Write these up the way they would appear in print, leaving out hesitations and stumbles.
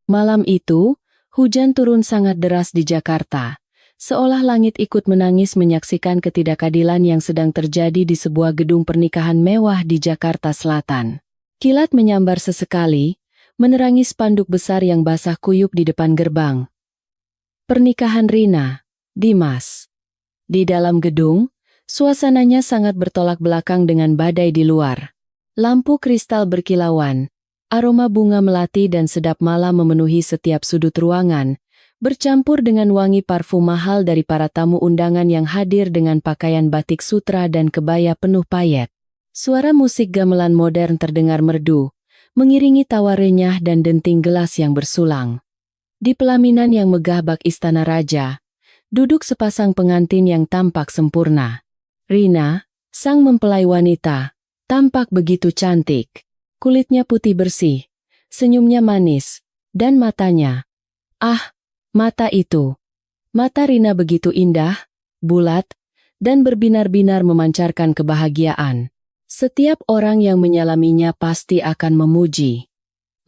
Malam itu, hujan turun sangat deras di Jakarta. Seolah langit ikut menangis menyaksikan ketidakadilan yang sedang terjadi di sebuah gedung pernikahan mewah di Jakarta Selatan. Kilat menyambar sesekali, menerangi spanduk besar yang basah kuyup di depan gerbang. Pernikahan Rina, Dimas. Di dalam gedung, suasananya sangat bertolak belakang dengan badai di luar. Lampu kristal berkilauan, aroma bunga melati dan sedap malam memenuhi setiap sudut ruangan, bercampur dengan wangi parfum mahal dari para tamu undangan yang hadir dengan pakaian batik sutra dan kebaya penuh payet. Suara musik gamelan modern terdengar merdu, mengiringi tawa renyah dan denting gelas yang bersulang. Di pelaminan yang megah bak istana raja, duduk sepasang pengantin yang tampak sempurna. Rina, sang mempelai wanita, tampak begitu cantik. Kulitnya putih bersih, senyumnya manis, dan matanya. Mata itu. Mata Rina begitu indah, bulat, dan berbinar-binar memancarkan kebahagiaan. Setiap orang yang menyalaminya pasti akan memuji.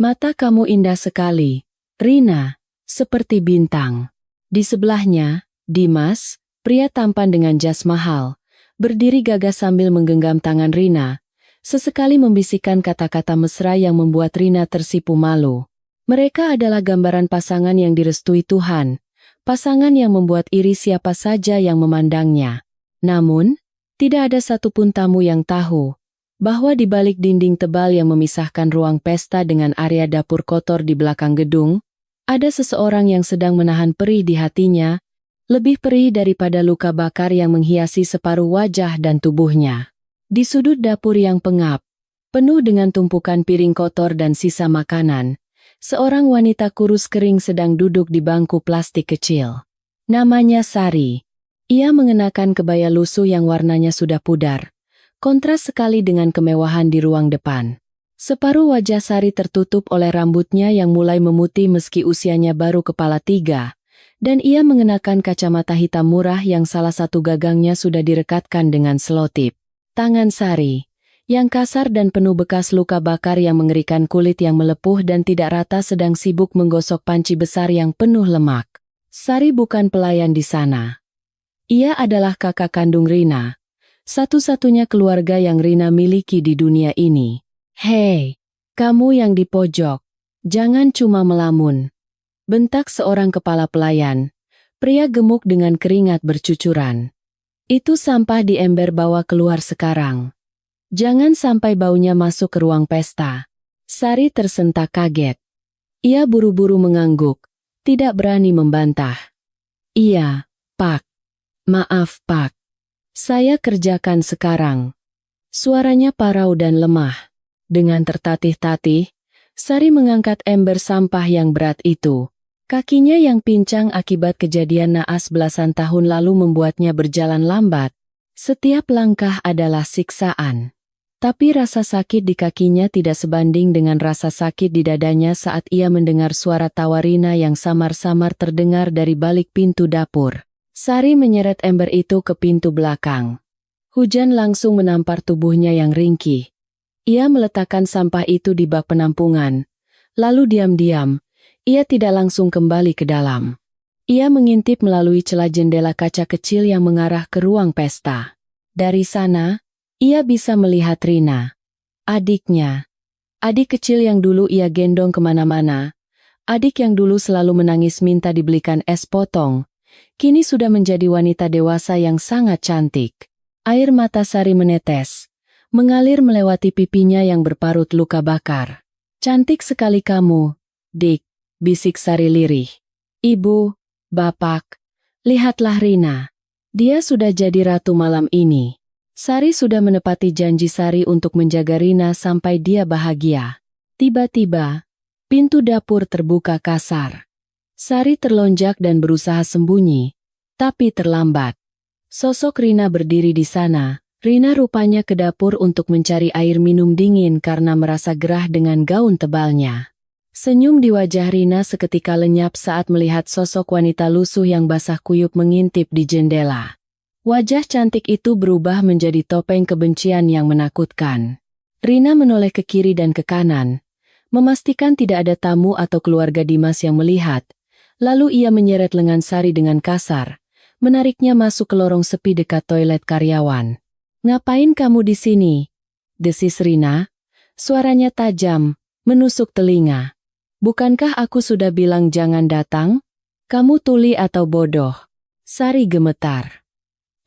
Mata kamu indah sekali, Rina, seperti bintang. Di sebelahnya, Dimas, pria tampan dengan jas mahal, berdiri gagah sambil menggenggam tangan Rina, sesekali membisikkan kata-kata mesra yang membuat Rina tersipu malu. Mereka adalah gambaran pasangan yang direstui Tuhan, pasangan yang membuat iri siapa saja yang memandangnya. Namun, tidak ada satupun tamu yang tahu bahwa di balik dinding tebal yang memisahkan ruang pesta dengan area dapur kotor di belakang gedung, ada seseorang yang sedang menahan perih di hatinya, lebih perih daripada luka bakar yang menghiasi separuh wajah dan tubuhnya. Di sudut dapur yang pengap, penuh dengan tumpukan piring kotor dan sisa makanan, seorang wanita kurus kering sedang duduk di bangku plastik kecil. Namanya Sari. Ia mengenakan kebaya lusuh yang warnanya sudah pudar. Kontras sekali dengan kemewahan di ruang depan. Separuh wajah Sari tertutup oleh rambutnya yang mulai memutih meski usianya baru kepala 3. Dan ia mengenakan kacamata hitam murah yang salah satu gagangnya sudah direkatkan dengan selotip. Tangan Sari, yang kasar dan penuh bekas luka bakar yang mengerikan kulit yang melepuh dan tidak rata sedang sibuk menggosok panci besar yang penuh lemak. Sari bukan pelayan di sana. Ia adalah kakak kandung Rina, satu-satunya keluarga yang Rina miliki di dunia ini. Hei, kamu yang di pojok, jangan cuma melamun. Bentak seorang kepala pelayan, pria gemuk dengan keringat bercucuran. Itu sampah di ember bawa keluar sekarang. Jangan sampai baunya masuk ke ruang pesta. Sari tersentak kaget. Ia buru-buru mengangguk, tidak berani membantah. Iya, Pak. Maaf, Pak. Saya kerjakan sekarang. Suaranya parau dan lemah. Dengan tertatih-tatih, Sari mengangkat ember sampah yang berat itu. Kakinya yang pincang akibat kejadian naas belasan tahun lalu membuatnya berjalan lambat. Setiap langkah adalah siksaan. Tapi rasa sakit di kakinya tidak sebanding dengan rasa sakit di dadanya saat ia mendengar suara tawa Rina yang samar-samar terdengar dari balik pintu dapur. Sari menyeret ember itu ke pintu belakang. Hujan langsung menampar tubuhnya yang ringkih. Ia meletakkan sampah itu di bak penampungan. Lalu diam-diam, ia tidak langsung kembali ke dalam. Ia mengintip melalui celah jendela kaca kecil yang mengarah ke ruang pesta. Dari sana, ia bisa melihat Rina, adiknya. Adik kecil yang dulu ia gendong kemana-mana. Adik yang dulu selalu menangis minta dibelikan es potong. Kini sudah menjadi wanita dewasa yang sangat cantik. Air mata Sari menetes, mengalir melewati pipinya yang berparut luka bakar. Cantik sekali kamu, Dik, bisik Sari lirih. Ibu, Bapak, lihatlah Rina. Dia sudah jadi ratu malam ini. Sari sudah menepati janji Sari untuk menjaga Rina sampai dia bahagia. Tiba-tiba, pintu dapur terbuka kasar. Sari terlonjak dan berusaha sembunyi, tapi terlambat. Sosok Rina berdiri di sana. Rina rupanya ke dapur untuk mencari air minum dingin karena merasa gerah dengan gaun tebalnya. Senyum di wajah Rina seketika lenyap saat melihat sosok wanita lusuh yang basah kuyup mengintip di jendela. Wajah cantik itu berubah menjadi topeng kebencian yang menakutkan. Rina menoleh ke kiri dan ke kanan, Memastikan tidak ada tamu atau keluarga Dimas yang melihat, lalu ia menyeret lengan Sari dengan kasar, menariknya masuk ke lorong sepi dekat toilet karyawan. "Ngapain kamu di sini?" desis Rina. Suaranya tajam, menusuk telinga. "Bukankah aku sudah bilang jangan datang? Kamu tuli atau bodoh?" Sari gemetar.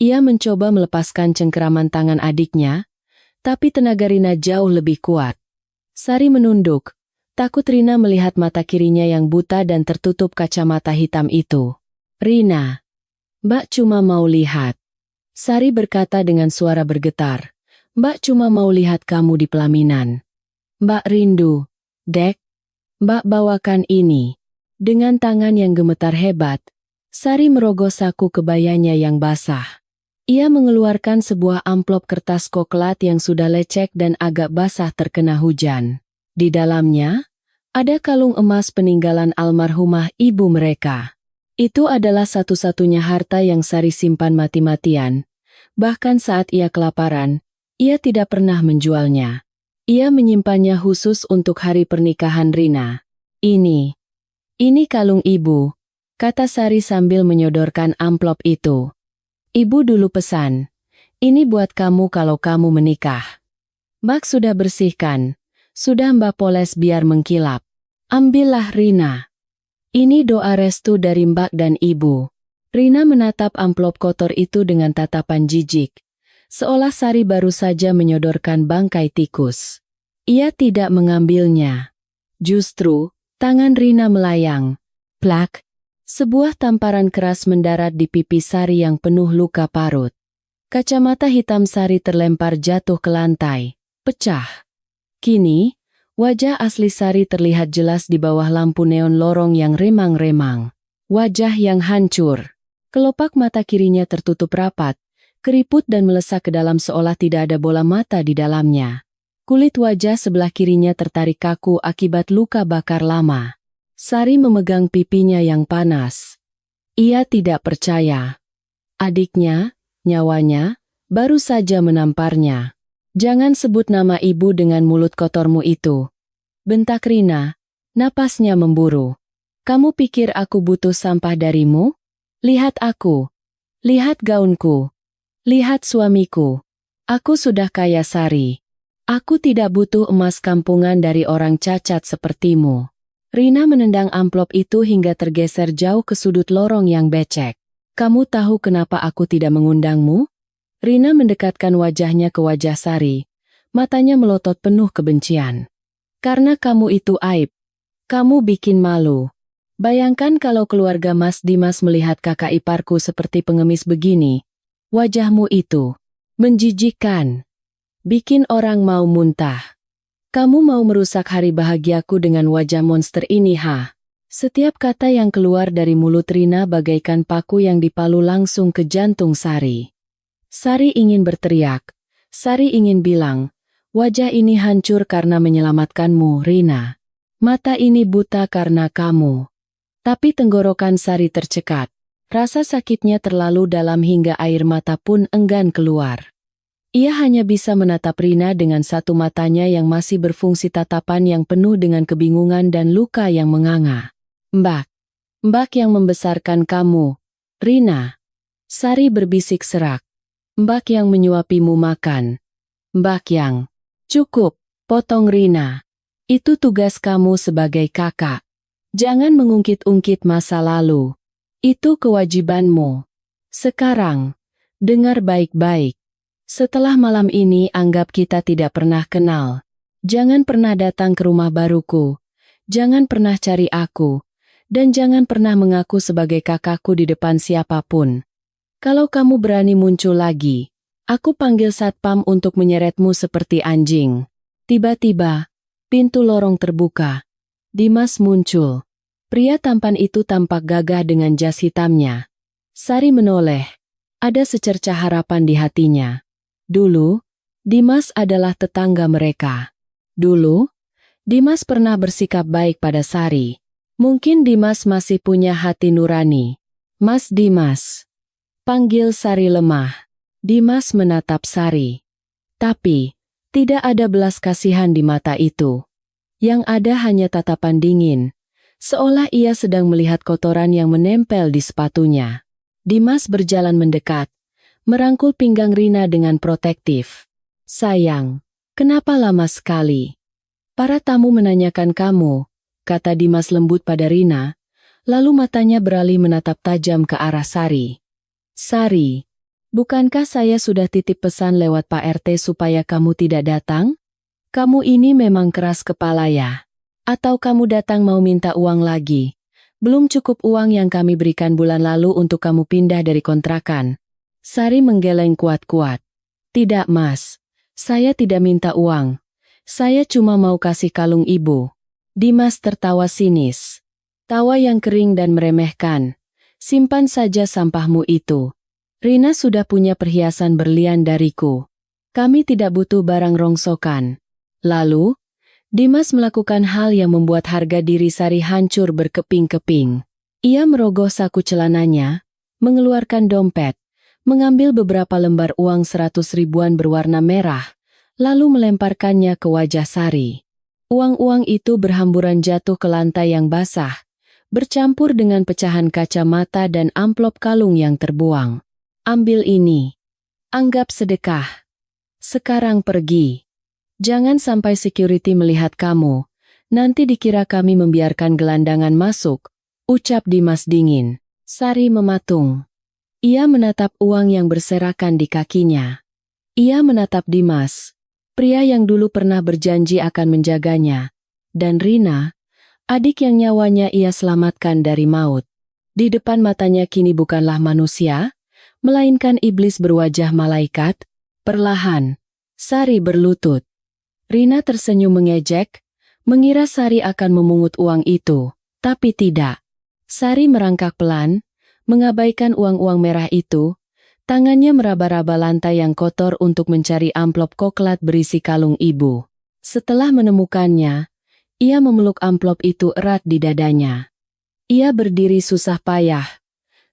Ia mencoba melepaskan cengkeraman tangan adiknya, tapi tenaga Rina jauh lebih kuat. Sari menunduk, takut Rina melihat mata kirinya yang buta dan tertutup kacamata hitam itu. "Rina, Mbak cuma mau lihat." Sari berkata dengan suara bergetar. "Mbak cuma mau lihat kamu di pelaminan." "Mbak rindu, Dek. Mbak bawakan ini." Dengan tangan yang gemetar hebat, Sari merogoh saku kebayanya yang basah. Ia mengeluarkan sebuah amplop kertas koklat yang sudah lecek dan agak basah terkena hujan. Di dalamnya, ada kalung emas peninggalan almarhumah ibu mereka. Itu adalah satu-satunya harta yang Sari simpan mati-matian. Bahkan saat ia kelaparan, ia tidak pernah menjualnya. Ia menyimpannya khusus untuk hari pernikahan Rina. Ini kalung ibu," kata Sari sambil menyodorkan amplop itu. "Ibu dulu pesan, ini buat kamu kalau kamu menikah. Mbak sudah bersihkan, sudah Mbak poles biar mengkilap. Ambillah Rina. Ini doa restu dari Mbak dan Ibu." Rina menatap amplop kotor itu dengan tatapan jijik, seolah Sari baru saja menyodorkan bangkai tikus. Ia tidak mengambilnya. Justru, tangan Rina melayang. Plak! Sebuah tamparan keras mendarat di pipi Sari yang penuh luka parut. Kacamata hitam Sari terlempar jatuh ke lantai, pecah. Kini, wajah asli Sari terlihat jelas di bawah lampu neon lorong yang remang-remang. Wajah yang hancur. Kelopak mata kirinya tertutup rapat, keriput dan melesak ke dalam seolah tidak ada bola mata di dalamnya. Kulit wajah sebelah kirinya tertarik kaku akibat luka bakar lama. Sari memegang pipinya yang panas. Ia tidak percaya. Adiknya, nyawanya, baru saja menamparnya. "Jangan sebut nama ibu dengan mulut kotormu itu," bentak Rina, napasnya memburu. "Kamu pikir aku butuh sampah darimu? Lihat aku. Lihat gaunku. Lihat suamiku. Aku sudah kaya Sari. Aku tidak butuh emas kampungan dari orang cacat sepertimu." Rina menendang amplop itu hingga tergeser jauh ke sudut lorong yang becek. "Kamu tahu kenapa aku tidak mengundangmu?" Rina mendekatkan wajahnya ke wajah Sari. Matanya melotot penuh kebencian. "Karena kamu itu aib. Kamu bikin malu. Bayangkan kalau keluarga Mas Dimas melihat kakak iparku seperti pengemis begini. Wajahmu itu menjijikkan. Bikin orang mau muntah. Kamu mau merusak hari bahagiaku dengan wajah monster ini, ha?" Setiap kata yang keluar dari mulut Rina bagaikan paku yang dipalu langsung ke jantung Sari. Sari ingin berteriak. Sari ingin bilang, "Wajah ini hancur karena menyelamatkanmu, Rina. Mata ini buta karena kamu." Tapi tenggorokan Sari tercekat. Rasa sakitnya terlalu dalam hingga air mata pun enggan keluar. Ia hanya bisa menatap Rina dengan satu matanya yang masih berfungsi tatapan yang penuh dengan kebingungan dan luka yang menganga. Mbak yang membesarkan kamu, Rina." Sari berbisik serak. "Mbak yang menyuapimu makan. Mbak yang..." "Cukup," potong Rina. "Itu tugas kamu sebagai kakak. Jangan mengungkit-ungkit masa lalu. Itu kewajibanmu. Sekarang, dengar baik-baik. Setelah malam ini anggap kita tidak pernah kenal. Jangan pernah datang ke rumah baruku. Jangan pernah cari aku. Dan jangan pernah mengaku sebagai kakakku di depan siapapun. Kalau kamu berani muncul lagi, aku panggil satpam untuk menyeretmu seperti anjing." Tiba-tiba, pintu lorong terbuka. Dimas muncul. Pria tampan itu tampak gagah dengan jas hitamnya. Sari menoleh. Ada secercah harapan di hatinya. Dulu, Dimas adalah tetangga mereka. Dulu, Dimas pernah bersikap baik pada Sari. Mungkin Dimas masih punya hati nurani. "Mas Dimas," panggil Sari lemah. Dimas menatap Sari. Tapi, tidak ada belas kasihan di mata itu. Yang ada hanya tatapan dingin, seolah ia sedang melihat kotoran yang menempel di sepatunya. Dimas berjalan mendekat, merangkul pinggang Rina dengan protektif. "Sayang, kenapa lama sekali? Para tamu menanyakan kamu," kata Dimas lembut pada Rina, lalu matanya beralih menatap tajam ke arah Sari. "Sari, bukankah saya sudah titip pesan lewat Pak RT supaya kamu tidak datang? Kamu ini memang keras kepala ya? Atau kamu datang mau minta uang lagi? Belum cukup uang yang kami berikan bulan lalu untuk kamu pindah dari kontrakan." Sari menggeleng kuat-kuat. "Tidak, Mas. Saya tidak minta uang. Saya cuma mau kasih kalung ibu." Dimas tertawa sinis. Tawa yang kering dan meremehkan. "Simpan saja sampahmu itu. Rina sudah punya perhiasan berlian dariku. Kami tidak butuh barang rongsokan." Lalu, Dimas melakukan hal yang membuat harga diri Sari hancur berkeping-keping. Ia merogoh saku celananya, mengeluarkan dompet, mengambil beberapa lembar uang 100 ribuan berwarna merah, lalu melemparkannya ke wajah Sari. Uang-uang itu berhamburan jatuh ke lantai yang basah, bercampur dengan pecahan kaca mata dan amplop kalung yang terbuang. "Ambil ini. Anggap sedekah. Sekarang pergi. Jangan sampai security melihat kamu. Nanti dikira kami membiarkan gelandangan masuk," ucap Dimas dingin. Sari mematung. Ia menatap uang yang berserakan di kakinya. Ia menatap Dimas, pria yang dulu pernah berjanji akan menjaganya, dan Rina, adik yang nyawanya ia selamatkan dari maut. Di depan matanya kini bukanlah manusia, melainkan iblis berwajah malaikat. Perlahan, Sari berlutut. Rina tersenyum mengejek, mengira Sari akan memungut uang itu, tapi tidak. Sari merangkak pelan, mengabaikan uang-uang merah itu. Tangannya meraba-raba lantai yang kotor untuk mencari amplop koklat berisi kalung ibu. Setelah menemukannya, ia memeluk amplop itu erat di dadanya. Ia berdiri susah payah.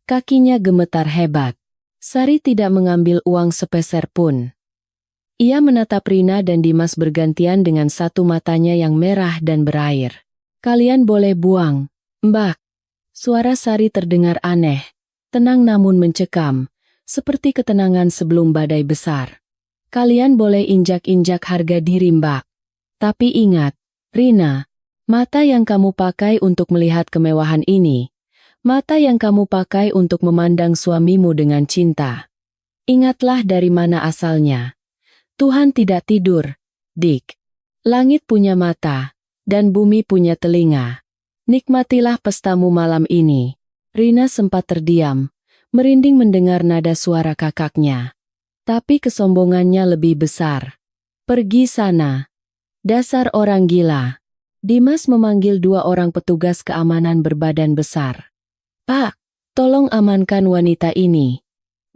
Kakinya gemetar hebat. Sari tidak mengambil uang sepeser pun. Ia menatap Rina dan Dimas bergantian dengan satu matanya yang merah dan berair. "Kalian boleh buang, Mbak." Suara Sari terdengar aneh, tenang namun mencekam, seperti ketenangan sebelum badai besar. "Kalian boleh injak-injak harga diri, Mbak. Tapi ingat, Rina, mata yang kamu pakai untuk melihat kemewahan ini, mata yang kamu pakai untuk memandang suamimu dengan cinta. Ingatlah dari mana asalnya. Tuhan tidak tidur, Dik. Langit punya mata, dan bumi punya telinga. Nikmatilah pestamu malam ini." Rina sempat terdiam, merinding mendengar nada suara kakaknya. Tapi kesombongannya lebih besar. "Pergi sana. Dasar orang gila." Dimas memanggil dua orang petugas keamanan berbadan besar. "Pak, tolong amankan wanita ini.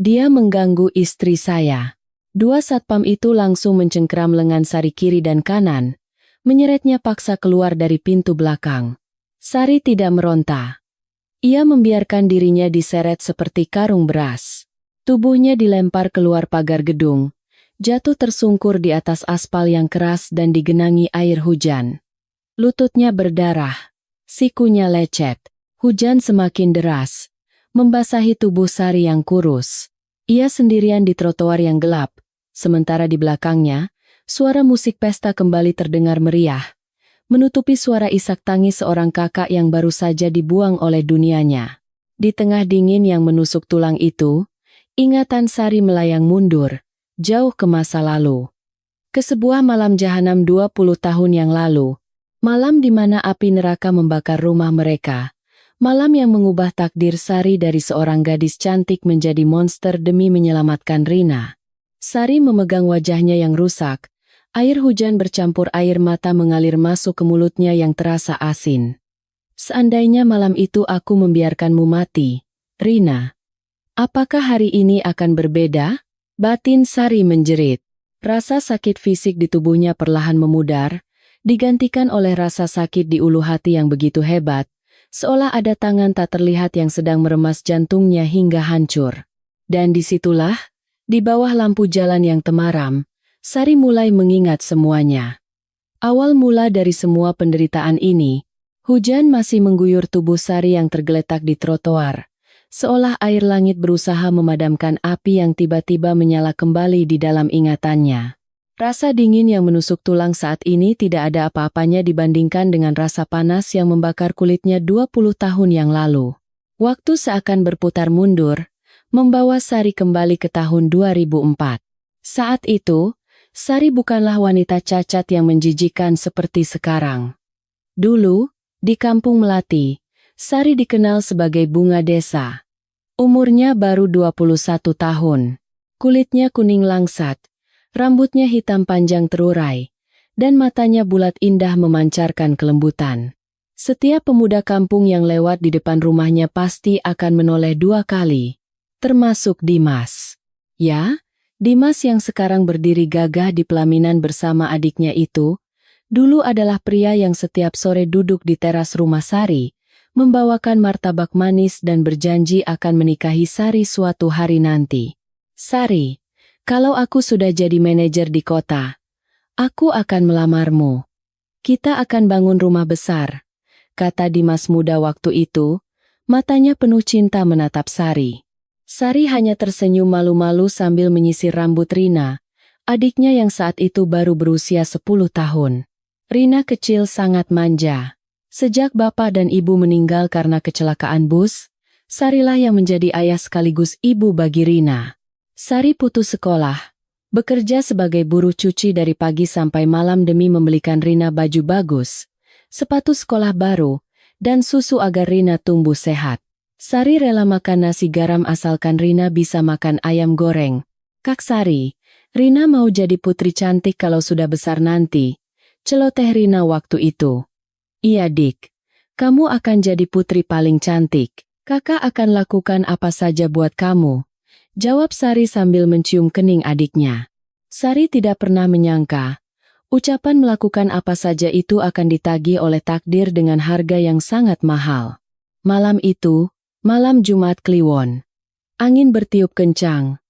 Dia mengganggu istri saya." Dua satpam itu langsung mencengkeram lengan Sari kiri dan kanan, menyeretnya paksa keluar dari pintu belakang. Sari tidak meronta. Ia membiarkan dirinya diseret seperti karung beras. Tubuhnya dilempar keluar pagar gedung, jatuh tersungkur di atas aspal yang keras dan digenangi air hujan. Lututnya berdarah, sikunya lecet. Hujan semakin deras, membasahi tubuh Sari yang kurus. Ia sendirian di trotoar yang gelap. Sementara di belakangnya, suara musik pesta kembali terdengar meriah, menutupi suara isak tangis seorang kakak yang baru saja dibuang oleh dunianya. Di tengah dingin yang menusuk tulang itu, ingatan Sari melayang mundur, jauh ke masa lalu. Ke sebuah malam jahanam 20 tahun yang lalu, malam di mana api neraka membakar rumah mereka, malam yang mengubah takdir Sari dari seorang gadis cantik menjadi monster demi menyelamatkan Rina. Sari memegang wajahnya yang rusak, air hujan bercampur air mata mengalir masuk ke mulutnya yang terasa asin. "Seandainya malam itu aku membiarkanmu mati, Rina, apakah hari ini akan berbeda?" Batin Sari menjerit. Rasa sakit fisik di tubuhnya perlahan memudar, digantikan oleh rasa sakit di ulu hati yang begitu hebat, seolah ada tangan tak terlihat yang sedang meremas jantungnya hingga hancur. Dan disitulah, di bawah lampu jalan yang temaram, Sari mulai mengingat semuanya. Awal mula dari semua penderitaan ini, hujan masih mengguyur tubuh Sari yang tergeletak di trotoar, seolah air langit berusaha memadamkan api yang tiba-tiba menyala kembali di dalam ingatannya. Rasa dingin yang menusuk tulang saat ini tidak ada apa-apanya dibandingkan dengan rasa panas yang membakar kulitnya 20 tahun yang lalu. Waktu seakan berputar mundur, membawa Sari kembali ke tahun 2004. Saat itu, Sari bukanlah wanita cacat yang menjijikan seperti sekarang. Dulu, di Kampung Melati, Sari dikenal sebagai bunga desa. Umurnya baru 21 tahun. Kulitnya kuning langsat, rambutnya hitam panjang terurai, dan matanya bulat indah memancarkan kelembutan. Setiap pemuda kampung yang lewat di depan rumahnya pasti akan menoleh 2 kali, termasuk Dimas. Ya, Dimas yang sekarang berdiri gagah di pelaminan bersama adiknya itu, dulu adalah pria yang setiap sore duduk di teras rumah Sari, membawakan martabak manis dan berjanji akan menikahi Sari suatu hari nanti. Sari, kalau aku sudah jadi manajer di kota, aku akan melamarmu. Kita akan bangun rumah besar, kata Dimas muda waktu itu, matanya penuh cinta menatap Sari. Sari hanya tersenyum malu-malu sambil menyisir rambut Rina, adiknya yang saat itu baru berusia 10 tahun. Rina kecil sangat manja. Sejak bapak dan ibu meninggal karena kecelakaan bus, Sarilah yang menjadi ayah sekaligus ibu bagi Rina. Sari putus sekolah, bekerja sebagai buruh cuci dari pagi sampai malam demi membelikan Rina baju bagus, sepatu sekolah baru, dan susu agar Rina tumbuh sehat. Sari rela makan nasi garam asalkan Rina bisa makan ayam goreng. Kak Sari, Rina mau jadi putri cantik kalau sudah besar nanti, celoteh Rina waktu itu. Iya dik, kamu akan jadi putri paling cantik. Kakak akan lakukan apa saja buat kamu, jawab Sari sambil mencium kening adiknya. Sari tidak pernah menyangka, ucapan melakukan apa saja itu akan ditagih oleh takdir dengan harga yang sangat mahal. Malam itu, malam Jumat Kliwon. Angin bertiup kencang.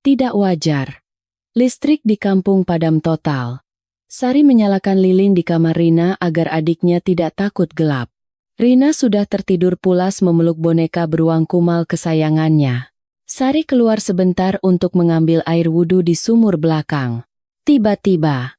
Tidak wajar. Listrik di kampung padam total. Sari menyalakan lilin di kamar Rina agar adiknya tidak takut gelap. Rina sudah tertidur pulas memeluk boneka beruang kumal kesayangannya. Sari keluar sebentar untuk mengambil air wudhu di sumur belakang. Tiba-tiba,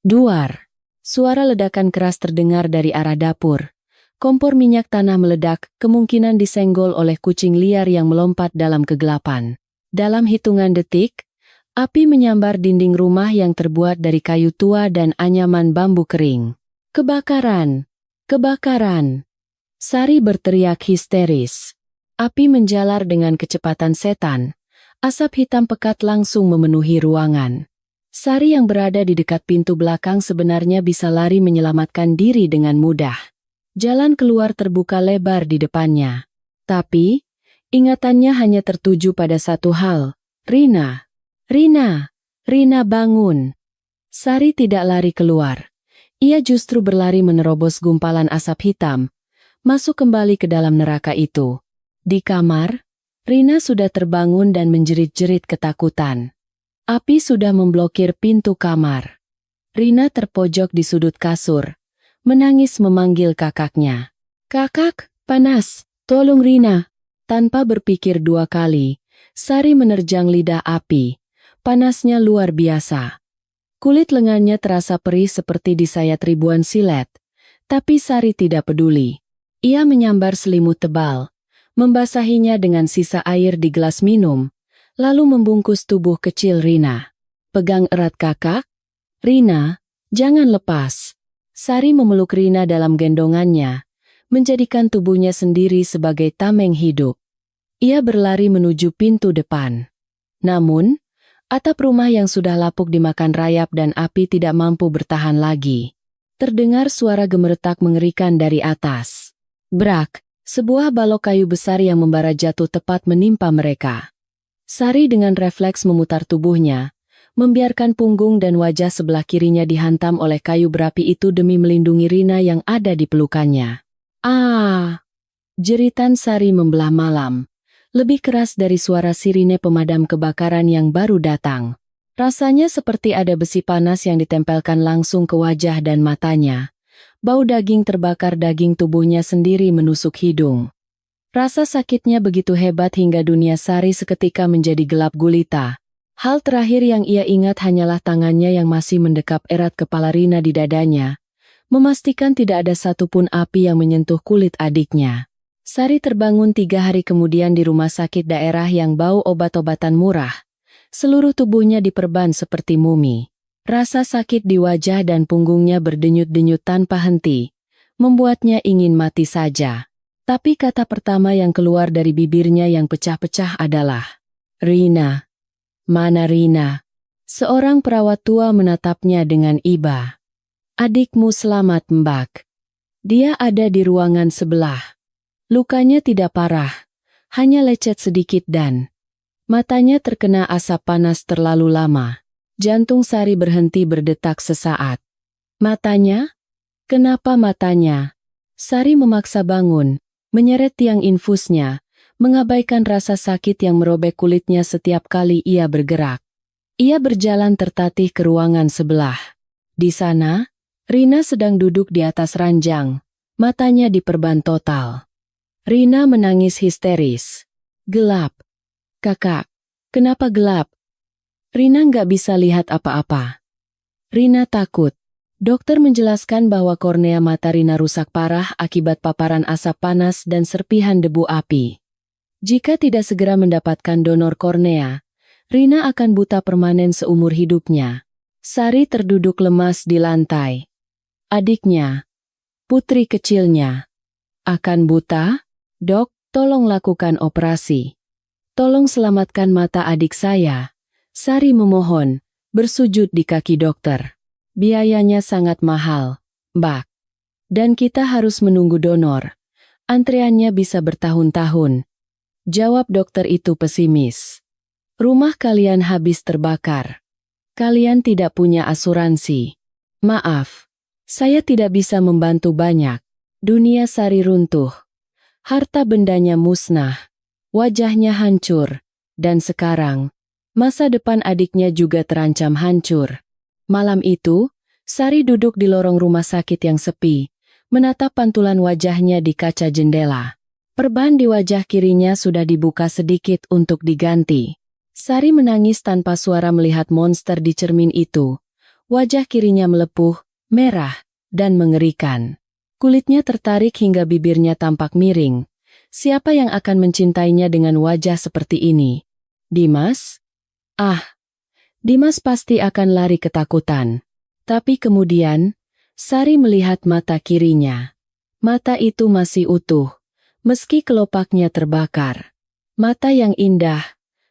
duar. Suara ledakan keras terdengar dari arah dapur. Kompor minyak tanah meledak, kemungkinan disenggol oleh kucing liar yang melompat dalam kegelapan. Dalam hitungan detik, api menyambar dinding rumah yang terbuat dari kayu tua dan anyaman bambu kering. Kebakaran! Kebakaran! Sari berteriak histeris. Api menjalar dengan kecepatan setan. Asap hitam pekat langsung memenuhi ruangan. Sari yang berada di dekat pintu belakang sebenarnya bisa lari menyelamatkan diri dengan mudah. Jalan keluar terbuka lebar di depannya. Tapi, ingatannya hanya tertuju pada satu hal. Rina! Rina! Rina bangun! Sari tidak lari keluar. Ia justru berlari menerobos gumpalan asap hitam, masuk kembali ke dalam neraka itu. Di kamar, Rina sudah terbangun dan menjerit-jerit ketakutan. Api sudah memblokir pintu kamar. Rina terpojok di sudut kasur, menangis memanggil kakaknya. Kakak, panas, tolong Rina. Tanpa berpikir 2 kali, Sari menerjang lidah api. Panasnya luar biasa. Kulit lengannya terasa perih seperti disayat ribuan silet. Tapi Sari tidak peduli. Ia menyambar selimut tebal, membasahinya dengan sisa air di gelas minum, lalu membungkus tubuh kecil Rina. Pegang erat kakak. Rina, jangan lepas. Sari memeluk Rina dalam gendongannya, menjadikan tubuhnya sendiri sebagai tameng hidup. Ia berlari menuju pintu depan. Namun, atap rumah yang sudah lapuk dimakan rayap dan api tidak mampu bertahan lagi. Terdengar suara gemeretak mengerikan dari atas. Brak! Sebuah balok kayu besar yang membara jatuh tepat menimpa mereka. Sari dengan refleks memutar tubuhnya, membiarkan punggung dan wajah sebelah kirinya dihantam oleh kayu berapi itu demi melindungi Rina yang ada di pelukannya. Ah! Jeritan Sari membelah malam, lebih keras dari suara sirine pemadam kebakaran yang baru datang. Rasanya seperti ada besi panas yang ditempelkan langsung ke wajah dan matanya. Bau daging terbakar, daging tubuhnya sendiri menusuk hidung. Rasa sakitnya begitu hebat hingga dunia Sari seketika menjadi gelap gulita. Hal terakhir yang ia ingat hanyalah tangannya yang masih mendekap erat kepala Rina di dadanya, memastikan tidak ada satupun api yang menyentuh kulit adiknya. Sari terbangun 3 hari kemudian di rumah sakit daerah yang bau obat-obatan murah. Seluruh tubuhnya diperban seperti mumi. Rasa sakit di wajah dan punggungnya berdenyut-denyut tanpa henti, membuatnya ingin mati saja. Tapi kata pertama yang keluar dari bibirnya yang pecah-pecah adalah, "Rina. Mana Rina?" Seorang perawat tua menatapnya dengan iba. "Adikmu selamat, Mbak. Dia ada di ruangan sebelah. Lukanya tidak parah, hanya lecet sedikit dan..." Matanya terkena asap panas terlalu lama. Jantung Sari berhenti berdetak sesaat. Matanya? Kenapa matanya? Sari memaksa bangun, menyeret tiang infusnya, mengabaikan rasa sakit yang merobek kulitnya setiap kali ia bergerak. Ia berjalan tertatih ke ruangan sebelah. Di sana, Rina sedang duduk di atas ranjang, matanya diperban total. Rina menangis histeris. Gelap. "Kakak, kenapa gelap?" Rina nggak bisa lihat apa-apa. Rina takut. Dokter menjelaskan bahwa kornea mata Rina rusak parah akibat paparan asap panas dan serpihan debu api. Jika tidak segera mendapatkan donor kornea, Rina akan buta permanen seumur hidupnya. Sari terduduk lemas di lantai. Adiknya, putri kecilnya, akan buta? "Dok, tolong lakukan operasi. Tolong selamatkan mata adik saya." Sari memohon, bersujud di kaki dokter. "Biayanya sangat mahal, Mbak. Dan kita harus menunggu donor. Antreannya bisa bertahun-tahun." Jawab dokter itu pesimis. "Rumah kalian habis terbakar. Kalian tidak punya asuransi. Maaf, saya tidak bisa membantu banyak." Dunia Sari runtuh. Harta bendanya musnah. Wajahnya hancur, dan sekarang, masa depan adiknya juga terancam hancur. Malam itu, Sari duduk di lorong rumah sakit yang sepi, menatap pantulan wajahnya di kaca jendela. Perban di wajah kirinya sudah dibuka sedikit untuk diganti. Sari menangis tanpa suara melihat monster di cermin itu. Wajah kirinya melepuh, merah, dan mengerikan. Kulitnya tertarik hingga bibirnya tampak miring. Siapa yang akan mencintainya dengan wajah seperti ini? Dimas? Dimas pasti akan lari ketakutan. Tapi kemudian, Sari melihat mata kirinya. Mata itu masih utuh, meski kelopaknya terbakar. Mata yang indah,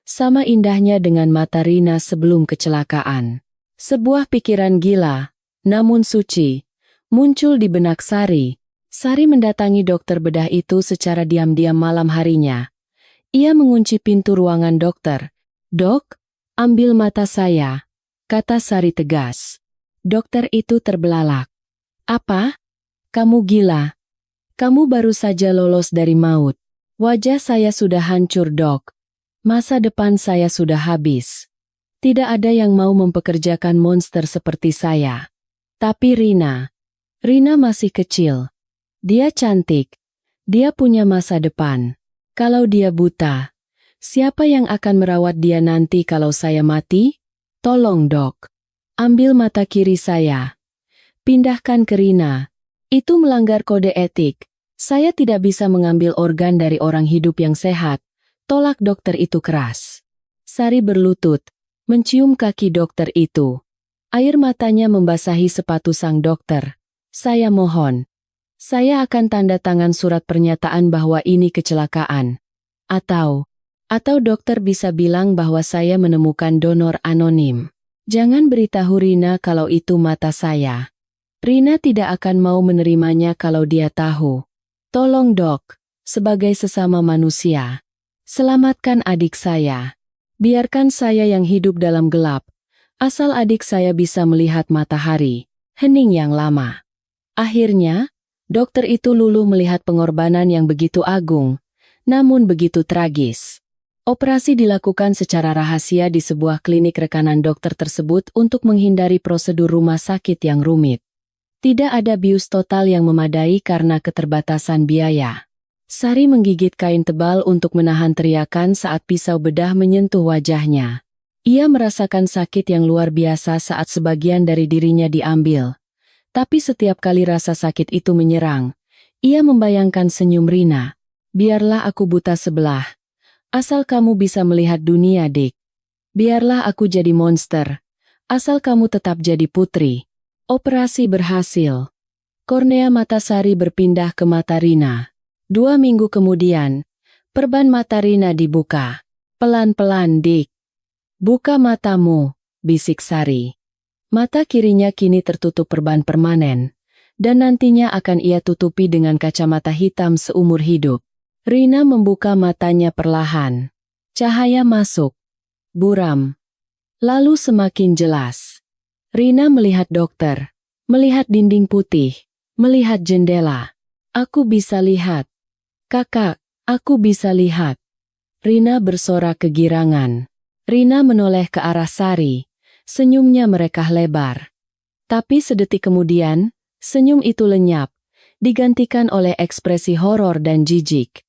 sama indahnya dengan mata Rina sebelum kecelakaan. Sebuah pikiran gila, namun suci, muncul di benak Sari. Sari mendatangi dokter bedah itu secara diam-diam malam harinya. Ia mengunci pintu ruangan dokter. "Dok, ambil mata saya," kata Sari tegas. Dokter itu terbelalak. "Apa? Kamu gila? Kamu baru saja lolos dari maut. Wajah saya sudah hancur, Dok. Masa depan saya sudah habis. Tidak ada yang mau mempekerjakan monster seperti saya. Tapi Rina masih kecil. Dia cantik. Dia punya masa depan. Kalau dia buta, siapa yang akan merawat dia nanti kalau saya mati? Tolong, Dok. Ambil mata kiri saya. Pindahkan ke Rina. Itu melanggar kode etik. Saya tidak bisa mengambil organ dari orang hidup yang sehat." Tolak dokter itu keras. Sari berlutut, mencium kaki dokter itu. Air matanya membasahi sepatu sang dokter. "Saya mohon. Saya akan tanda tangan surat pernyataan bahwa ini kecelakaan. Atau dokter bisa bilang bahwa saya menemukan donor anonim. Jangan beritahu Rina kalau itu mata saya. Rina tidak akan mau menerimanya kalau dia tahu. Tolong, Dok, sebagai sesama manusia. Selamatkan adik saya. Biarkan saya yang hidup dalam gelap. Asal adik saya bisa melihat matahari." Hening yang lama. Akhirnya, dokter itu luluh melihat pengorbanan yang begitu agung, namun begitu tragis. Operasi dilakukan secara rahasia di sebuah klinik rekanan dokter tersebut untuk menghindari prosedur rumah sakit yang rumit. Tidak ada bius total yang memadai karena keterbatasan biaya. Sari menggigit kain tebal untuk menahan teriakan saat pisau bedah menyentuh wajahnya. Ia merasakan sakit yang luar biasa saat sebagian dari dirinya diambil. Tapi setiap kali rasa sakit itu menyerang, ia membayangkan senyum Rina. Biarlah aku buta sebelah. Asal kamu bisa melihat dunia, Dik. Biarlah aku jadi monster. Asal kamu tetap jadi putri. Operasi berhasil. Kornea mata Sari berpindah ke mata Rina. 2 minggu kemudian, perban mata Rina dibuka. Pelan-pelan, Dik. Buka matamu, bisik Sari. Mata kirinya kini tertutup perban permanen, dan nantinya akan ia tutupi dengan kacamata hitam seumur hidup. Rina membuka matanya perlahan. Cahaya masuk. Buram. Lalu semakin jelas. Rina melihat dokter, melihat dinding putih, melihat jendela. Aku bisa lihat. Kakak, aku bisa lihat. Rina bersorak kegirangan. Rina menoleh ke arah Sari. Senyumnya merekah lebar. Tapi sedetik kemudian, senyum itu lenyap, digantikan oleh ekspresi horor dan jijik.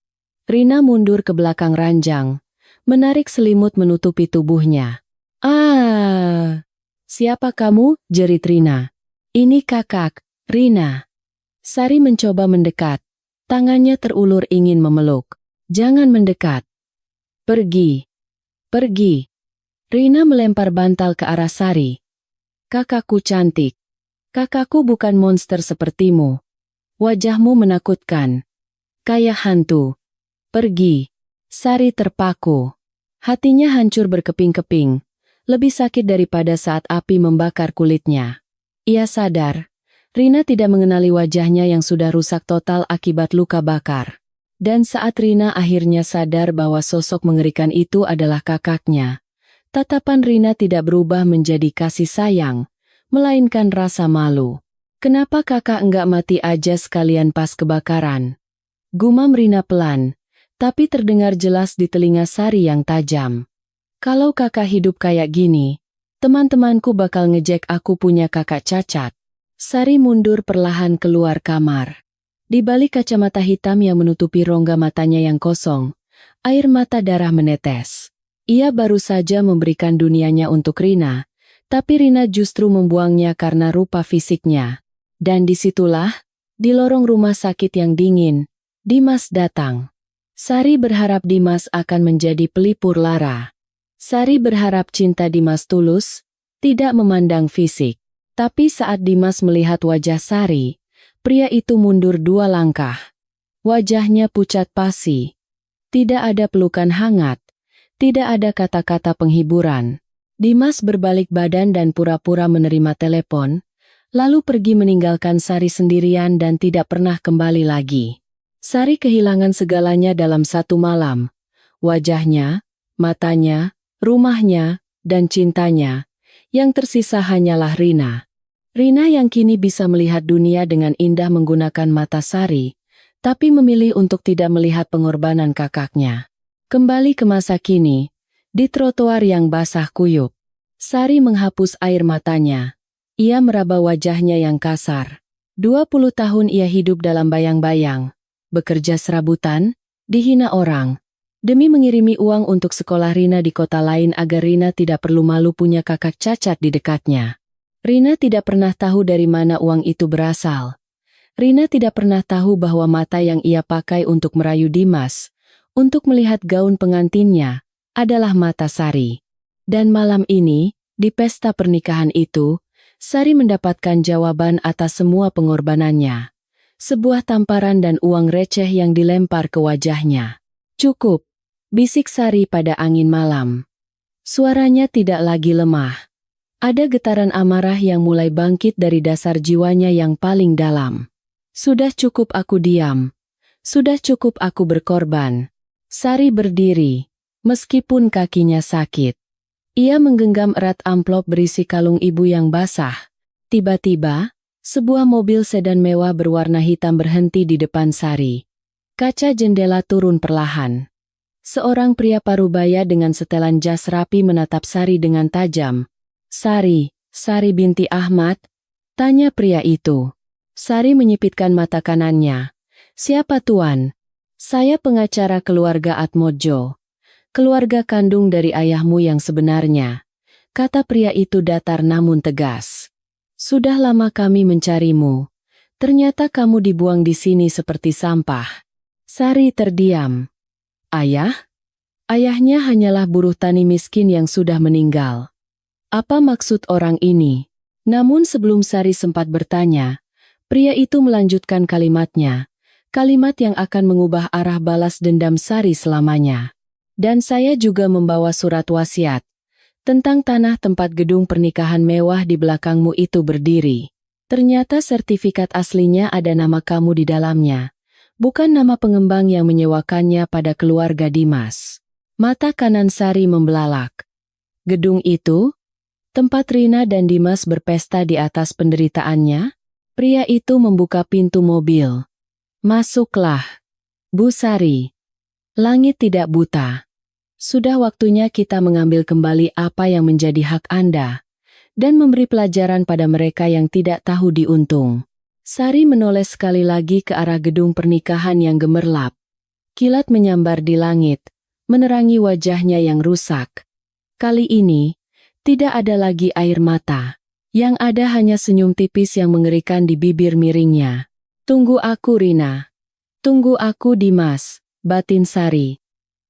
Rina mundur ke belakang ranjang, menarik selimut menutupi tubuhnya. "Ah, siapa kamu?" jerit Rina. "Ini kakak, Rina." Sari mencoba mendekat. Tangannya terulur ingin memeluk. "Jangan mendekat. Pergi. Pergi." Rina melempar bantal ke arah Sari. "Kakakku cantik. Kakakku bukan monster sepertimu. Wajahmu menakutkan. Kayak hantu. Pergi." Sari terpaku. Hatinya hancur berkeping-keping. Lebih sakit daripada saat api membakar kulitnya. Ia sadar, Rina tidak mengenali wajahnya yang sudah rusak total akibat luka bakar. Dan saat Rina akhirnya sadar bahwa sosok mengerikan itu adalah kakaknya, tatapan Rina tidak berubah menjadi kasih sayang, melainkan rasa malu. "Kenapa kakak enggak mati aja sekalian pas kebakaran?" Gumam Rina pelan, tapi terdengar jelas di telinga Sari yang tajam. "Kalau kakak hidup kayak gini, teman-temanku bakal ngejek aku punya kakak cacat." Sari mundur perlahan keluar kamar. Di balik kacamata hitam yang menutupi rongga matanya yang kosong, air mata darah menetes. Ia baru saja memberikan dunianya untuk Rina, tapi Rina justru membuangnya karena rupa fisiknya. Dan disitulah, di lorong rumah sakit yang dingin, Dimas datang. Sari berharap Dimas akan menjadi pelipur lara. Sari berharap cinta Dimas tulus, tidak memandang fisik. Tapi saat Dimas melihat wajah Sari, pria itu mundur 2 langkah. Wajahnya pucat pasi. Tidak ada pelukan hangat. Tidak ada kata-kata penghiburan. Dimas berbalik badan dan pura-pura menerima telepon, lalu pergi meninggalkan Sari sendirian dan tidak pernah kembali lagi. Sari kehilangan segalanya dalam satu malam. Wajahnya, matanya, rumahnya, dan cintanya. Yang tersisa hanyalah Rina. Rina yang kini bisa melihat dunia dengan indah menggunakan mata Sari, tapi memilih untuk tidak melihat pengorbanan kakaknya. Kembali ke masa kini, di trotoar yang basah kuyup, Sari menghapus air matanya. Ia meraba wajahnya yang kasar. 20 tahun ia hidup dalam bayang-bayang. Bekerja serabutan, dihina orang, demi mengirimi uang untuk sekolah Rina di kota lain agar Rina tidak perlu malu punya kakak cacat di dekatnya. Rina tidak pernah tahu dari mana uang itu berasal. Rina tidak pernah tahu bahwa mata yang ia pakai untuk merayu Dimas, untuk melihat gaun pengantinnya, adalah mata Sari. Dan malam ini, di pesta pernikahan itu, Sari mendapatkan jawaban atas semua pengorbanannya. Sebuah tamparan dan uang receh yang dilempar ke wajahnya. "Cukup," bisik Sari pada angin malam. Suaranya tidak lagi lemah. Ada getaran amarah yang mulai bangkit dari dasar jiwanya yang paling dalam. "Sudah cukup aku diam. Sudah cukup aku berkorban." Sari berdiri, meskipun kakinya sakit. Ia menggenggam erat amplop berisi kalung ibu yang basah. Tiba-tiba, sebuah mobil sedan mewah berwarna hitam berhenti di depan Sari. Kaca jendela turun perlahan. Seorang pria parubaya dengan setelan jas rapi menatap Sari dengan tajam. "Sari, Sari binti Ahmad?" tanya pria itu. Sari menyipitkan mata kanannya. "Siapa tuan?" "Saya pengacara keluarga Atmojo. Keluarga kandung dari ayahmu yang sebenarnya," kata pria itu datar namun tegas. "Sudah lama kami mencarimu. Ternyata kamu dibuang di sini seperti sampah." Sari terdiam. "Ayah?" Ayahnya hanyalah buruh tani miskin yang sudah meninggal. Apa maksud orang ini? Namun sebelum Sari sempat bertanya, pria itu melanjutkan kalimatnya. Kalimat yang akan mengubah arah balas dendam Sari selamanya. "Dan saya juga membawa surat wasiat tentang tanah tempat gedung pernikahan mewah di belakangmu itu berdiri. Ternyata sertifikat aslinya ada nama kamu di dalamnya, bukan nama pengembang yang menyewakannya pada keluarga Dimas." Mata kanan Sari membelalak. Gedung itu? Tempat Rina dan Dimas berpesta di atas penderitaannya? Pria itu membuka pintu mobil. "Masuklah, Bu Sari. Langit tidak buta. Sudah waktunya kita mengambil kembali apa yang menjadi hak Anda, dan memberi pelajaran pada mereka yang tidak tahu diuntung." Sari menoleh sekali lagi ke arah gedung pernikahan yang gemerlap. Kilat menyambar di langit, menerangi wajahnya yang rusak. Kali ini, tidak ada lagi air mata. Yang ada hanya senyum tipis yang mengerikan di bibir miringnya. "Tunggu aku, Rina. Tunggu aku, Dimas," batin Sari.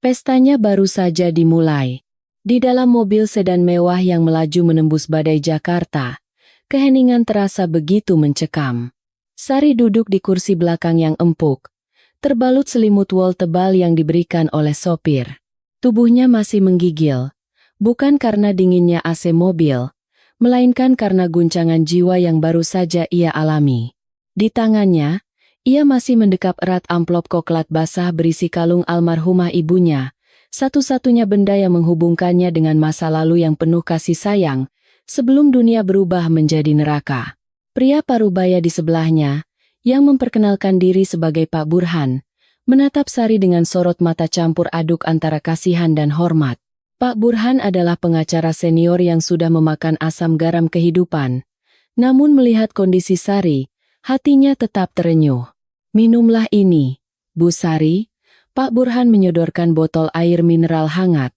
Pestanya baru saja dimulai. Di dalam mobil sedan mewah yang melaju menembus badai Jakarta, keheningan terasa begitu mencekam. Sari duduk di kursi belakang yang empuk, terbalut selimut wol tebal yang diberikan oleh sopir. Tubuhnya masih menggigil, bukan karena dinginnya AC mobil, melainkan karena guncangan jiwa yang baru saja ia alami. Di tangannya, ia masih mendekap erat amplop koklat basah berisi kalung almarhumah ibunya, satu-satunya benda yang menghubungkannya dengan masa lalu yang penuh kasih sayang, sebelum dunia berubah menjadi neraka. Pria parubaya di sebelahnya, yang memperkenalkan diri sebagai Pak Burhan, menatap Sari dengan sorot mata campur aduk antara kasihan dan hormat. Pak Burhan adalah pengacara senior yang sudah memakan asam garam kehidupan. Namun melihat kondisi Sari, hatinya tetap terenyuh. "Minumlah ini, Bu Sari." Pak Burhan menyodorkan botol air mineral hangat.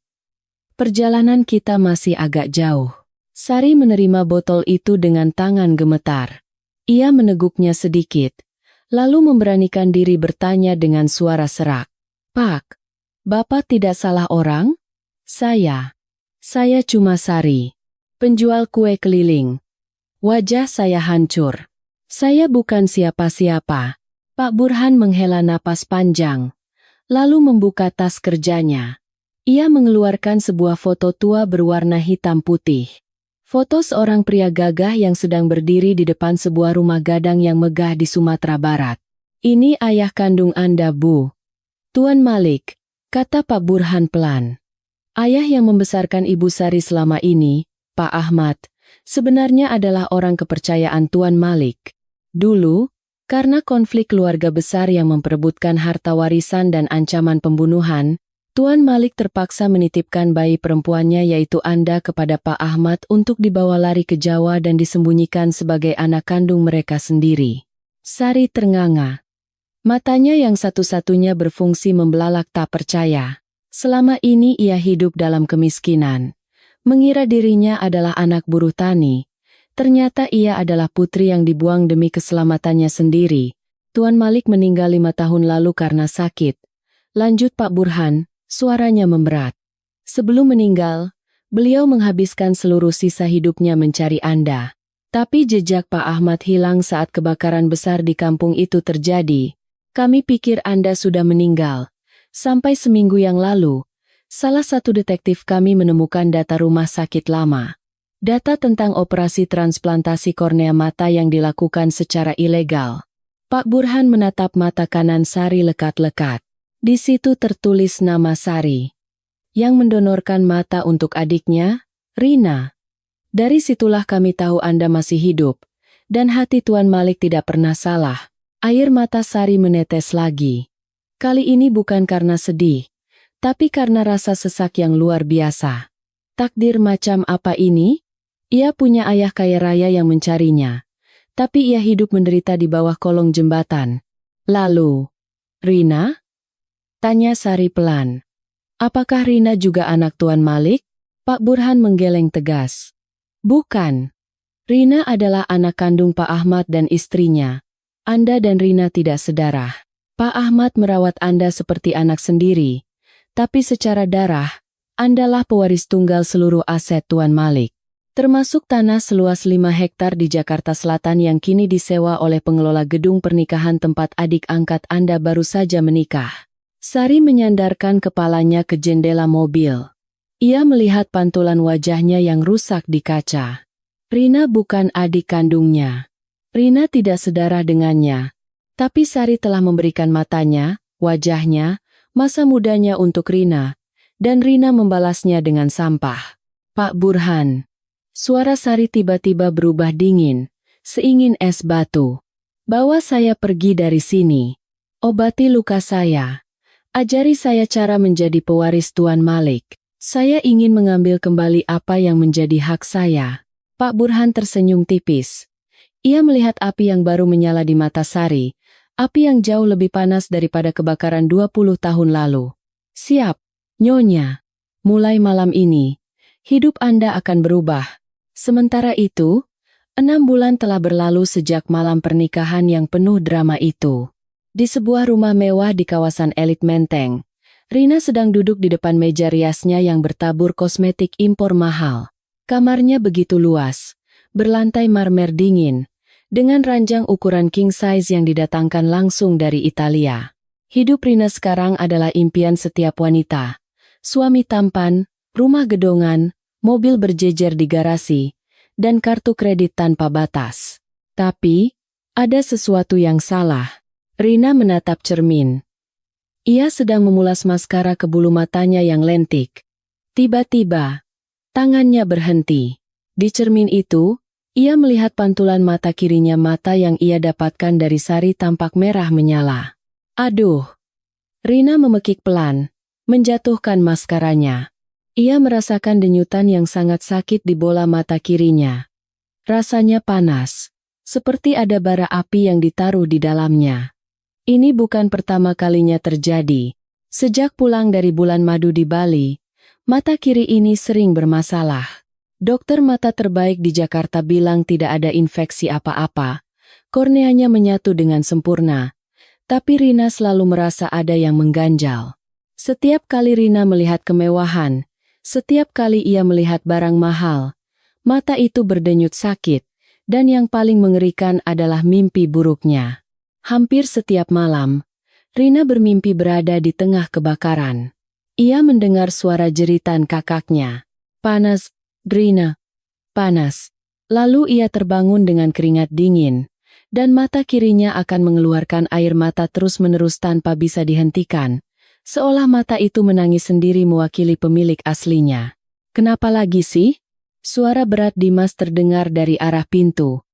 "Perjalanan kita masih agak jauh." Sari menerima botol itu dengan tangan gemetar. Ia meneguknya sedikit, lalu memberanikan diri bertanya dengan suara serak. "Pak, Bapak tidak salah orang? Saya cuma Sari, penjual kue keliling." Wajah saya hancur. "Saya bukan siapa-siapa." Pak Burhan menghela napas panjang, lalu membuka tas kerjanya. Ia mengeluarkan sebuah foto tua berwarna hitam putih. Foto seorang pria gagah yang sedang berdiri di depan sebuah rumah gadang yang megah di Sumatera Barat. "Ini ayah kandung Anda, Bu." "Tuan Malik," kata Pak Burhan pelan. "Ayah yang membesarkan Ibu Sari selama ini, Pak Ahmad, sebenarnya adalah orang kepercayaan Tuan Malik. Dulu, karena konflik keluarga besar yang memperebutkan harta warisan dan ancaman pembunuhan, Tuan Malik terpaksa menitipkan bayi perempuannya yaitu Anda kepada Pak Ahmad untuk dibawa lari ke Jawa dan disembunyikan sebagai anak kandung mereka sendiri." Sari ternganga. Matanya yang satu-satunya berfungsi membelalak tak percaya. Selama ini ia hidup dalam kemiskinan. Mengira dirinya adalah anak buruh tani. Ternyata ia adalah putri yang dibuang demi keselamatannya sendiri. Tuan Malik meninggal 5 tahun lalu karena sakit. Lanjut Pak Burhan, suaranya memberat. "Sebelum meninggal, beliau menghabiskan seluruh sisa hidupnya mencari Anda. Tapi jejak Pak Ahmad hilang saat kebakaran besar di kampung itu terjadi. Kami pikir Anda sudah meninggal. Sampai seminggu yang lalu, salah satu detektif kami menemukan data rumah sakit lama. Data tentang operasi transplantasi kornea mata yang dilakukan secara ilegal." Pak Burhan menatap mata kanan Sari lekat-lekat. Di situ tertulis nama Sari, yang mendonorkan mata untuk adiknya, Rina. "Dari situlah kami tahu Anda masih hidup, dan hati Tuan Malik tidak pernah salah." Air mata Sari menetes lagi. Kali ini bukan karena sedih, Tapi karena rasa sesak yang luar biasa. Takdir macam apa ini? Ia punya ayah kaya raya yang mencarinya. Tapi ia hidup menderita di bawah kolong jembatan. Lalu, Rina? Tanya Sari pelan. Apakah Rina juga anak Tuan Malik? Pak Burhan menggeleng tegas. Bukan. Rina adalah anak kandung Pak Ahmad dan istrinya. Anda dan Rina tidak sedarah. Pak Ahmad merawat Anda seperti anak sendiri. Tapi secara darah, Andalah pewaris tunggal seluruh aset Tuan Malik. Termasuk tanah seluas 5 hektar di Jakarta Selatan yang kini disewa oleh pengelola gedung pernikahan tempat adik angkat Anda baru saja menikah. Sari menyandarkan kepalanya ke jendela mobil. Ia melihat pantulan wajahnya yang rusak di kaca. Rina bukan adik kandungnya. Rina tidak sedarah dengannya. Tapi Sari telah memberikan matanya, wajahnya, masa mudanya untuk Rina, dan Rina membalasnya dengan sampah. Pak Burhan. Suara Sari tiba-tiba berubah dingin, seingin es batu. Bawa saya pergi dari sini. Obati luka saya. Ajari saya cara menjadi pewaris Tuan Malik. Saya ingin mengambil kembali apa yang menjadi hak saya. Pak Burhan tersenyum tipis. Ia melihat api yang baru menyala di mata Sari, api yang jauh lebih panas daripada kebakaran 20 tahun lalu. Siap, Nyonya. Mulai malam ini, hidup Anda akan berubah. Sementara itu, 6 bulan telah berlalu sejak malam pernikahan yang penuh drama itu. Di sebuah rumah mewah di kawasan elit Menteng, Rina sedang duduk di depan meja riasnya yang bertabur kosmetik impor mahal. Kamarnya begitu luas, berlantai marmer dingin, dengan ranjang ukuran king size yang didatangkan langsung dari Italia. Hidup Rina sekarang adalah impian setiap wanita. Suami tampan, rumah gedongan, mobil berjejer di garasi, dan kartu kredit tanpa batas. Tapi, ada sesuatu yang salah. Rina menatap cermin. Ia sedang memulas maskara ke bulu matanya yang lentik. Tiba-tiba, tangannya berhenti. Di cermin itu, ia melihat pantulan mata kirinya. Mata yang ia dapatkan dari Sari tampak merah menyala. Aduh! Rina memekik pelan, menjatuhkan maskaranya. Ia merasakan denyutan yang sangat sakit di bola mata kirinya. Rasanya panas, seperti ada bara api yang ditaruh di dalamnya. Ini bukan pertama kalinya terjadi. Sejak pulang dari bulan madu di Bali, mata kiri ini sering bermasalah. Dokter mata terbaik di Jakarta bilang tidak ada infeksi apa-apa. Korneanya menyatu dengan sempurna. Tapi Rina selalu merasa ada yang mengganjal. Setiap kali Rina melihat kemewahan, setiap kali ia melihat barang mahal, mata itu berdenyut sakit, dan yang paling mengerikan adalah mimpi buruknya. Hampir setiap malam, Rina bermimpi berada di tengah kebakaran. Ia mendengar suara jeritan kakaknya. Panas, Rina. Panas. Lalu ia terbangun dengan keringat dingin, dan mata kirinya akan mengeluarkan air mata terus-menerus tanpa bisa dihentikan. Seolah mata itu menangis sendiri mewakili pemilik aslinya. Kenapa lagi sih? Suara berat Dimas terdengar dari arah pintu.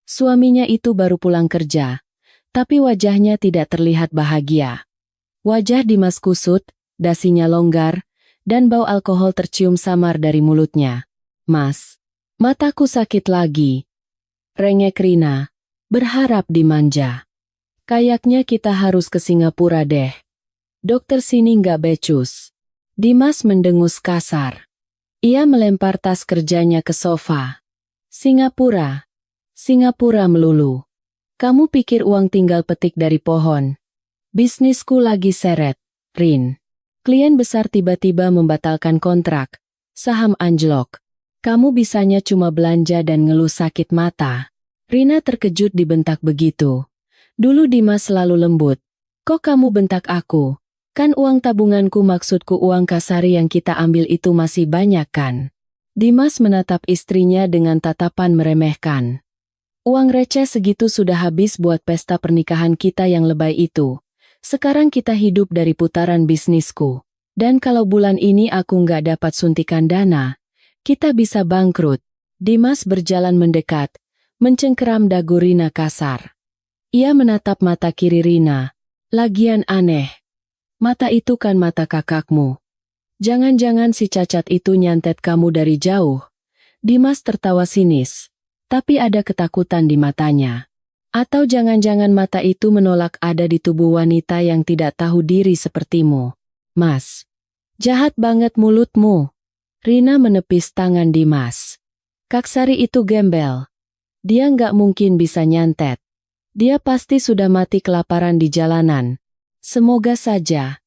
Suaminya itu baru pulang kerja, tapi wajahnya tidak terlihat bahagia. Wajah Dimas kusut, dasinya longgar, dan bau alkohol tercium samar dari mulutnya. Mas, mataku sakit lagi. Rengek Rina, berharap dimanja. Kayaknya kita harus ke Singapura deh. Dokter sini nggak becus. Dimas mendengus kasar. Ia melempar tas kerjanya ke sofa. Singapura. Singapura melulu. Kamu pikir uang tinggal petik dari pohon? Bisnisku lagi seret, Rin. Klien besar tiba-tiba membatalkan kontrak. Saham anjlok. Kamu bisanya cuma belanja dan ngeluh sakit mata. Rina terkejut dibentak begitu. Dulu Dimas selalu lembut. Kok kamu bentak aku? Kan uang tabunganku, maksudku uang Kasari yang kita ambil itu masih banyak kan? Dimas menatap istrinya dengan tatapan meremehkan. Uang receh segitu sudah habis buat pesta pernikahan kita yang lebay itu. Sekarang kita hidup dari putaran bisnisku. Dan kalau bulan ini aku nggak dapat suntikan dana, kita bisa bangkrut. Dimas berjalan mendekat, mencengkeram dagu Rina kasar. Ia menatap mata kiri Rina. Lagian aneh. Mata itu kan mata kakakmu. Jangan-jangan si cacat itu nyantet kamu dari jauh. Dimas tertawa sinis. Tapi ada ketakutan di matanya. Atau jangan-jangan mata itu menolak ada di tubuh wanita yang tidak tahu diri sepertimu. Mas. Jahat banget mulutmu. Rina menepis tangan Dimas. Kak Sari itu gembel. Dia nggak mungkin bisa nyantet. Dia pasti sudah mati kelaparan di jalanan. Semoga saja.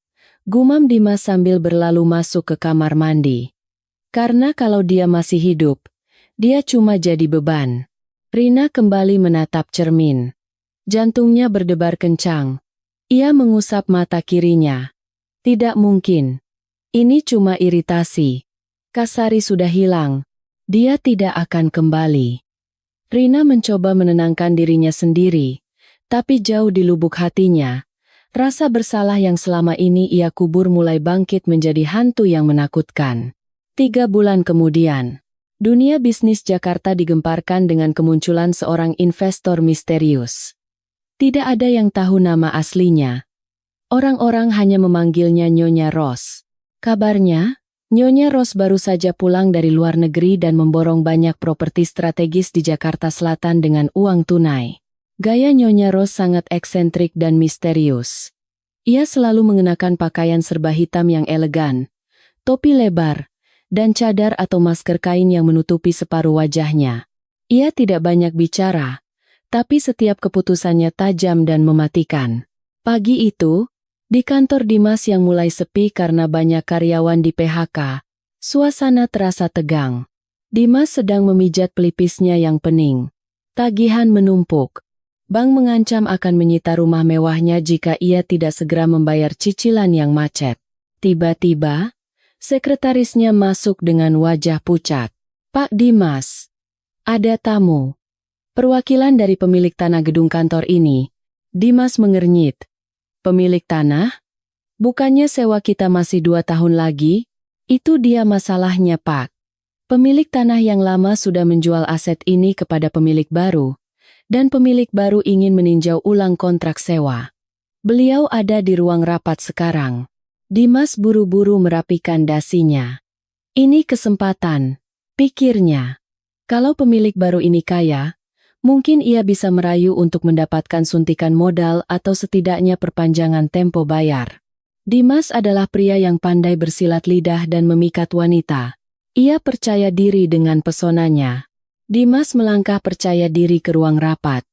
Gumam Dimas sambil berlalu masuk ke kamar mandi. Karena kalau dia masih hidup, dia cuma jadi beban. Rina kembali menatap cermin. Jantungnya berdebar kencang. Ia mengusap mata kirinya. Tidak mungkin. Ini cuma iritasi. Kak Sari sudah hilang. Dia tidak akan kembali. Rina mencoba menenangkan dirinya sendiri. Tapi jauh di lubuk hatinya, rasa bersalah yang selama ini ia kubur mulai bangkit menjadi hantu yang menakutkan. 3 bulan kemudian, dunia bisnis Jakarta digemparkan dengan kemunculan seorang investor misterius. Tidak ada yang tahu nama aslinya. Orang-orang hanya memanggilnya Nyonya Ros. Kabarnya, Nyonya Ros baru saja pulang dari luar negeri dan memborong banyak properti strategis di Jakarta Selatan dengan uang tunai. Gaya Nyonya Ros sangat eksentrik dan misterius. Ia selalu mengenakan pakaian serba hitam yang elegan, topi lebar, dan cadar atau masker kain yang menutupi separuh wajahnya. Ia tidak banyak bicara, tapi setiap keputusannya tajam dan mematikan. Pagi itu, di kantor Dimas yang mulai sepi karena banyak karyawan di PHK, suasana terasa tegang. Dimas sedang memijat pelipisnya yang pening. Tagihan menumpuk. Bank mengancam akan menyita rumah mewahnya jika ia tidak segera membayar cicilan yang macet. Tiba-tiba, sekretarisnya masuk dengan wajah pucat. Pak Dimas, ada tamu. Perwakilan dari pemilik tanah gedung kantor ini. Dimas mengernyit. Pemilik tanah? Bukannya sewa kita masih 2 tahun lagi? Itu dia masalahnya, Pak. Pemilik tanah yang lama sudah menjual aset ini kepada pemilik baru. Dan pemilik baru ingin meninjau ulang kontrak sewa. Beliau ada di ruang rapat sekarang. Dimas buru-buru merapikan dasinya. Ini kesempatan, pikirnya. Kalau pemilik baru ini kaya, mungkin ia bisa merayu untuk mendapatkan suntikan modal atau setidaknya perpanjangan tempo bayar. Dimas adalah pria yang pandai bersilat lidah dan memikat wanita. Ia percaya diri dengan pesonanya. Dimas melangkah percaya diri ke ruang rapat.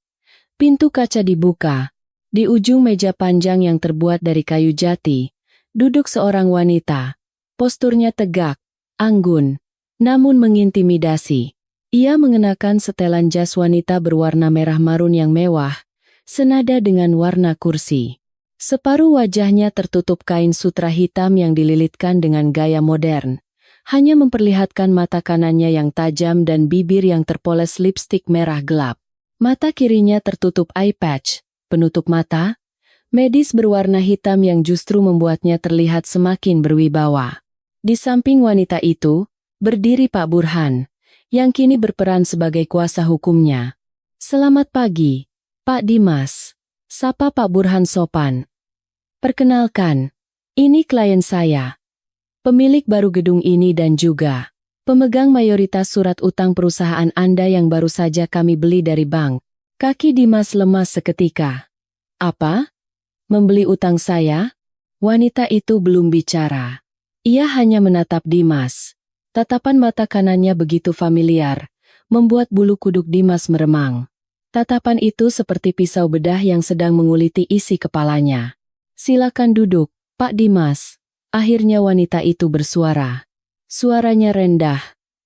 Pintu kaca dibuka. Di ujung meja panjang yang terbuat dari kayu jati, duduk seorang wanita. Posturnya tegak, anggun, namun mengintimidasi. Ia mengenakan setelan jas wanita berwarna merah marun yang mewah, senada dengan warna kursi. Separuh wajahnya tertutup kain sutra hitam yang dililitkan dengan gaya modern. Hanya memperlihatkan mata kanannya yang tajam dan bibir yang terpoles lipstik merah gelap. Mata kirinya tertutup eye patch, penutup mata, medis berwarna hitam yang justru membuatnya terlihat semakin berwibawa. Di samping wanita itu, berdiri Pak Burhan, yang kini berperan sebagai kuasa hukumnya. Selamat pagi, Pak Dimas. Sapa Pak Burhan sopan. Perkenalkan, ini klien saya. Pemilik baru gedung ini dan juga pemegang mayoritas surat utang perusahaan Anda yang baru saja kami beli dari bank. Kaki Dimas lemas seketika. Apa? Membeli utang saya? Wanita itu belum bicara. Ia hanya menatap Dimas. Tatapan mata kanannya begitu familiar, membuat bulu kuduk Dimas meremang. Tatapan itu seperti pisau bedah yang sedang menguliti isi kepalanya. Silakan duduk, Pak Dimas. Akhirnya wanita itu bersuara. Suaranya rendah,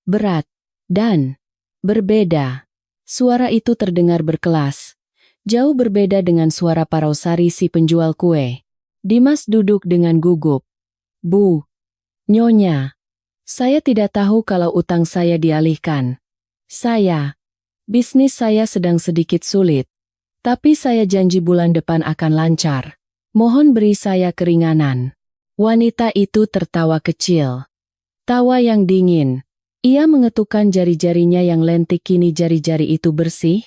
berat, dan berbeda. Suara itu terdengar berkelas. Jauh berbeda dengan suara Parausari si penjual kue. Dimas duduk dengan gugup. Bu, Nyonya, saya tidak tahu kalau utang saya dialihkan. Bisnis saya sedang sedikit sulit. Tapi saya janji bulan depan akan lancar. Mohon beri saya keringanan. Wanita itu tertawa kecil. Tawa yang dingin. Ia mengetukkan jari-jarinya yang lentik, kini jari-jari itu bersih,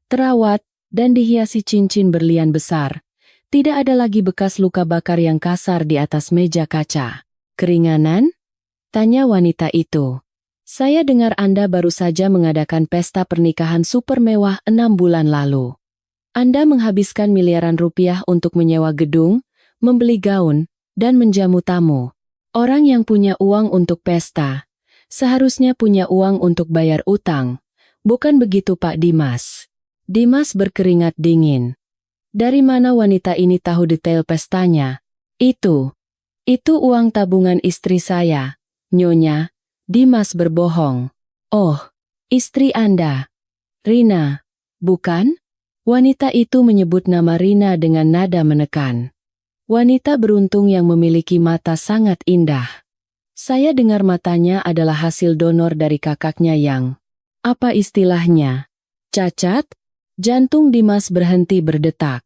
terawat, dan dihiasi cincin berlian besar. Tidak ada lagi bekas luka bakar yang kasar di atas meja kaca. Keringanan? Tanya wanita itu. Saya dengar Anda baru saja mengadakan pesta pernikahan super mewah 6 bulan lalu. Anda menghabiskan miliaran rupiah untuk menyewa gedung, membeli gaun, dan menjamu tamu. Orang yang punya uang untuk pesta, seharusnya punya uang untuk bayar utang. Bukan begitu Pak Dimas? Dimas berkeringat dingin. Dari mana wanita ini tahu detail pestanya? Itu uang tabungan istri saya, Nyonya. Dimas berbohong. Oh, istri Anda. Rina, bukan? Wanita itu menyebut nama Rina dengan nada menekan. Wanita beruntung yang memiliki mata sangat indah. Saya dengar matanya adalah hasil donor dari kakaknya yang... Apa istilahnya? Cacat? Jantung Dimas berhenti berdetak.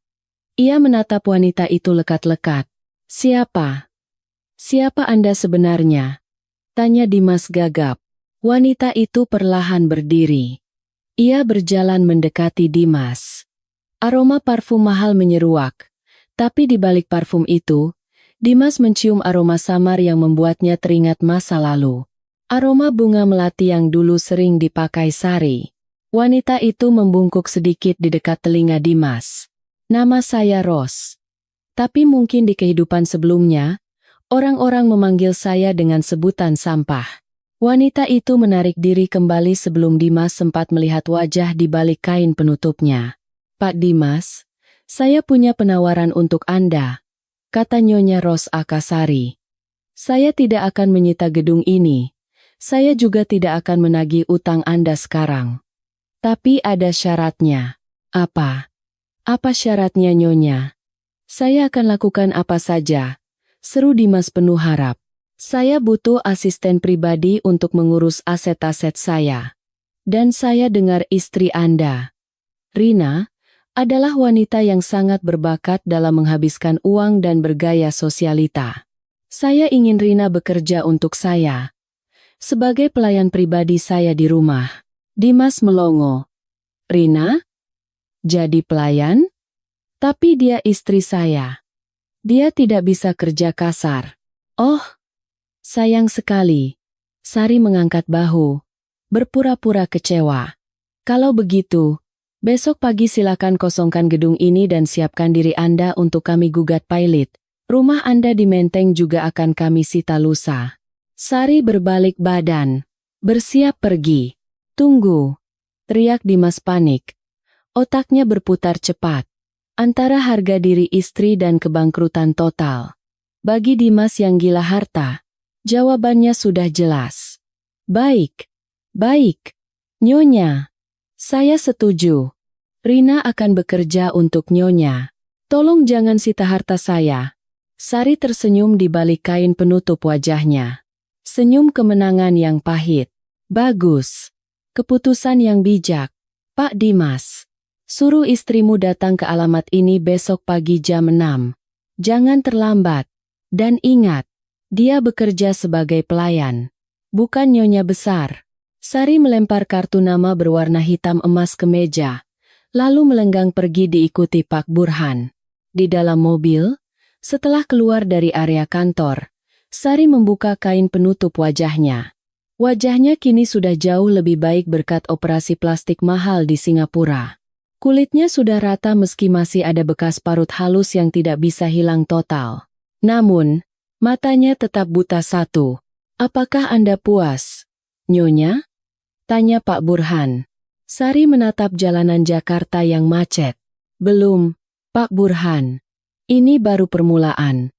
Ia menatap wanita itu lekat-lekat. Siapa? Siapa Anda sebenarnya? Tanya Dimas gagap. Wanita itu perlahan berdiri. Ia berjalan mendekati Dimas. Aroma parfum mahal menyeruak. Tapi di balik parfum itu, Dimas mencium aroma samar yang membuatnya teringat masa lalu. Aroma bunga melati yang dulu sering dipakai Sari. Wanita itu membungkuk sedikit di dekat telinga Dimas. Nama saya Ros. Tapi mungkin di kehidupan sebelumnya, orang-orang memanggil saya dengan sebutan sampah. Wanita itu menarik diri kembali sebelum Dimas sempat melihat wajah di balik kain penutupnya. Pak Dimas, saya punya penawaran untuk Anda, kata Nyonya Ros Akasari. Saya tidak akan menyita gedung ini. Saya juga tidak akan menagih utang Anda sekarang. Tapi ada syaratnya. Apa? Apa syaratnya Nyonya? Saya akan lakukan apa saja, seru Dimas penuh harap. Saya butuh asisten pribadi untuk mengurus aset-aset saya. Dan saya dengar istri Anda, Rina, adalah wanita yang sangat berbakat dalam menghabiskan uang dan bergaya sosialita. Saya ingin Rina bekerja untuk saya. Sebagai pelayan pribadi saya di rumah. Dimas melongo. Rina? Jadi pelayan? Tapi dia istri saya. Dia tidak bisa kerja kasar. Oh, sayang sekali. Sari mengangkat bahu, berpura-pura kecewa. Kalau begitu, besok pagi silakan kosongkan gedung ini dan siapkan diri Anda untuk kami gugat pilot. Rumah Anda di Menteng juga akan kami sita lusa. Sari berbalik badan, bersiap pergi. Tunggu, teriak Dimas panik. Otaknya berputar cepat. Antara harga diri istri dan kebangkrutan total. Bagi Dimas yang gila harta, jawabannya sudah jelas. Baik, baik, Nyonya. Saya setuju. Rina akan bekerja untuk Nyonya. Tolong jangan sita harta saya. Sari tersenyum di balik kain penutup wajahnya. Senyum kemenangan yang pahit. Bagus. Keputusan yang bijak. Pak Dimas, suruh istrimu datang ke alamat ini besok pagi jam 6. Jangan terlambat. Dan ingat, dia bekerja sebagai pelayan. Bukan Nyonya besar. Sari melempar kartu nama berwarna hitam emas ke meja, lalu melenggang pergi diikuti Pak Burhan. Di dalam mobil, setelah keluar dari area kantor, Sari membuka kain penutup wajahnya. Wajahnya kini sudah jauh lebih baik berkat operasi plastik mahal di Singapura. Kulitnya sudah rata meski masih ada bekas parut halus yang tidak bisa hilang total. Namun, matanya tetap buta satu. Apakah Anda puas, Nyonya? Tanya Pak Burhan. Sari menatap jalanan Jakarta yang macet. Belum, Pak Burhan. Ini baru permulaan.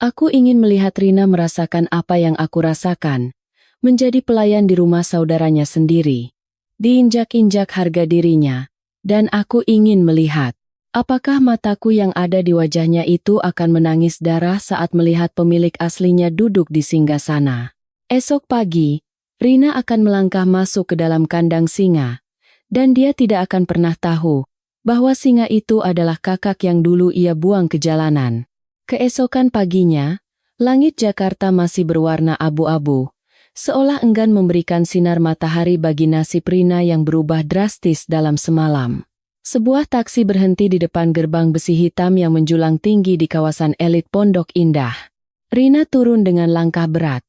Aku ingin melihat Rina merasakan apa yang aku rasakan. Menjadi pelayan di rumah saudaranya sendiri. Diinjak-injak harga dirinya. Dan aku ingin melihat. Apakah mataku yang ada di wajahnya itu akan menangis darah saat melihat pemilik aslinya duduk di singgasana. Esok pagi, Rina akan melangkah masuk ke dalam kandang singa. Dan dia tidak akan pernah tahu bahwa singa itu adalah kakak yang dulu ia buang ke jalanan. Keesokan paginya, langit Jakarta masih berwarna abu-abu. Seolah enggan memberikan sinar matahari bagi nasib Rina yang berubah drastis dalam semalam. Sebuah taksi berhenti di depan gerbang besi hitam yang menjulang tinggi di kawasan elit Pondok Indah. Rina turun dengan langkah berat.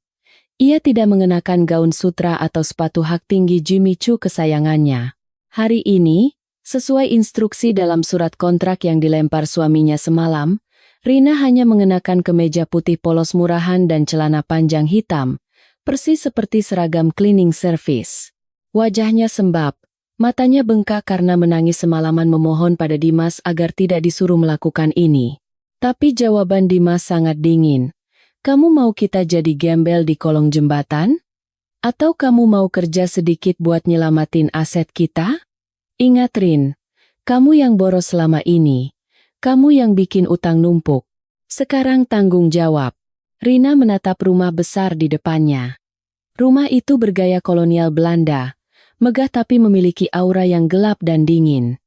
Ia tidak mengenakan gaun sutra atau sepatu hak tinggi Jimmy Choo kesayangannya. Hari ini, sesuai instruksi dalam surat kontrak yang dilempar suaminya semalam, Rina hanya mengenakan kemeja putih polos murahan dan celana panjang hitam, persis seperti seragam cleaning service. Wajahnya sembab. Matanya bengkak karena menangis semalaman memohon pada Dimas agar tidak disuruh melakukan ini. Tapi jawaban Dimas sangat dingin. Kamu mau kita jadi gembel di kolong jembatan? Atau kamu mau kerja sedikit buat nyelamatin aset kita? Ingat Rin, kamu yang boros selama ini. Kamu yang bikin utang numpuk. Sekarang tanggung jawab. Rina menatap rumah besar di depannya. Rumah itu bergaya kolonial Belanda. Megah tapi memiliki aura yang gelap dan dingin.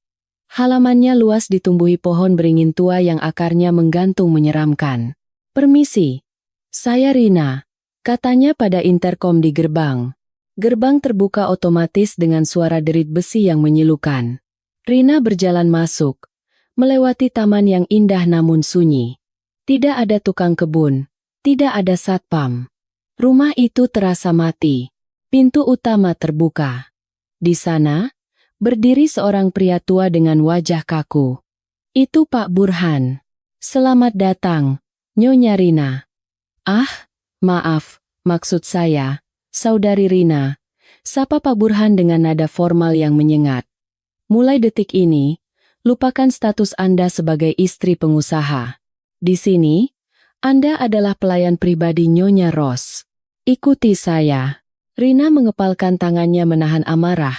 Halamannya luas ditumbuhi pohon beringin tua yang akarnya menggantung menyeramkan. Permisi, saya Rina, katanya pada interkom di gerbang. Gerbang terbuka otomatis dengan suara derit besi yang menyilukan. Rina berjalan masuk, melewati taman yang indah namun sunyi. Tidak ada tukang kebun, tidak ada satpam. Rumah itu terasa mati. Pintu utama terbuka. Di sana, berdiri seorang pria tua dengan wajah kaku. Itu Pak Burhan. Selamat datang, Nyonya Rina. Ah, maaf, maksud saya, Saudari Rina. Sapa Pak Burhan dengan nada formal yang menyengat. Mulai detik ini, lupakan status Anda sebagai istri pengusaha. Di sini, Anda adalah pelayan pribadi Nyonya Ros. Ikuti saya. Rina mengepalkan tangannya menahan amarah.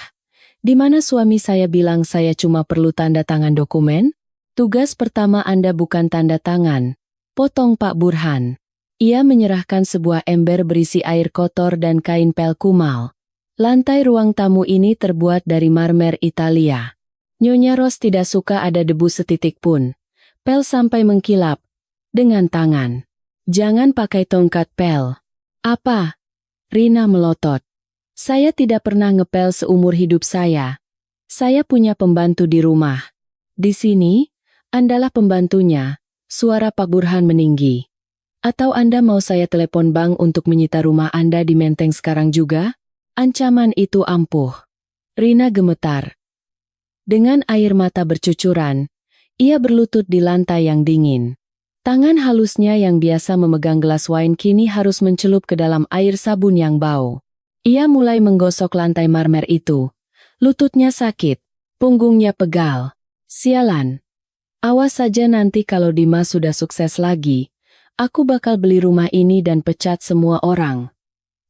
Di mana suami saya bilang saya cuma perlu tanda tangan dokumen? Tugas pertama Anda bukan tanda tangan. Potong Pak Burhan. Ia menyerahkan sebuah ember berisi air kotor dan kain pel kumal. Lantai ruang tamu ini terbuat dari marmer Italia. Nyonya Ros tidak suka ada debu setitik pun. Pel sampai mengkilap. Dengan tangan. Jangan pakai tongkat pel. Apa? Rina melotot. Saya tidak pernah ngepel seumur hidup saya. Saya punya pembantu di rumah. Di sini, Andalah pembantunya. Suara Pak Burhan meninggi. Atau Anda mau saya telepon bank untuk menyita rumah Anda di Menteng sekarang juga? Ancaman itu ampuh. Rina gemetar. Dengan air mata bercucuran, ia berlutut di lantai yang dingin. Tangan halusnya yang biasa memegang gelas wine kini harus mencelup ke dalam air sabun yang bau. Ia mulai menggosok lantai marmer itu. Lututnya sakit, punggungnya pegal. Sialan. Awas saja nanti kalau Dimas sudah sukses lagi, aku bakal beli rumah ini dan pecat semua orang.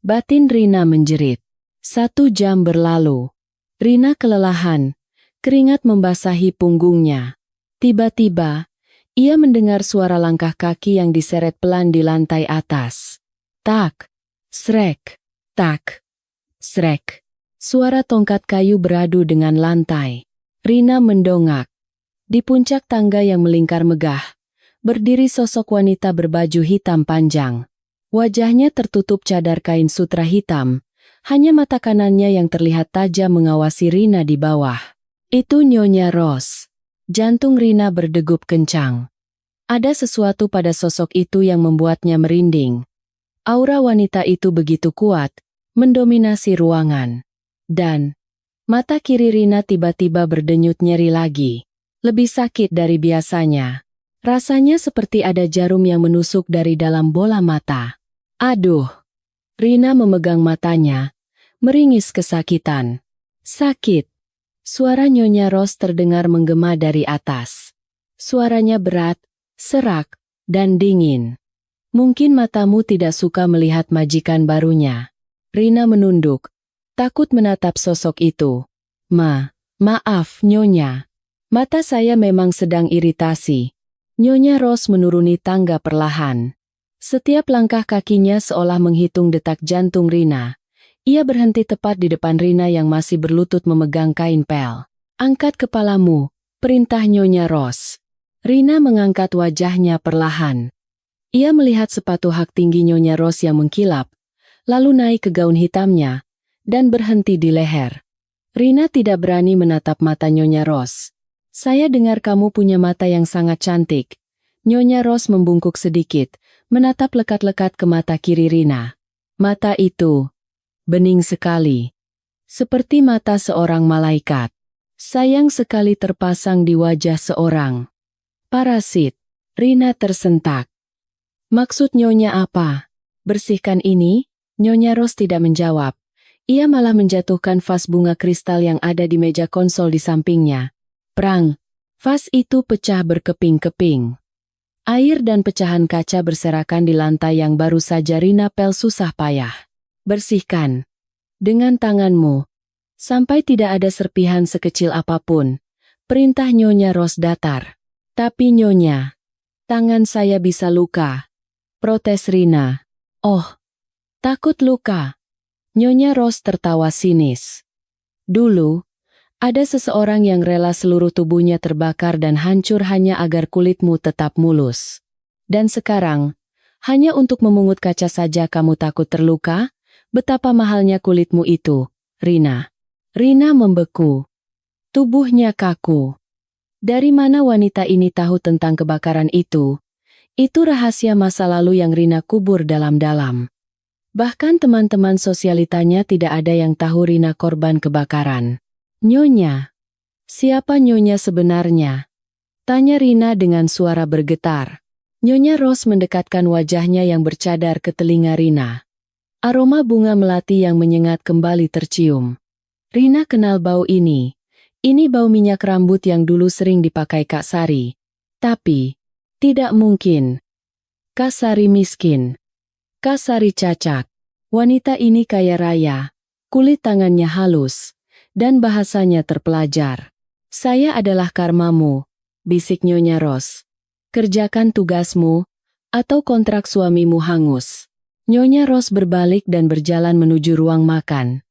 Batin Rina menjerit. 1 jam berlalu. Rina kelelahan, keringat membasahi punggungnya. Tiba-tiba, ia mendengar suara langkah kaki yang diseret pelan di lantai atas. Tak, srek, tak, srek. Suara tongkat kayu beradu dengan lantai. Rina mendongak. Di puncak tangga yang melingkar megah, berdiri sosok wanita berbaju hitam panjang. Wajahnya tertutup cadar kain sutra hitam, hanya mata kanannya yang terlihat tajam mengawasi Rina di bawah. Itu Nyonya Ros. Jantung Rina berdegup kencang. Ada sesuatu pada sosok itu yang membuatnya merinding. Aura wanita itu begitu kuat, mendominasi ruangan. Dan, mata kiri Rina tiba-tiba berdenyut nyeri lagi. Lebih sakit dari biasanya. Rasanya seperti ada jarum yang menusuk dari dalam bola mata. Aduh! Rina memegang matanya, meringis kesakitan. Sakit! Suara Nyonya Ros terdengar menggema dari atas. Suaranya berat, serak, dan dingin. Mungkin matamu tidak suka melihat majikan barunya. Rina menunduk, takut menatap sosok itu. Maaf Nyonya. Mata saya memang sedang iritasi. Nyonya Ros menuruni tangga perlahan. Setiap langkah kakinya seolah menghitung detak jantung Rina. Ia berhenti tepat di depan Rina yang masih berlutut memegang kain pel. Angkat kepalamu, perintah Nyonya Ros. Rina mengangkat wajahnya perlahan. Ia melihat sepatu hak tinggi Nyonya Ros yang mengkilap, lalu naik ke gaun hitamnya, dan berhenti di leher. Rina tidak berani menatap mata Nyonya Ros. Saya dengar kamu punya mata yang sangat cantik. Nyonya Rose membungkuk sedikit, menatap lekat-lekat ke mata kiri Rina. Mata itu bening sekali, seperti mata seorang malaikat. Sayang sekali terpasang di wajah seorang parasit. Rina tersentak. Maksud Nyonya apa? Bersihkan ini? Nyonya Rose tidak menjawab. Ia malah menjatuhkan vas bunga kristal yang ada di meja konsol di sampingnya. Prang! Vas itu pecah berkeping-keping. Air dan pecahan kaca berserakan di lantai yang baru saja Rina pel susah payah. Bersihkan dengan tanganmu, sampai tidak ada serpihan sekecil apapun. Perintah Nyonya Rose datar. Tapi Nyonya, tangan saya bisa luka. Protes Rina. Oh, takut luka. Nyonya Rose tertawa sinis. Dulu, ada seseorang yang rela seluruh tubuhnya terbakar dan hancur hanya agar kulitmu tetap mulus. Dan sekarang, hanya untuk memungut kaca saja kamu takut terluka? Betapa mahalnya kulitmu itu, Rina. Rina membeku. Tubuhnya kaku. Dari mana wanita ini tahu tentang kebakaran itu? Itu rahasia masa lalu yang Rina kubur dalam-dalam. Bahkan teman-teman sosialitanya tidak ada yang tahu Rina korban kebakaran. Nyonya, siapa Nyonya sebenarnya? Tanya Rina dengan suara bergetar. Nyonya Rose mendekatkan wajahnya yang bercadar ke telinga Rina. Aroma bunga melati yang menyengat kembali tercium. Rina kenal bau ini. Ini bau minyak rambut yang dulu sering dipakai Kak Sari. Tapi, tidak mungkin. Kak Sari miskin. Kak Sari cacat. Wanita ini kaya raya. Kulit tangannya halus. Dan bahasanya terpelajar. Saya adalah karmamu, bisik Nyonya Rose. Kerjakan tugasmu, atau kontrak suamimu hangus. Nyonya Rose berbalik dan berjalan menuju ruang makan.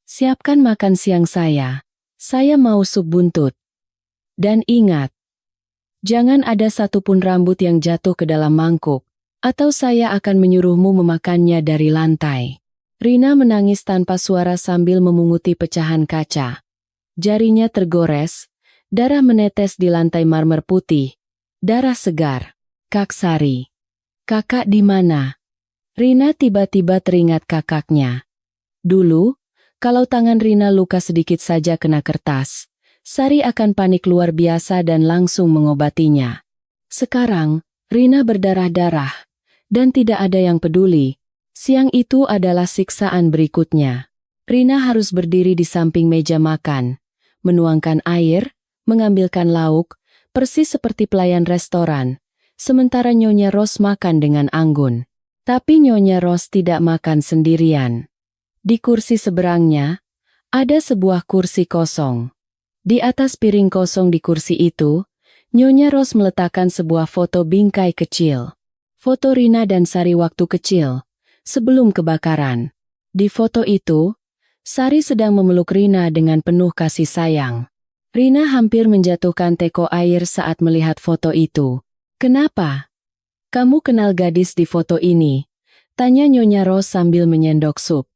Siapkan makan siang saya. Saya mau sup buntut. Dan ingat, jangan ada satupun rambut yang jatuh ke dalam mangkuk, atau saya akan menyuruhmu memakannya dari lantai. Rina menangis tanpa suara sambil memunguti pecahan kaca. Jarinya tergores, darah menetes di lantai marmer putih. Darah segar. Kak Sari. Kakak di mana? Rina tiba-tiba teringat kakaknya. Dulu, kalau tangan Rina luka sedikit saja kena kertas, Sari akan panik luar biasa dan langsung mengobatinya. Sekarang, Rina berdarah-darah, dan tidak ada yang peduli. Siang itu adalah siksaan berikutnya. Rina harus berdiri di samping meja makan, menuangkan air, mengambilkan lauk, persis seperti pelayan restoran, sementara Nyonya Rose makan dengan anggun. Tapi Nyonya Rose tidak makan sendirian. Di kursi seberangnya, ada sebuah kursi kosong. Di atas piring kosong di kursi itu, Nyonya Rose meletakkan sebuah foto bingkai kecil. Foto Rina dan Sari waktu kecil. Sebelum kebakaran. Di foto itu, Sari sedang memeluk Rina dengan penuh kasih sayang. Rina hampir menjatuhkan teko air saat melihat foto itu. Kenapa? Kamu kenal gadis di foto ini? Tanya Nyonya Rose sambil menyendok sup.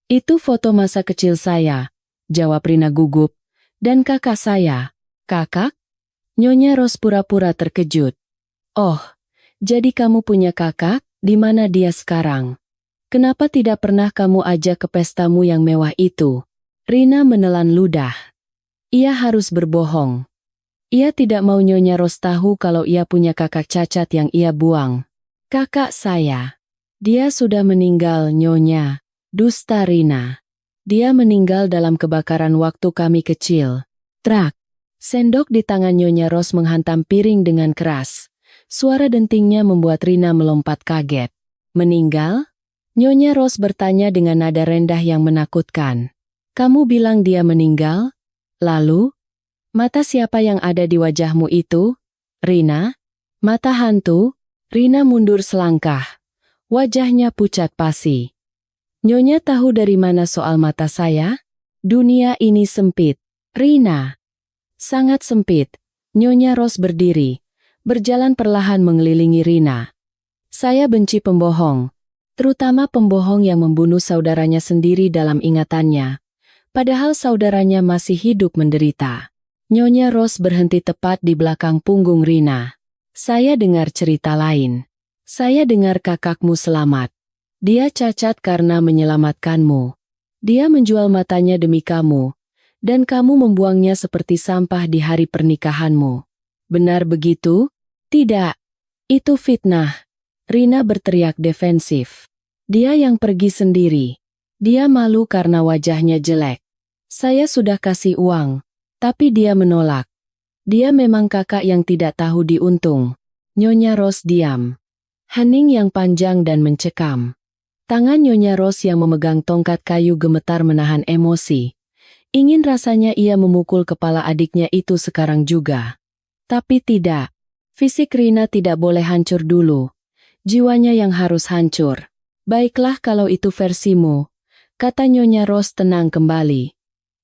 Itu foto masa kecil saya, jawab Rina gugup. Dan kakak saya. Kakak? Nyonya Rose pura-pura terkejut. Oh. Jadi kamu punya kakak, di mana dia sekarang? Kenapa tidak pernah kamu ajak ke pestamu yang mewah itu? Rina menelan ludah. Ia harus berbohong. Ia tidak mau Nyonya Rose tahu kalau ia punya kakak cacat yang ia buang. Kakak saya. Dia sudah meninggal, Nyonya. Dusta Rina. Dia meninggal dalam kebakaran waktu kami kecil. Trak. Sendok di tangan Nyonya Rose menghantam piring dengan keras. Suara dentingnya membuat Rina melompat kaget. Meninggal? Nyonya Rose bertanya dengan nada rendah yang menakutkan. Kamu bilang dia meninggal? Lalu? Mata siapa yang ada di wajahmu itu? Rina? Mata hantu? Rina mundur selangkah. Wajahnya pucat pasi. Nyonya tahu dari mana soal mata saya? Dunia ini sempit. Rina. Sangat sempit. Nyonya Rose berdiri. Berjalan perlahan mengelilingi Rina. Saya benci pembohong. Terutama pembohong yang membunuh saudaranya sendiri dalam ingatannya. Padahal saudaranya masih hidup menderita. Nyonya Rose berhenti tepat di belakang punggung Rina. Saya dengar cerita lain. Saya dengar kakakmu selamat. Dia cacat karena menyelamatkanmu. Dia menjual matanya demi kamu. Dan kamu membuangnya seperti sampah di hari pernikahanmu. Benar begitu? Tidak. Itu fitnah. Rina berteriak defensif. Dia yang pergi sendiri. Dia malu karena wajahnya jelek. Saya sudah kasih uang. Tapi dia menolak. Dia memang kakak yang tidak tahu diuntung. Nyonya Rose diam. Hening yang panjang dan mencekam. Tangan Nyonya Rose yang memegang tongkat kayu gemetar menahan emosi. Ingin rasanya ia memukul kepala adiknya itu sekarang juga. Tapi tidak. Fisik Rina tidak boleh hancur dulu. Jiwanya yang harus hancur. Baiklah kalau itu versimu, kata Nyonya Rose tenang kembali.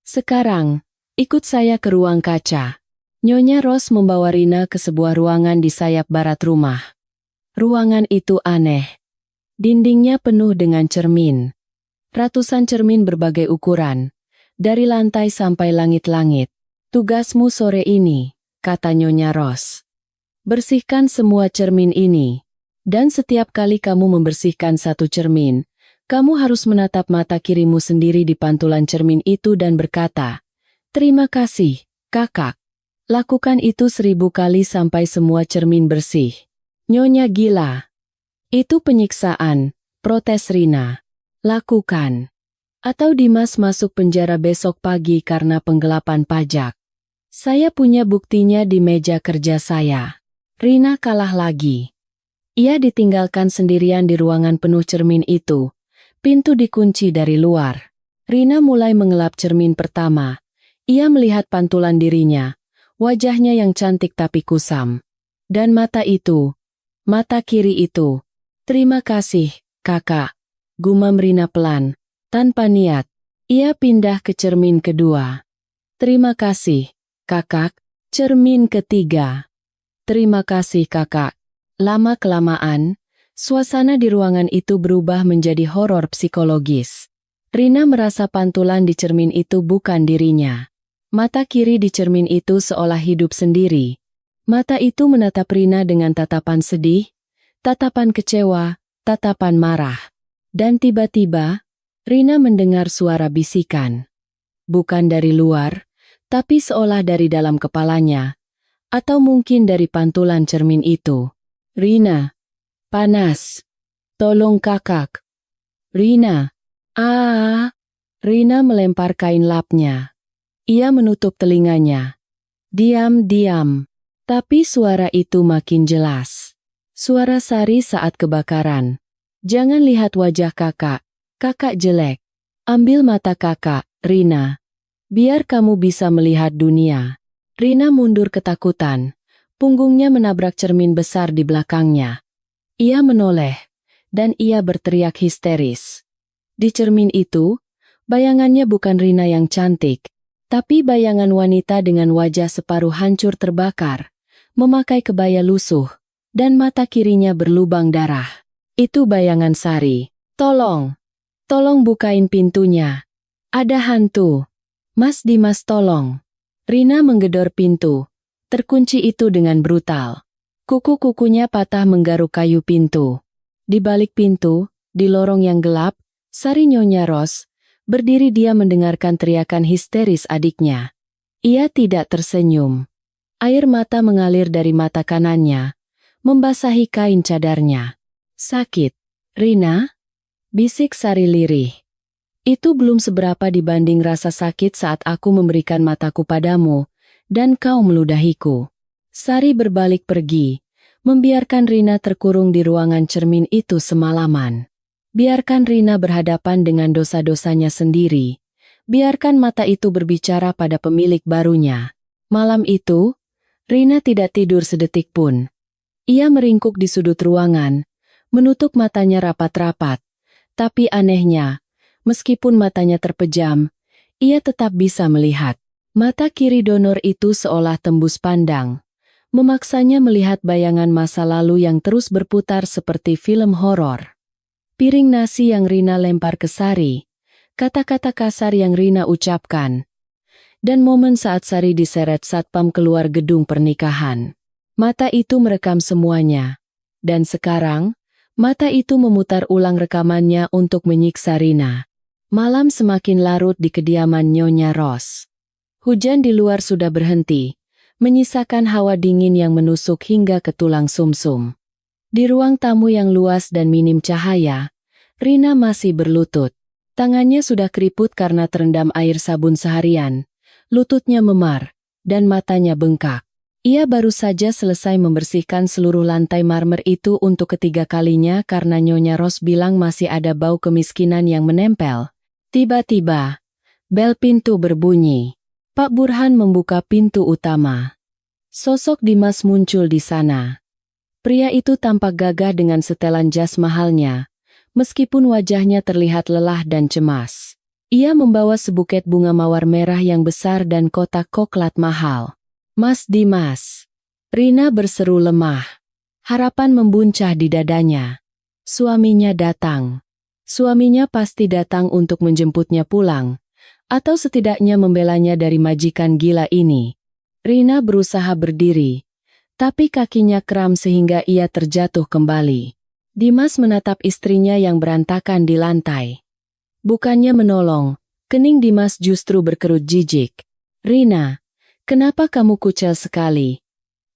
Sekarang, ikut saya ke ruang kaca. Nyonya Rose membawa Rina ke sebuah ruangan di sayap barat rumah. Ruangan itu aneh. Dindingnya penuh dengan cermin. Ratusan cermin berbagai ukuran. Dari lantai sampai langit-langit. Tugasmu sore ini, kata Nyonya Rose. Bersihkan semua cermin ini. Dan setiap kali kamu membersihkan satu cermin, kamu harus menatap mata kirimu sendiri di pantulan cermin itu dan berkata, "Terima kasih, kakak." Lakukan itu 1000 kali sampai semua cermin bersih. Nyonya gila. Itu penyiksaan, protes Rina. Lakukan. Atau Dimas masuk penjara besok pagi karena penggelapan pajak. Saya punya buktinya di meja kerja saya. Rina kalah lagi. Ia ditinggalkan sendirian di ruangan penuh cermin itu. Pintu dikunci dari luar. Rina mulai mengelap cermin pertama. Ia melihat pantulan dirinya. Wajahnya yang cantik tapi kusam. Dan mata itu. Mata kiri itu. Terima kasih, kakak. Gumam Rina pelan. Tanpa niat. Ia pindah ke cermin kedua. Terima kasih, kakak. Cermin ketiga. Terima kasih, kakak. Lama-kelamaan, suasana di ruangan itu berubah menjadi horor psikologis. Rina merasa pantulan di cermin itu bukan dirinya. Mata kiri di cermin itu seolah hidup sendiri. Mata itu menatap Rina dengan tatapan sedih, tatapan kecewa, tatapan marah. Dan tiba-tiba, Rina mendengar suara bisikan. Bukan dari luar, tapi seolah dari dalam kepalanya. Atau mungkin dari pantulan cermin itu. Rina. Panas. Tolong kakak. Rina. Rina melempar kain lapnya. Ia menutup telinganya. Diam. Tapi suara itu makin jelas. Suara Sari saat kebakaran. Jangan lihat wajah kakak. Kakak jelek. Ambil mata kakak, Rina. Biar kamu bisa melihat dunia. Rina mundur ketakutan. Punggungnya menabrak cermin besar di belakangnya. Ia menoleh, dan ia berteriak histeris. Di cermin itu, bayangannya bukan Rina yang cantik, tapi bayangan wanita dengan wajah separuh hancur terbakar, memakai kebaya lusuh, dan mata kirinya berlubang darah. Itu bayangan Sari. Tolong bukain pintunya. Ada hantu. Mas Dimas tolong. Rina menggedor pintu. Terkunci itu dengan brutal. Kuku-kukunya patah menggaruk kayu pintu. Di balik pintu, di lorong yang gelap, Sari Nyonya Rose, berdiri dia mendengarkan teriakan histeris adiknya. Ia tidak tersenyum. Air mata mengalir dari mata kanannya, membasahi kain cadarnya. Sakit. Rina? Bisik Sari lirih. Itu belum seberapa dibanding rasa sakit saat aku memberikan mataku padamu, dan kau meludahiku. Sari berbalik pergi, membiarkan Rina terkurung di ruangan cermin itu semalaman. Biarkan Rina berhadapan dengan dosa-dosanya sendiri. Biarkan mata itu berbicara pada pemilik barunya. Malam itu, Rina tidak tidur sedetik pun. Ia meringkuk di sudut ruangan, menutup matanya rapat-rapat. Tapi anehnya, meskipun matanya terpejam, ia tetap bisa melihat. Mata kiri donor itu seolah tembus pandang, memaksanya melihat bayangan masa lalu yang terus berputar seperti film horor. Piring nasi yang Rina lempar ke Sari, kata-kata kasar yang Rina ucapkan, dan momen saat Sari diseret satpam keluar gedung pernikahan. Mata itu merekam semuanya. Dan sekarang, mata itu memutar ulang rekamannya untuk menyiksa Rina. Malam semakin larut di kediaman Nyonya Ros. Hujan di luar sudah berhenti, menyisakan hawa dingin yang menusuk hingga ke tulang sumsum. Di ruang tamu yang luas dan minim cahaya, Rina masih berlutut. Tangannya sudah keriput karena terendam air sabun seharian. Lututnya memar, dan matanya bengkak. Ia baru saja selesai membersihkan seluruh lantai marmer itu untuk ketiga kalinya karena Nyonya Ros bilang masih ada bau kemiskinan yang menempel. Tiba-tiba, bel pintu berbunyi. Pak Burhan membuka pintu utama. Sosok Dimas muncul di sana. Pria itu tampak gagah dengan setelan jas mahalnya, meskipun wajahnya terlihat lelah dan cemas. Ia membawa sebuket bunga mawar merah yang besar dan kotak coklat mahal. "Mas Dimas." Rina berseru lemah. Harapan membuncah di dadanya. Suaminya datang. Suaminya pasti datang untuk menjemputnya pulang, atau setidaknya membelanya dari majikan gila ini. Rina berusaha berdiri, tapi kakinya kram sehingga ia terjatuh kembali. Dimas menatap istrinya yang berantakan di lantai. Bukannya menolong, kening Dimas justru berkerut jijik. "Rina, kenapa kamu kucel sekali?"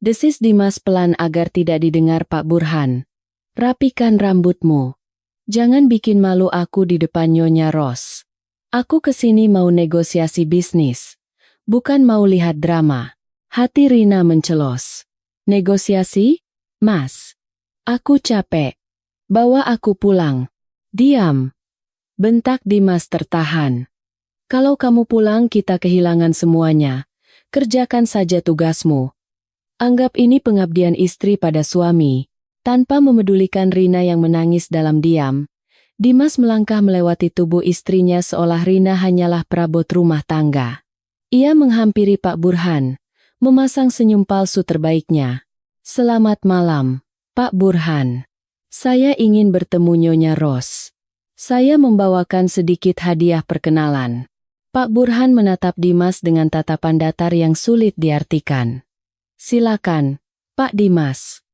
desis Dimas pelan agar tidak didengar Pak Burhan. "Rapikan rambutmu. Jangan bikin malu aku di depan Nyonya Ros. Aku kesini mau negosiasi bisnis, bukan mau lihat drama." Hati Rina mencelos. "Negosiasi? Mas, aku capek. Bawa aku pulang." "Diam," bentak Dimas tertahan. "Kalau kamu pulang kita kehilangan semuanya. Kerjakan saja tugasmu." Anggap ini pengabdian istri pada suami. Tanpa memedulikan Rina yang menangis dalam diam, Dimas melangkah melewati tubuh istrinya seolah Rina hanyalah perabot rumah tangga. Ia menghampiri Pak Burhan, memasang senyum palsu terbaiknya. "Selamat malam, Pak Burhan. Saya ingin bertemu Nyonya Ros. Saya membawakan sedikit hadiah perkenalan." Pak Burhan menatap Dimas dengan tatapan datar yang sulit diartikan. "Silakan, Pak Dimas."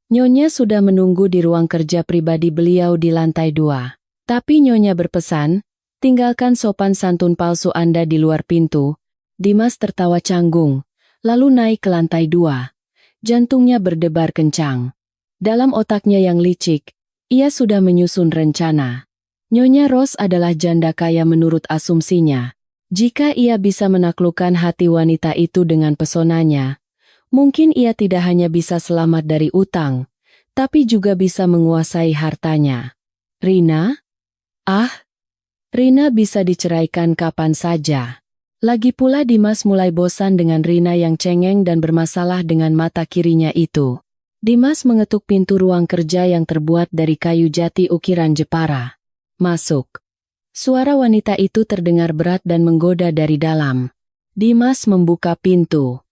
Nyonya sudah menunggu di ruang kerja pribadi beliau di lantai 2. Tapi Nyonya berpesan, "Tinggalkan sopan santun palsu Anda di luar pintu." Dimas tertawa canggung, lalu naik ke lantai 2. Jantungnya berdebar kencang. Dalam otaknya yang licik, ia sudah menyusun rencana. Nyonya Ros adalah janda kaya menurut asumsinya. Jika ia bisa menaklukkan hati wanita itu dengan pesonanya, mungkin ia tidak hanya bisa selamat dari utang, tapi juga bisa menguasai hartanya. Rina? Rina bisa diceraikan kapan saja. Lagi pula Dimas mulai bosan dengan Rina yang cengeng dan bermasalah dengan mata kirinya itu. Dimas mengetuk pintu ruang kerja yang terbuat dari kayu jati ukiran Jepara. "Masuk." Suara wanita itu terdengar berat dan menggoda dari dalam. Dimas membuka pintu.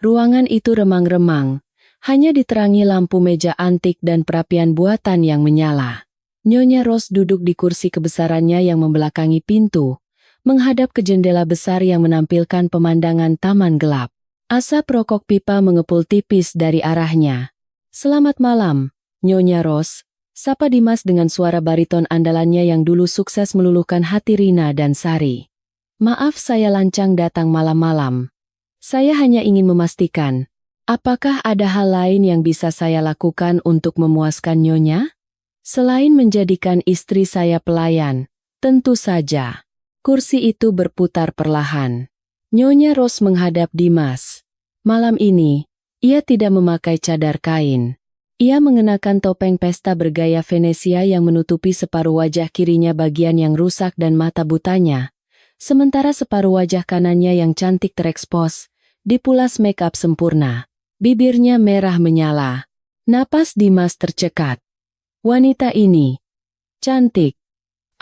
Ruangan itu remang-remang, hanya diterangi lampu meja antik dan perapian buatan yang menyala. Nyonya Ros duduk di kursi kebesarannya yang membelakangi pintu, menghadap ke jendela besar yang menampilkan pemandangan taman gelap. Asap rokok pipa mengepul tipis dari arahnya. "Selamat malam, Nyonya Ros," sapa Dimas dengan suara bariton andalannya yang dulu sukses meluluhkan hati Rina dan Sari. "Maaf saya lancang datang malam-malam. Saya hanya ingin memastikan, apakah ada hal lain yang bisa saya lakukan untuk memuaskan Nyonya? Selain menjadikan istri saya pelayan, tentu saja." Kursi itu berputar perlahan. Nyonya Ros menghadap Dimas. Malam ini, ia tidak memakai cadar kain. Ia mengenakan topeng pesta bergaya Venesia yang menutupi separuh wajah kirinya bagian yang rusak dan mata butanya, sementara separuh wajah kanannya yang cantik terekspos, dipulas make up sempurna. Bibirnya merah menyala. Napas Dimas tercekat. Wanita ini cantik.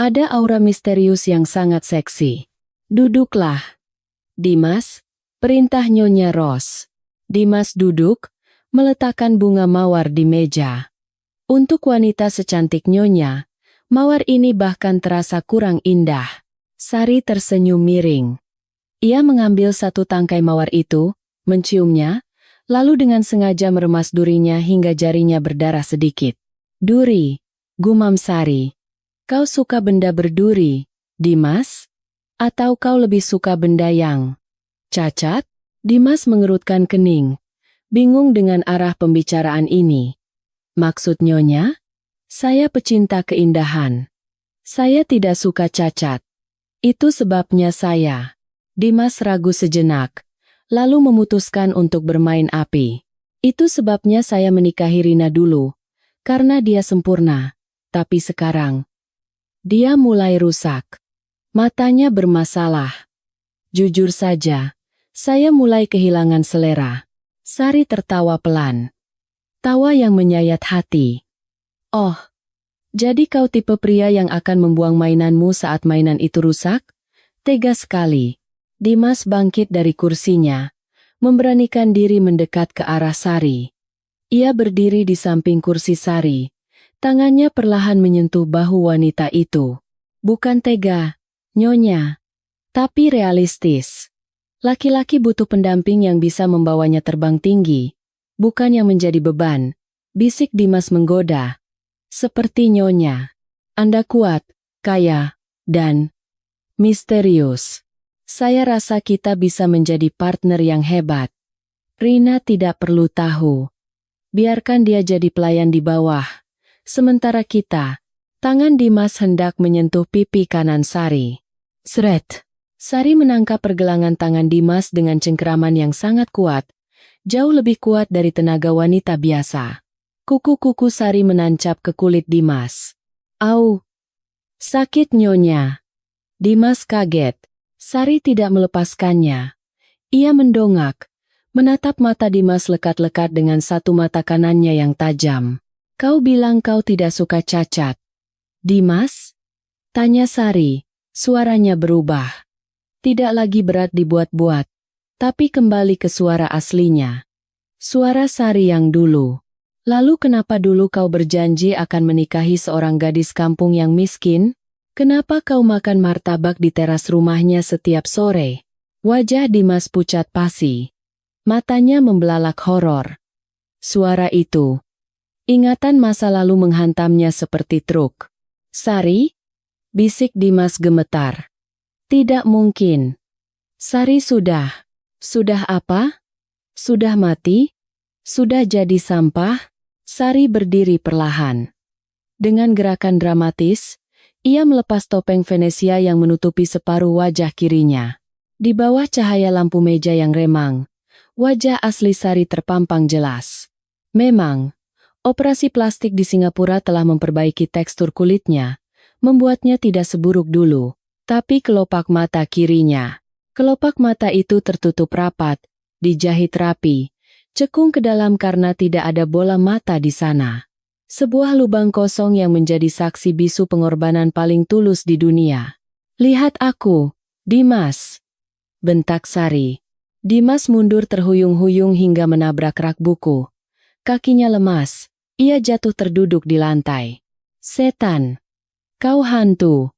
Ada aura misterius yang sangat seksi. "Duduklah, Dimas," perintah Nyonya Ros. Dimas duduk, meletakkan bunga mawar di meja. Untuk wanita secantik Nyonya, mawar ini bahkan terasa kurang indah. Sari tersenyum miring. Ia mengambil satu tangkai mawar itu, menciumnya, lalu dengan sengaja meremas durinya hingga jarinya berdarah sedikit. Duri, gumam Sari. Kau suka benda berduri, Dimas? Atau kau lebih suka benda yang cacat? Dimas mengerutkan kening, bingung dengan arah pembicaraan ini. Maksud Nyonya? Saya pecinta keindahan. Saya tidak suka cacat. Itu sebabnya saya. Dimas ragu sejenak, lalu memutuskan untuk bermain api. Itu sebabnya saya menikahi Rina dulu, karena dia sempurna. Tapi sekarang, dia mulai rusak. Matanya bermasalah. Jujur saja, saya mulai kehilangan selera. Sari tertawa pelan. Tawa yang menyayat hati. Oh, jadi kau tipe pria yang akan membuang mainanmu saat mainan itu rusak? Tega sekali. Dimas bangkit dari kursinya, memberanikan diri mendekat ke arah Sari. Ia berdiri di samping kursi Sari. Tangannya perlahan menyentuh bahu wanita itu. Bukan tega, Nyonya, tapi realistis. Laki-laki butuh pendamping yang bisa membawanya terbang tinggi, bukan yang menjadi beban, bisik Dimas menggoda. Seperti Nyonya. Anda kuat, kaya, dan misterius. Saya rasa kita bisa menjadi partner yang hebat. Rina tidak perlu tahu. Biarkan dia jadi pelayan di bawah. Sementara kita, tangan Dimas hendak menyentuh pipi kanan Sari. Sret. Sari menangkap pergelangan tangan Dimas dengan cengkeraman yang sangat kuat, jauh lebih kuat dari tenaga wanita biasa. Kuku-kuku Sari menancap ke kulit Dimas. Au! Sakit Nyonya. Dimas kaget. Sari tidak melepaskannya. Ia mendongak, menatap mata Dimas lekat-lekat dengan satu mata kanannya yang tajam. Kau bilang kau tidak suka cacat. Dimas? Tanya Sari, suaranya berubah. Tidak lagi berat dibuat-buat, tapi kembali ke suara aslinya. Suara Sari yang dulu. Lalu kenapa dulu kau berjanji akan menikahi seorang gadis kampung yang miskin? Kenapa kau makan martabak di teras rumahnya setiap sore? Wajah Dimas pucat pasi. Matanya membelalak horor. Suara itu. Ingatan masa lalu menghantamnya seperti truk. Sari? Bisik Dimas gemetar. Tidak mungkin. Sari sudah. Sudah apa? Sudah mati? Sudah jadi sampah? Sari berdiri perlahan. Dengan gerakan dramatis, ia melepas topeng Venesia yang menutupi separuh wajah kirinya. Di bawah cahaya lampu meja yang remang, wajah asli Sari terpampang jelas. Memang, operasi plastik di Singapura telah memperbaiki tekstur kulitnya, membuatnya tidak seburuk dulu. Tapi kelopak mata kirinya. Kelopak mata itu tertutup rapat, dijahit rapi, cekung ke dalam karena tidak ada bola mata di sana. Sebuah lubang kosong yang menjadi saksi bisu pengorbanan paling tulus di dunia. Lihat aku, Dimas. Bentak Sari. Dimas mundur terhuyung-huyung hingga menabrak rak buku. Kakinya lemas. Ia jatuh terduduk di lantai. Setan. Kau hantu.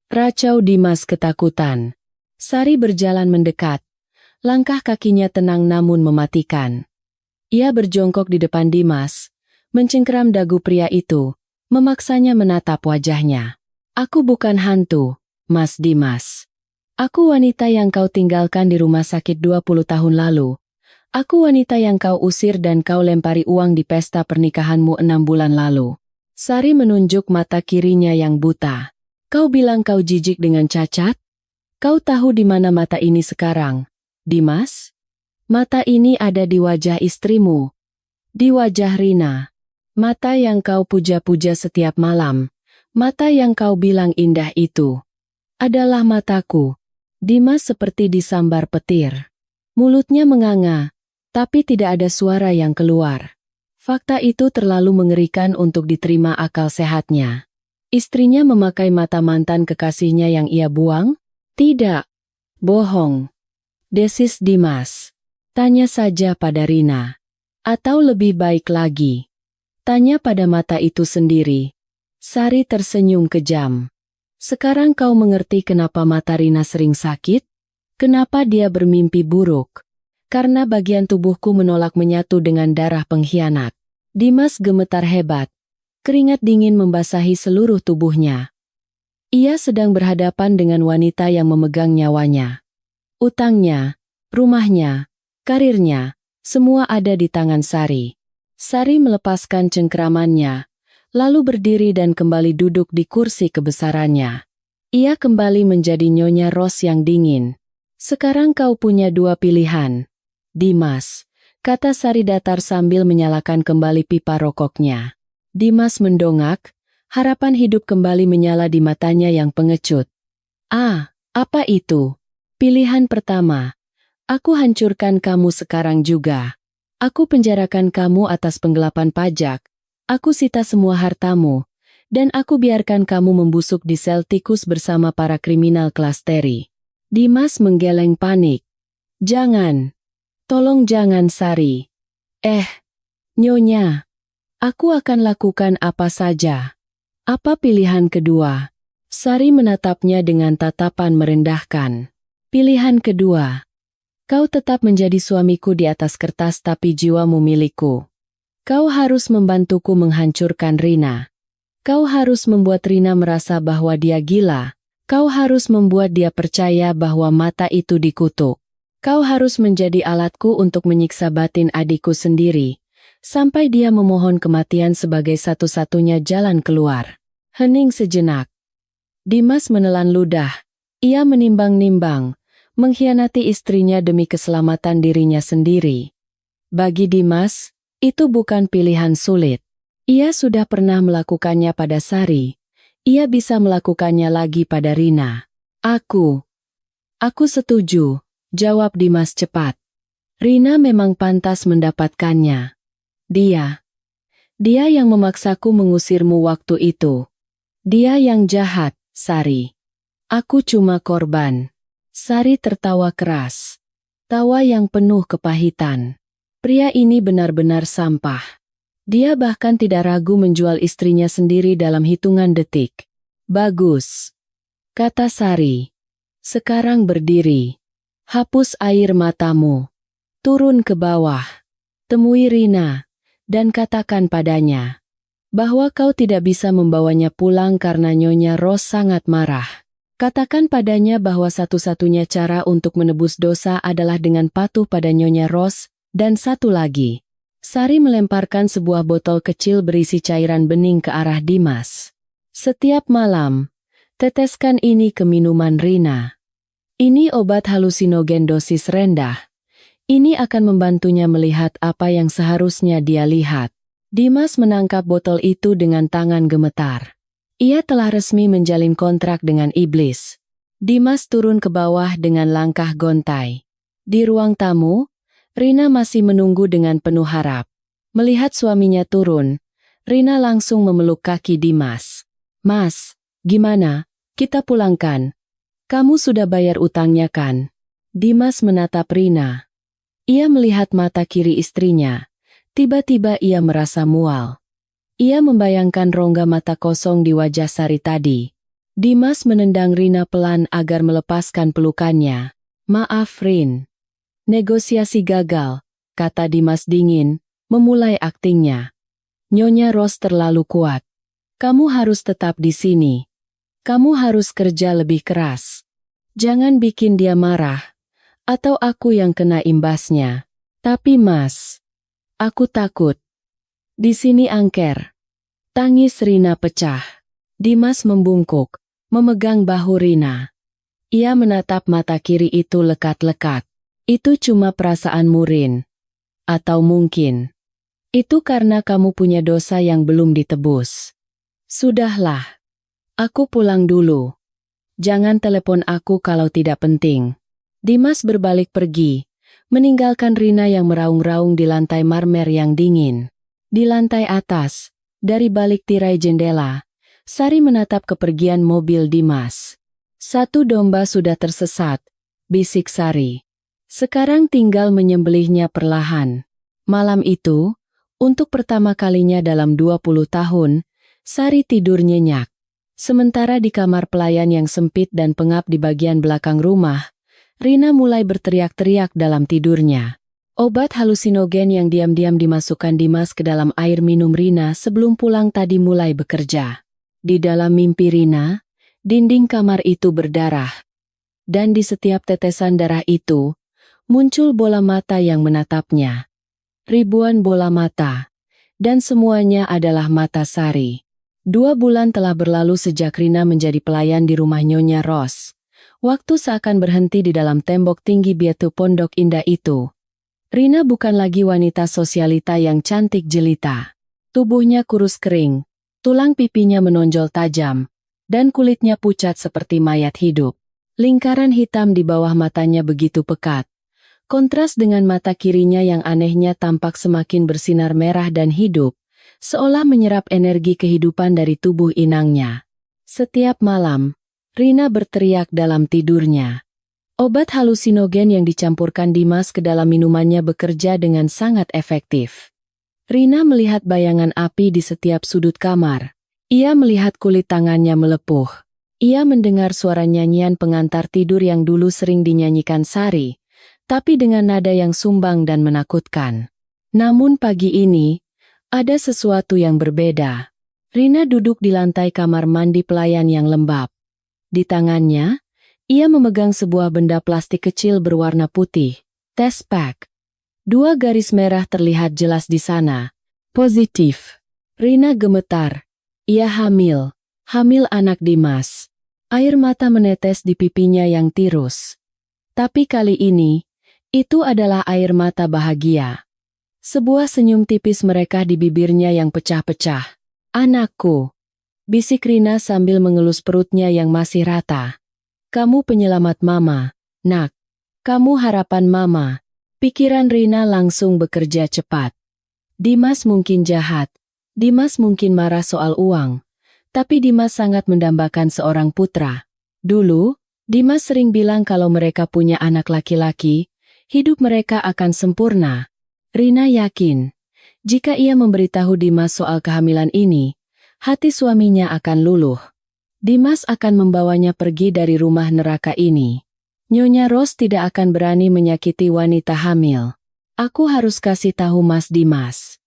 Racau Dimas ketakutan. Sari berjalan mendekat. Langkah kakinya tenang namun mematikan. Ia berjongkok di depan Dimas, mencengkeram dagu pria itu, memaksanya menatap wajahnya. Aku bukan hantu, Mas Dimas. Aku wanita yang kau tinggalkan di rumah sakit 20 tahun lalu. Aku wanita yang kau usir dan kau lempari uang di pesta pernikahanmu 6 bulan lalu. Sari menunjuk mata kirinya yang buta. Kau bilang kau jijik dengan cacat? Kau tahu di mana mata ini sekarang, Dimas? Mata ini ada di wajah istrimu. Di wajah Rina. Mata yang kau puja-puja setiap malam. Mata yang kau bilang indah itu. Adalah mataku. Dimas seperti disambar petir. Mulutnya menganga. Tapi tidak ada suara yang keluar. Fakta itu terlalu mengerikan untuk diterima akal sehatnya. Istrinya memakai mata mantan kekasihnya yang ia buang? Tidak. Bohong. Desis Dimas. Tanya saja pada Rina. Atau lebih baik lagi. Tanya pada mata itu sendiri. Sari tersenyum kejam. Sekarang kau mengerti kenapa mata Rina sering sakit? Kenapa dia bermimpi buruk? Karena bagian tubuhku menolak menyatu dengan darah pengkhianat. Dimas gemetar hebat. Keringat dingin membasahi seluruh tubuhnya. Ia sedang berhadapan dengan wanita yang memegang nyawanya. Utangnya, rumahnya, karirnya, semua ada di tangan Sari. Sari melepaskan cengkeramannya, lalu berdiri dan kembali duduk di kursi kebesarannya. Ia kembali menjadi Nyonya Ros yang dingin. Sekarang kau punya dua pilihan, Dimas, kata Sari datar sambil menyalakan kembali pipa rokoknya. Dimas mendongak, harapan hidup kembali menyala di matanya yang pengecut. Ah, apa itu? Pilihan pertama, aku hancurkan kamu sekarang juga. Aku penjarakan kamu atas penggelapan pajak. Aku sita semua hartamu, dan aku biarkan kamu membusuk di sel tikus bersama para kriminal kelas Teri. Dimas menggeleng panik. Jangan. Tolong jangan, Sari. Nyonya. Aku akan lakukan apa saja. Apa pilihan kedua? Sari menatapnya dengan tatapan merendahkan. Pilihan kedua. Kau tetap menjadi suamiku di atas kertas tapi jiwamu milikku. Kau harus membantuku menghancurkan Rina. Kau harus membuat Rina merasa bahwa dia gila. Kau harus membuat dia percaya bahwa mata itu dikutuk. Kau harus menjadi alatku untuk menyiksa batin adikku sendiri, sampai dia memohon kematian sebagai satu-satunya jalan keluar. Hening sejenak. Dimas menelan ludah. Ia menimbang-nimbang, mengkhianati istrinya demi keselamatan dirinya sendiri. Bagi Dimas, itu bukan pilihan sulit. Ia sudah pernah melakukannya pada Sari. Ia bisa melakukannya lagi pada Rina. Aku setuju, jawab Dimas cepat. Rina memang pantas mendapatkannya. Dia yang memaksaku mengusirmu waktu itu. Dia yang jahat, Sari. Aku cuma korban. Sari tertawa keras. Tawa yang penuh kepahitan. Pria ini benar-benar sampah. Dia bahkan tidak ragu menjual istrinya sendiri dalam hitungan detik. Bagus, kata Sari. Sekarang berdiri. Hapus air matamu. Turun ke bawah. Temui Rina, dan katakan padanya bahwa kau tidak bisa membawanya pulang karena Nyonya Ros sangat marah. Katakan padanya bahwa satu-satunya cara untuk menebus dosa adalah dengan patuh pada Nyonya Ros. Dan satu lagi, Sari melemparkan sebuah botol kecil berisi cairan bening ke arah Dimas. Setiap malam, teteskan ini ke minuman Rina. Ini obat halusinogen dosis rendah. Ini akan membantunya melihat apa yang seharusnya dia lihat. Dimas menangkap botol itu dengan tangan gemetar. Ia telah resmi menjalin kontrak dengan iblis. Dimas turun ke bawah dengan langkah gontai. Di ruang tamu, Rina masih menunggu dengan penuh harap. Melihat suaminya turun, Rina langsung memeluk kaki Dimas. Mas, gimana? Kita pulangkan. Kamu sudah bayar utangnya kan? Dimas menatap Rina. Ia melihat mata kiri istrinya. Tiba-tiba ia merasa mual. Ia membayangkan rongga mata kosong di wajah Sari tadi. Dimas menendang Rina pelan agar melepaskan pelukannya. Maaf Rin. Negosiasi gagal, kata Dimas dingin, memulai aktingnya. Nyonya Ros terlalu kuat. Kamu harus tetap di sini. Kamu harus kerja lebih keras. Jangan bikin dia marah, atau aku yang kena imbasnya. Tapi Mas, aku takut. Di sini angker. Tangis Rina pecah. Dimas membungkuk, memegang bahu Rina. Ia menatap mata kiri itu lekat-lekat. Itu cuma perasaanmu Rin. Atau mungkin itu karena kamu punya dosa yang belum ditebus. Sudahlah. Aku pulang dulu. Jangan telepon aku kalau tidak penting. Dimas berbalik pergi, meninggalkan Rina yang meraung-raung di lantai marmer yang dingin. Di lantai atas, dari balik tirai jendela, Sari menatap kepergian mobil Dimas. Satu domba sudah tersesat, bisik Sari. Sekarang tinggal menyembelihnya perlahan. Malam itu, untuk pertama kalinya dalam 20 tahun, Sari tidur nyenyak. Sementara di kamar pelayan yang sempit dan pengap di bagian belakang rumah, Rina mulai berteriak-teriak dalam tidurnya. Obat halusinogen yang diam-diam dimasukkan Dimas ke dalam air minum Rina sebelum pulang tadi mulai bekerja. Di dalam mimpi Rina, dinding kamar itu berdarah. Dan di setiap tetesan darah itu, muncul bola mata yang menatapnya. Ribuan bola mata. Dan semuanya adalah mata Sari. 2 bulan telah berlalu sejak Rina menjadi pelayan di rumah Nyonya Ros. Waktu seakan berhenti di dalam tembok tinggi batu pondok indah itu. Rina bukan lagi wanita sosialita yang cantik jelita. Tubuhnya kurus kering, tulang pipinya menonjol tajam, dan kulitnya pucat seperti mayat hidup. Lingkaran hitam di bawah matanya begitu pekat. Kontras dengan mata kirinya yang anehnya tampak semakin bersinar merah dan hidup, seolah menyerap energi kehidupan dari tubuh inangnya. Setiap malam, Rina berteriak dalam tidurnya. Obat halusinogen yang dicampurkan Dimas ke dalam minumannya bekerja dengan sangat efektif. Rina melihat bayangan api di setiap sudut kamar. Ia melihat kulit tangannya melepuh. Ia mendengar suara nyanyian pengantar tidur yang dulu sering dinyanyikan Sari, tapi dengan nada yang sumbang dan menakutkan. Namun pagi ini, ada sesuatu yang berbeda. Rina duduk di lantai kamar mandi pelayan yang lembab. Di tangannya, ia memegang sebuah benda plastik kecil berwarna putih, test pack. 2 garis merah terlihat jelas di sana. Positif. Rina gemetar. Ia hamil anak Dimas. Air mata menetes di pipinya yang tirus. Tapi kali ini, itu adalah air mata bahagia. Sebuah senyum tipis mereka di bibirnya yang pecah-pecah. Anakku, bisik Rina sambil mengelus perutnya yang masih rata. Kamu penyelamat mama, nak. Kamu harapan mama. Pikiran Rina langsung bekerja cepat. Dimas mungkin jahat. Dimas mungkin marah soal uang. Tapi Dimas sangat mendambakan seorang putra. Dulu, Dimas sering bilang kalau mereka punya anak laki-laki, hidup mereka akan sempurna. Rina yakin, jika ia memberitahu Dimas soal kehamilan ini, hati suaminya akan luluh. Dimas akan membawanya pergi dari rumah neraka ini. Nyonya Ros tidak akan berani menyakiti wanita hamil. Aku harus kasih tahu Mas Dimas.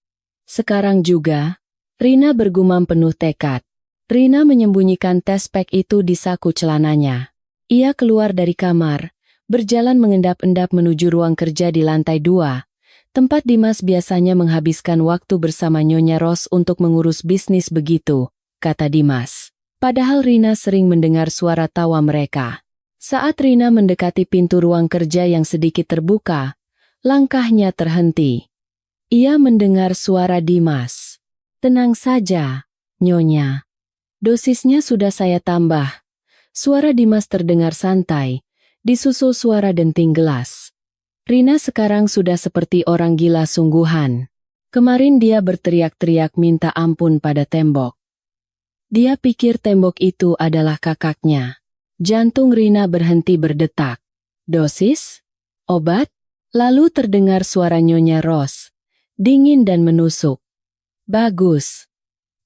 Sekarang juga, Rina bergumam penuh tekad. Rina menyembunyikan test pack itu di saku celananya. Ia keluar dari kamar, berjalan mengendap-endap menuju ruang kerja di lantai 2, tempat Dimas biasanya menghabiskan waktu bersama Nyonya Ros untuk mengurus bisnis begitu, kata Dimas. Padahal Rina sering mendengar suara tawa mereka. Saat Rina mendekati pintu ruang kerja yang sedikit terbuka, langkahnya terhenti. Ia mendengar suara Dimas. Tenang saja, Nyonya. Dosisnya sudah saya tambah. Suara Dimas terdengar santai, disusul suara denting gelas. Rina sekarang sudah seperti orang gila sungguhan. Kemarin dia berteriak-teriak minta ampun pada tembok. Dia pikir tembok itu adalah kakaknya. Jantung Rina berhenti berdetak. Dosis? Obat? Lalu terdengar suara Nyonya Ros. Dingin dan menusuk. Bagus.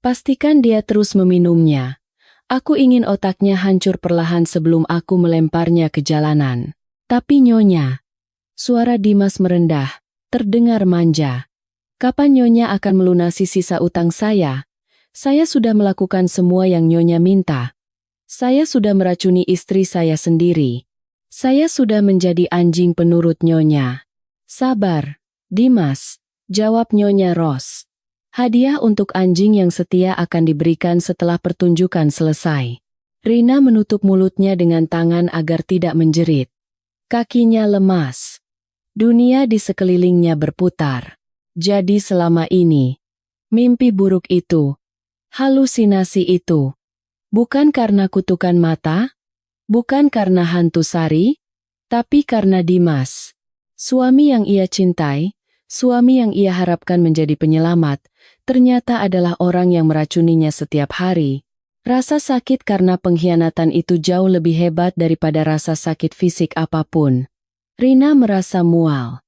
Pastikan dia terus meminumnya. Aku ingin otaknya hancur perlahan sebelum aku melemparnya ke jalanan. Tapi Nyonya. Suara Dimas merendah, terdengar manja. Kapan Nyonya akan melunasi sisa utang saya? Saya sudah melakukan semua yang Nyonya minta. Saya sudah meracuni istri saya sendiri. Saya sudah menjadi anjing penurut Nyonya. Sabar, Dimas, jawab Nyonya Ros. Hadiah untuk anjing yang setia akan diberikan setelah pertunjukan selesai. Rina menutup mulutnya dengan tangan agar tidak menjerit. Kakinya lemas. Dunia di sekelilingnya berputar. Jadi selama ini, mimpi buruk itu, halusinasi itu, bukan karena kutukan mata, bukan karena hantu Sari, tapi karena Dimas. Suami yang ia cintai, suami yang ia harapkan menjadi penyelamat, ternyata adalah orang yang meracuninya setiap hari. Rasa sakit karena pengkhianatan itu jauh lebih hebat daripada rasa sakit fisik apapun. Rina merasa mual.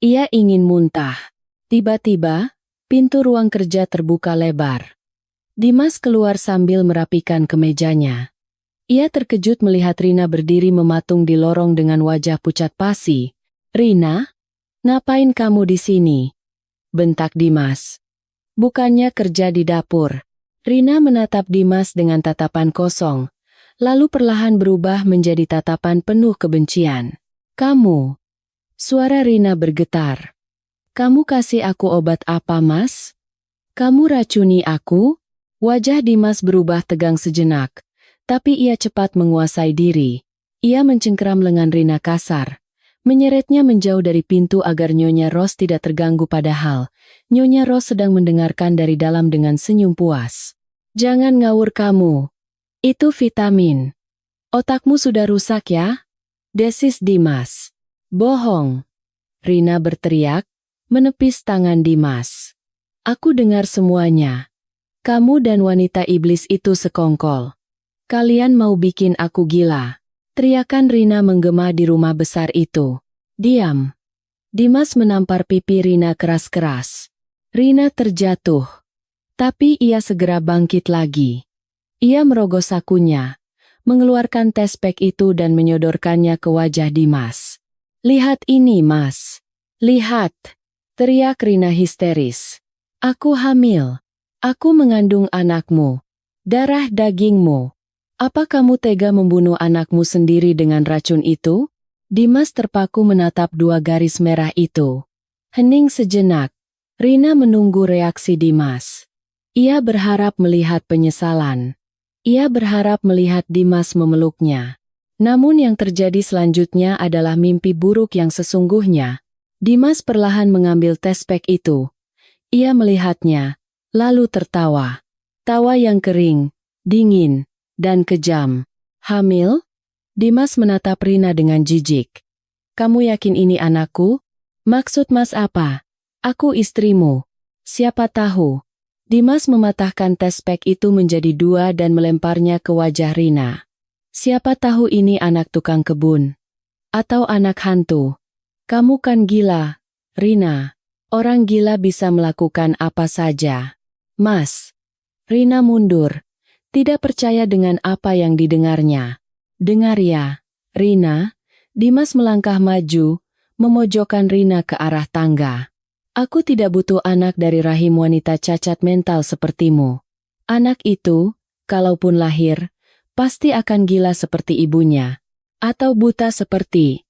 Ia ingin muntah. Tiba-tiba, pintu ruang kerja terbuka lebar. Dimas keluar sambil merapikan kemejanya. Ia terkejut melihat Rina berdiri mematung di lorong dengan wajah pucat pasi. "Rina? Ngapain kamu di sini?" bentak Dimas. "Bukannya kerja di dapur?" Rina menatap Dimas dengan tatapan kosong, lalu perlahan berubah menjadi tatapan penuh kebencian. "Kamu?" Suara Rina bergetar. "Kamu kasih aku obat apa, Mas? Kamu racuni aku?" Wajah Dimas berubah tegang sejenak, tapi ia cepat menguasai diri. Ia mencengkeram lengan Rina kasar, menyeretnya menjauh dari pintu agar Nyonya Ros tidak terganggu, padahal Nyonya Ros sedang mendengarkan dari dalam dengan senyum puas. "Jangan ngawur kamu. Itu vitamin. Otakmu sudah rusak ya?" desis Dimas. "Bohong!" Rina berteriak, menepis tangan Dimas. "Aku dengar semuanya. Kamu dan wanita iblis itu sekongkol. Kalian mau bikin aku gila." Teriakan Rina menggema di rumah besar itu. "Diam!" Dimas menampar pipi Rina keras-keras. Rina terjatuh. Tapi ia segera bangkit lagi. Ia merogoh sakunya, mengeluarkan tespek itu dan menyodorkannya ke wajah Dimas. "Lihat ini, Mas. Lihat!" teriak Rina histeris. "Aku hamil. Aku mengandung anakmu. Darah dagingmu. Apa kamu tega membunuh anakmu sendiri dengan racun itu?" Dimas terpaku menatap dua garis merah itu. Hening sejenak. Rina menunggu reaksi Dimas. Ia berharap melihat penyesalan. Ia berharap melihat Dimas memeluknya. Namun yang terjadi selanjutnya adalah mimpi buruk yang sesungguhnya. Dimas perlahan mengambil tespek itu. Ia melihatnya, lalu tertawa. Tawa yang kering, dingin, dan kejam. "Hamil?" Dimas menatap Rina dengan jijik. "Kamu yakin ini anakku? Maksud Mas apa? Aku istrimu. Siapa tahu?" Dimas mematahkan tespek itu menjadi dua dan melemparnya ke wajah Rina. "Siapa tahu ini anak tukang kebun? Atau anak hantu? Kamu kan gila, Rina. Orang gila bisa melakukan apa saja." "Mas." Rina mundur, tidak percaya dengan apa yang didengarnya. "Dengar ya, Rina." Dimas melangkah maju, memojokkan Rina ke arah tangga. "Aku tidak butuh anak dari rahim wanita cacat mental sepertimu. Anak itu, kalaupun lahir, pasti akan gila seperti ibunya. Atau buta seperti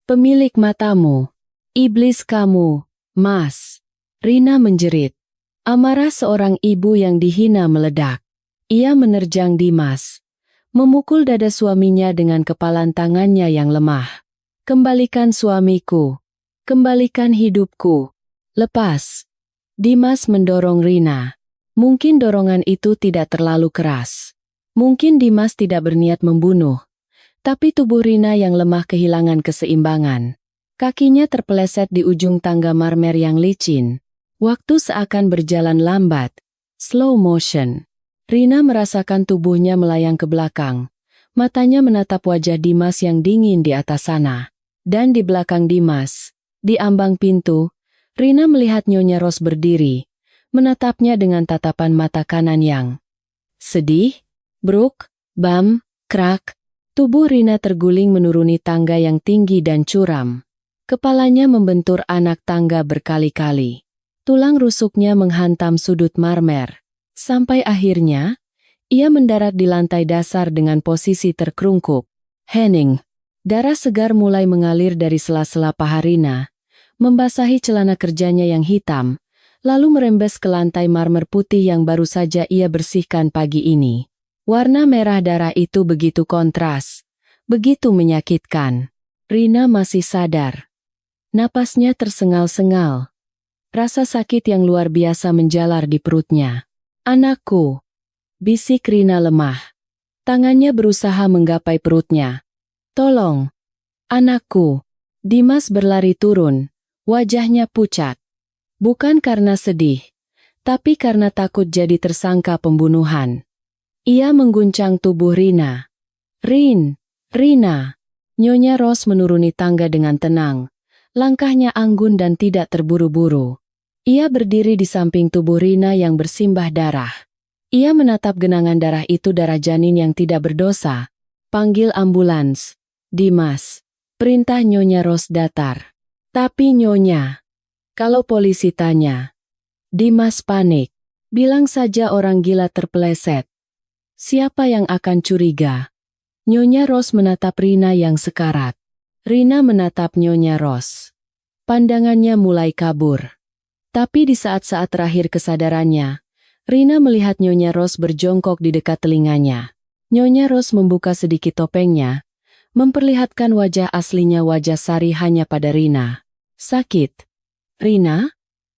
pemilik matamu. Iblis kamu, Mas." Rina menjerit. Amarah seorang ibu yang dihina meledak. Ia menerjang Dimas, memukul dada suaminya dengan kepalan tangannya yang lemah. "Kembalikan suamiku. Kembalikan hidupku. Lepas." Dimas mendorong Rina. Mungkin dorongan itu tidak terlalu keras. Mungkin Dimas tidak berniat membunuh. Tapi tubuh Rina yang lemah kehilangan keseimbangan. Kakinya terpeleset di ujung tangga marmer yang licin. Waktu seakan berjalan lambat. Slow motion. Rina merasakan tubuhnya melayang ke belakang. Matanya menatap wajah Dimas yang dingin di atas sana. Dan di belakang Dimas, di ambang pintu, Rina melihat Nyonya Ros berdiri, menatapnya dengan tatapan mata kanan yang sedih. Bruk, bam, krak. Tubuh Rina terguling menuruni tangga yang tinggi dan curam. Kepalanya membentur anak tangga berkali-kali. Tulang rusuknya menghantam sudut marmer. Sampai akhirnya, ia mendarat di lantai dasar dengan posisi terkerungkuk. Hening. Darah segar mulai mengalir dari sela-sela paha Rina, membasahi celana kerjanya yang hitam, lalu merembes ke lantai marmer putih yang baru saja ia bersihkan pagi ini. Warna merah darah itu begitu kontras, begitu menyakitkan. Rina masih sadar. Napasnya tersengal-sengal. Rasa sakit yang luar biasa menjalar di perutnya. "Anakku," bisik Rina lemah. Tangannya berusaha menggapai perutnya. "Tolong, anakku." Dimas berlari turun, wajahnya pucat. Bukan karena sedih, tapi karena takut jadi tersangka pembunuhan. Ia mengguncang tubuh Rina. Rina." Nyonya Ros menuruni tangga dengan tenang. Langkahnya anggun dan tidak terburu-buru. Ia berdiri di samping tubuh Rina yang bersimbah darah. Ia menatap genangan darah itu, darah janin yang tidak berdosa. Panggil ambulans. Dimas. Perintah Nyonya Ros datar. Tapi Nyonya, kalau polisi tanya. Dimas panik. Bilang saja orang gila terpeleset. Siapa yang akan curiga? Nyonya Ros menatap Rina yang sekarat. Rina menatap Nyonya Ros. Pandangannya mulai kabur. Tapi di saat-saat terakhir kesadarannya, Rina melihat Nyonya Ros berjongkok di dekat telinganya. Nyonya Ros membuka sedikit topengnya, memperlihatkan wajah aslinya, wajah Sari hanya pada Rina. Sakit. Rina?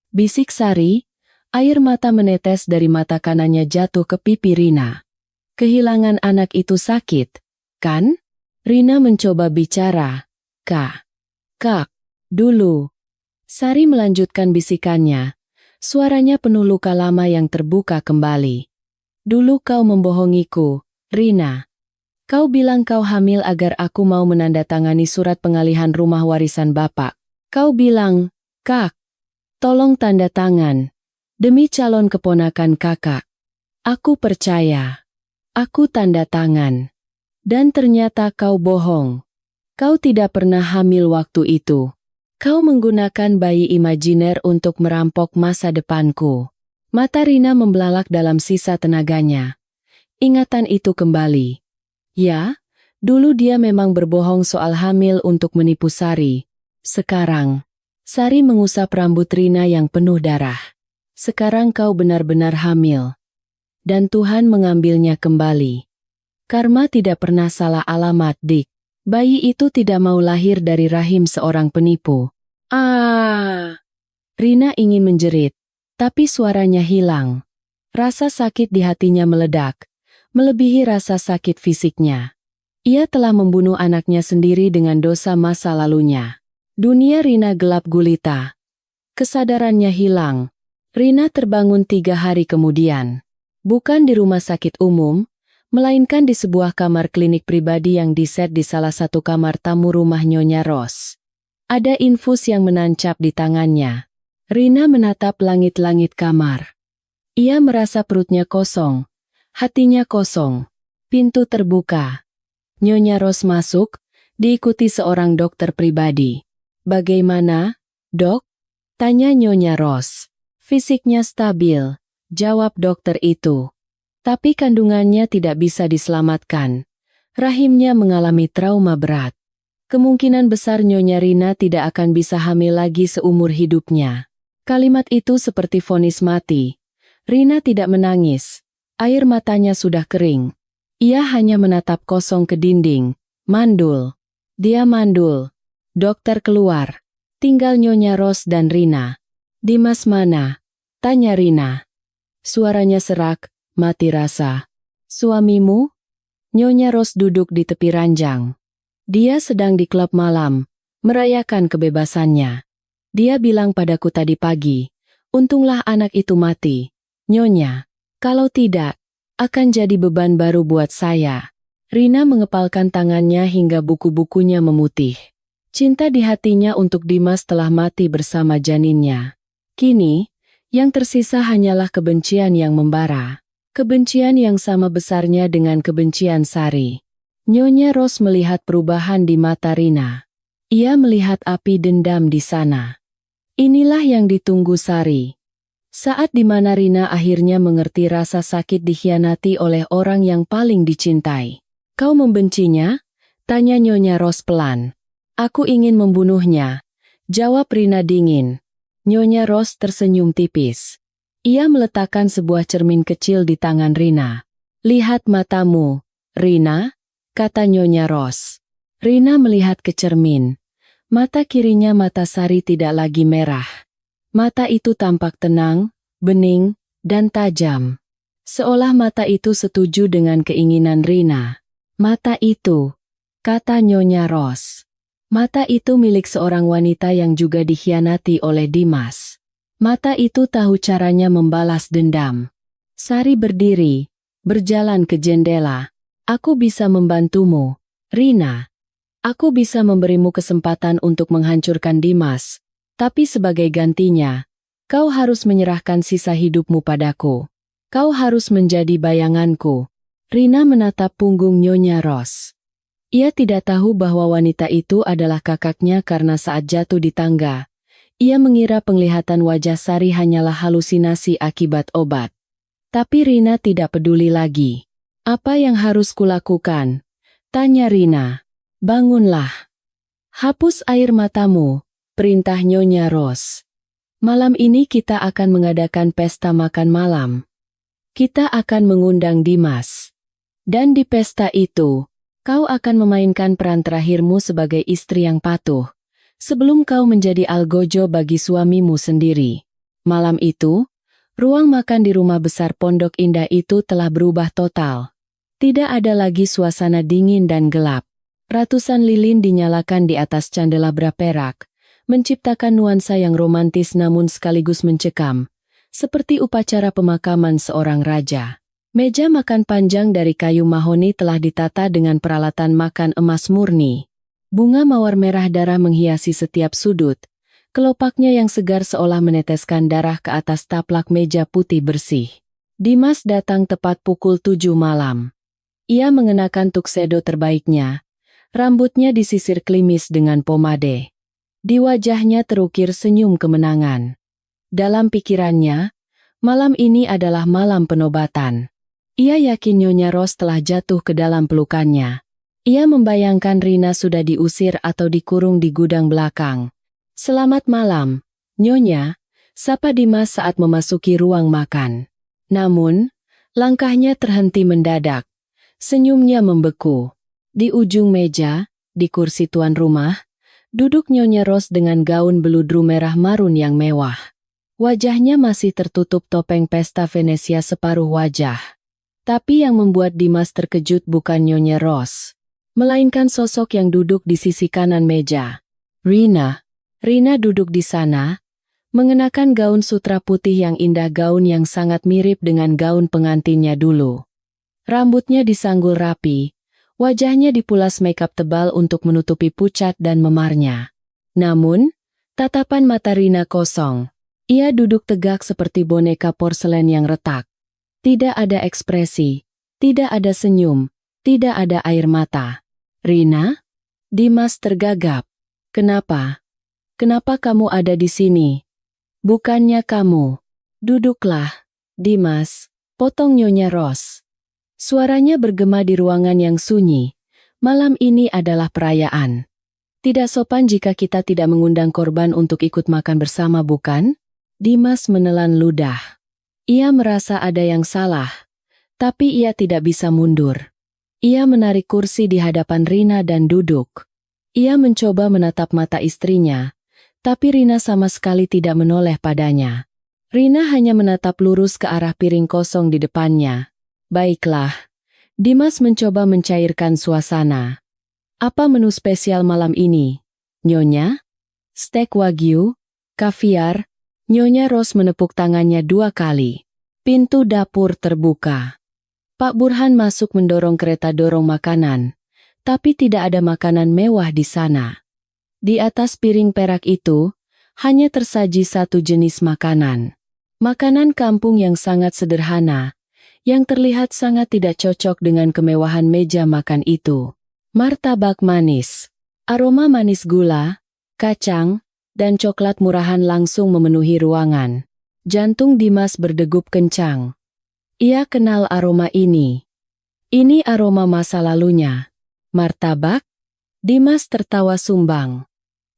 Bisik Sari, air mata menetes dari mata kanannya jatuh ke pipi Rina. Kehilangan anak itu sakit, kan? Rina mencoba bicara. Kak, dulu. Sari melanjutkan bisikannya. Suaranya penuh luka lama yang terbuka kembali. Dulu kau membohongiku, Rina. Kau bilang kau hamil agar aku mau menandatangani surat pengalihan rumah warisan bapak. Kau bilang, Kak, tolong tanda tangan. Demi calon keponakan kakak. Aku percaya. Aku tanda tangan. Dan ternyata kau bohong. Kau tidak pernah hamil waktu itu. Kau menggunakan bayi imajiner untuk merampok masa depanku. Mata Rina membelalak dalam sisa tenaganya. Ingatan itu kembali. Ya, dulu dia memang berbohong soal hamil untuk menipu Sari. Sekarang, Sari mengusap rambut Rina yang penuh darah. Sekarang kau benar-benar hamil. Dan Tuhan mengambilnya kembali. Karma tidak pernah salah alamat, Dik. Bayi itu tidak mau lahir dari rahim seorang penipu. Rina ingin menjerit, tapi suaranya hilang. Rasa sakit di hatinya meledak, melebihi rasa sakit fisiknya. Ia telah membunuh anaknya sendiri dengan dosa masa lalunya. Dunia Rina gelap gulita. Kesadarannya hilang. Rina terbangun 3 hari kemudian. Bukan di rumah sakit umum, melainkan di sebuah kamar klinik pribadi yang diset di salah satu kamar tamu rumah Nyonya Ros. Ada infus yang menancap di tangannya. Rina menatap langit-langit kamar. Ia merasa perutnya kosong, hatinya kosong. Pintu terbuka. Nyonya Ros masuk, diikuti seorang dokter pribadi. Bagaimana, Dok? Tanya Nyonya Ros. Fisiknya stabil, jawab dokter itu. Tapi kandungannya tidak bisa diselamatkan. Rahimnya mengalami trauma berat. Kemungkinan besar Nyonya Rina tidak akan bisa hamil lagi seumur hidupnya. Kalimat itu seperti vonis mati. Rina tidak menangis. Air matanya sudah kering. Ia hanya menatap kosong ke dinding. Mandul. Dia mandul. Dokter keluar. Tinggal Nyonya Ros dan Rina. Dimas mana? Tanya Rina. Suaranya serak. Mati rasa. Suamimu? Nyonya Ros duduk di tepi ranjang. Dia sedang di klub malam, merayakan kebebasannya. Dia bilang padaku tadi pagi, untunglah anak itu mati. Nyonya, kalau tidak, akan jadi beban baru buat saya. Rina mengepalkan tangannya hingga buku-bukunya memutih. Cinta di hatinya untuk Dimas telah mati bersama janinnya. Kini, yang tersisa hanyalah kebencian yang membara. Kebencian yang sama besarnya dengan kebencian Sari. Nyonya Ros melihat perubahan di mata Rina. Ia melihat api dendam di sana. Inilah yang ditunggu Sari. Saat di mana Rina akhirnya mengerti rasa sakit dikhianati oleh orang yang paling dicintai. Kau membencinya? Tanya Nyonya Ros pelan. Aku ingin membunuhnya. Jawab Rina dingin. Nyonya Ros tersenyum tipis. Ia meletakkan sebuah cermin kecil di tangan Rina. Lihat matamu, Rina, kata Nyonya Ros. Rina melihat ke cermin. Mata kirinya mata Sari tidak lagi merah. Mata itu tampak tenang, bening, dan tajam. Seolah mata itu setuju dengan keinginan Rina. Mata itu, kata Nyonya Ros. Mata itu milik seorang wanita yang juga dikhianati oleh Dimas. Mata itu tahu caranya membalas dendam. Sari berdiri, berjalan ke jendela. Aku bisa membantumu, Rina. Aku bisa memberimu kesempatan untuk menghancurkan Dimas. Tapi sebagai gantinya, kau harus menyerahkan sisa hidupmu padaku. Kau harus menjadi bayanganku. Rina menatap punggung Nyonya Ros. Ia tidak tahu bahwa wanita itu adalah kakaknya karena saat jatuh di tangga, ia mengira penglihatan wajah Sari hanyalah halusinasi akibat obat. Tapi Rina tidak peduli lagi. Apa yang harus kulakukan? Tanya Rina. Bangunlah. Hapus air matamu, perintah Nyonya Ros. Malam ini kita akan mengadakan pesta makan malam. Kita akan mengundang Dimas. Dan di pesta itu, kau akan memainkan peran terakhirmu sebagai istri yang patuh, sebelum kau menjadi algojo bagi suamimu sendiri. Malam itu, ruang makan di rumah besar Pondok Indah itu telah berubah total. Tidak ada lagi suasana dingin dan gelap. Ratusan lilin dinyalakan di atas candelabra perak, menciptakan nuansa yang romantis namun sekaligus mencekam, seperti upacara pemakaman seorang raja. Meja makan panjang dari kayu mahoni telah ditata dengan peralatan makan emas murni. Bunga mawar merah darah menghiasi setiap sudut. Kelopaknya yang segar seolah meneteskan darah ke atas taplak meja putih bersih. Dimas datang tepat pukul 7 malam. Ia mengenakan tuxedo terbaiknya. Rambutnya disisir klimis dengan pomade. Di wajahnya terukir senyum kemenangan. Dalam pikirannya, malam ini adalah malam penobatan. Ia yakin Nyonya Ros telah jatuh ke dalam pelukannya. Ia membayangkan Rina sudah diusir atau dikurung di gudang belakang. Selamat malam, Nyonya, sapa Dimas saat memasuki ruang makan. Namun, langkahnya terhenti mendadak. Senyumnya membeku. Di ujung meja, di kursi tuan rumah, duduk Nyonya Ros dengan gaun beludru merah marun yang mewah. Wajahnya masih tertutup topeng pesta Venesia separuh wajah. Tapi yang membuat Dimas terkejut bukan Nyonya Ros, melainkan sosok yang duduk di sisi kanan meja. Rina duduk di sana, mengenakan gaun sutra putih yang indah, gaun yang sangat mirip dengan gaun pengantinnya dulu. Rambutnya disanggul rapi, wajahnya dipulas makeup tebal untuk menutupi pucat dan memarnya. Namun, tatapan mata Rina kosong. Ia duduk tegak seperti boneka porselen yang retak. Tidak ada ekspresi, tidak ada senyum, tidak ada air mata. Rina? Dimas tergagap. Kenapa? Kenapa kamu ada di sini? Bukannya kamu. Duduklah, Dimas, potong Nyonya Ros. Suaranya bergema di ruangan yang sunyi. Malam ini adalah perayaan. Tidak sopan jika kita tidak mengundang korban untuk ikut makan bersama, bukan? Dimas menelan ludah. Ia merasa ada yang salah, tapi ia tidak bisa mundur. Ia menarik kursi di hadapan Rina dan duduk. Ia mencoba menatap mata istrinya, tapi Rina sama sekali tidak menoleh padanya. Rina hanya menatap lurus ke arah piring kosong di depannya. Baiklah, Dimas mencoba mencairkan suasana. Apa menu spesial malam ini, Nyonya? Steak wagyu, kaviar. Nyonya Ros menepuk tangannya 2 kali. Pintu dapur terbuka. Pak Burhan masuk mendorong kereta dorong makanan, tapi tidak ada makanan mewah di sana. Di atas piring perak itu, hanya tersaji satu jenis makanan. Makanan kampung yang sangat sederhana, yang terlihat sangat tidak cocok dengan kemewahan meja makan itu. Martabak manis. Aroma manis gula, kacang, dan coklat murahan langsung memenuhi ruangan. Jantung Dimas berdegup kencang. Ia kenal aroma ini. Ini aroma masa lalunya. Martabak? Dimas tertawa sumbang.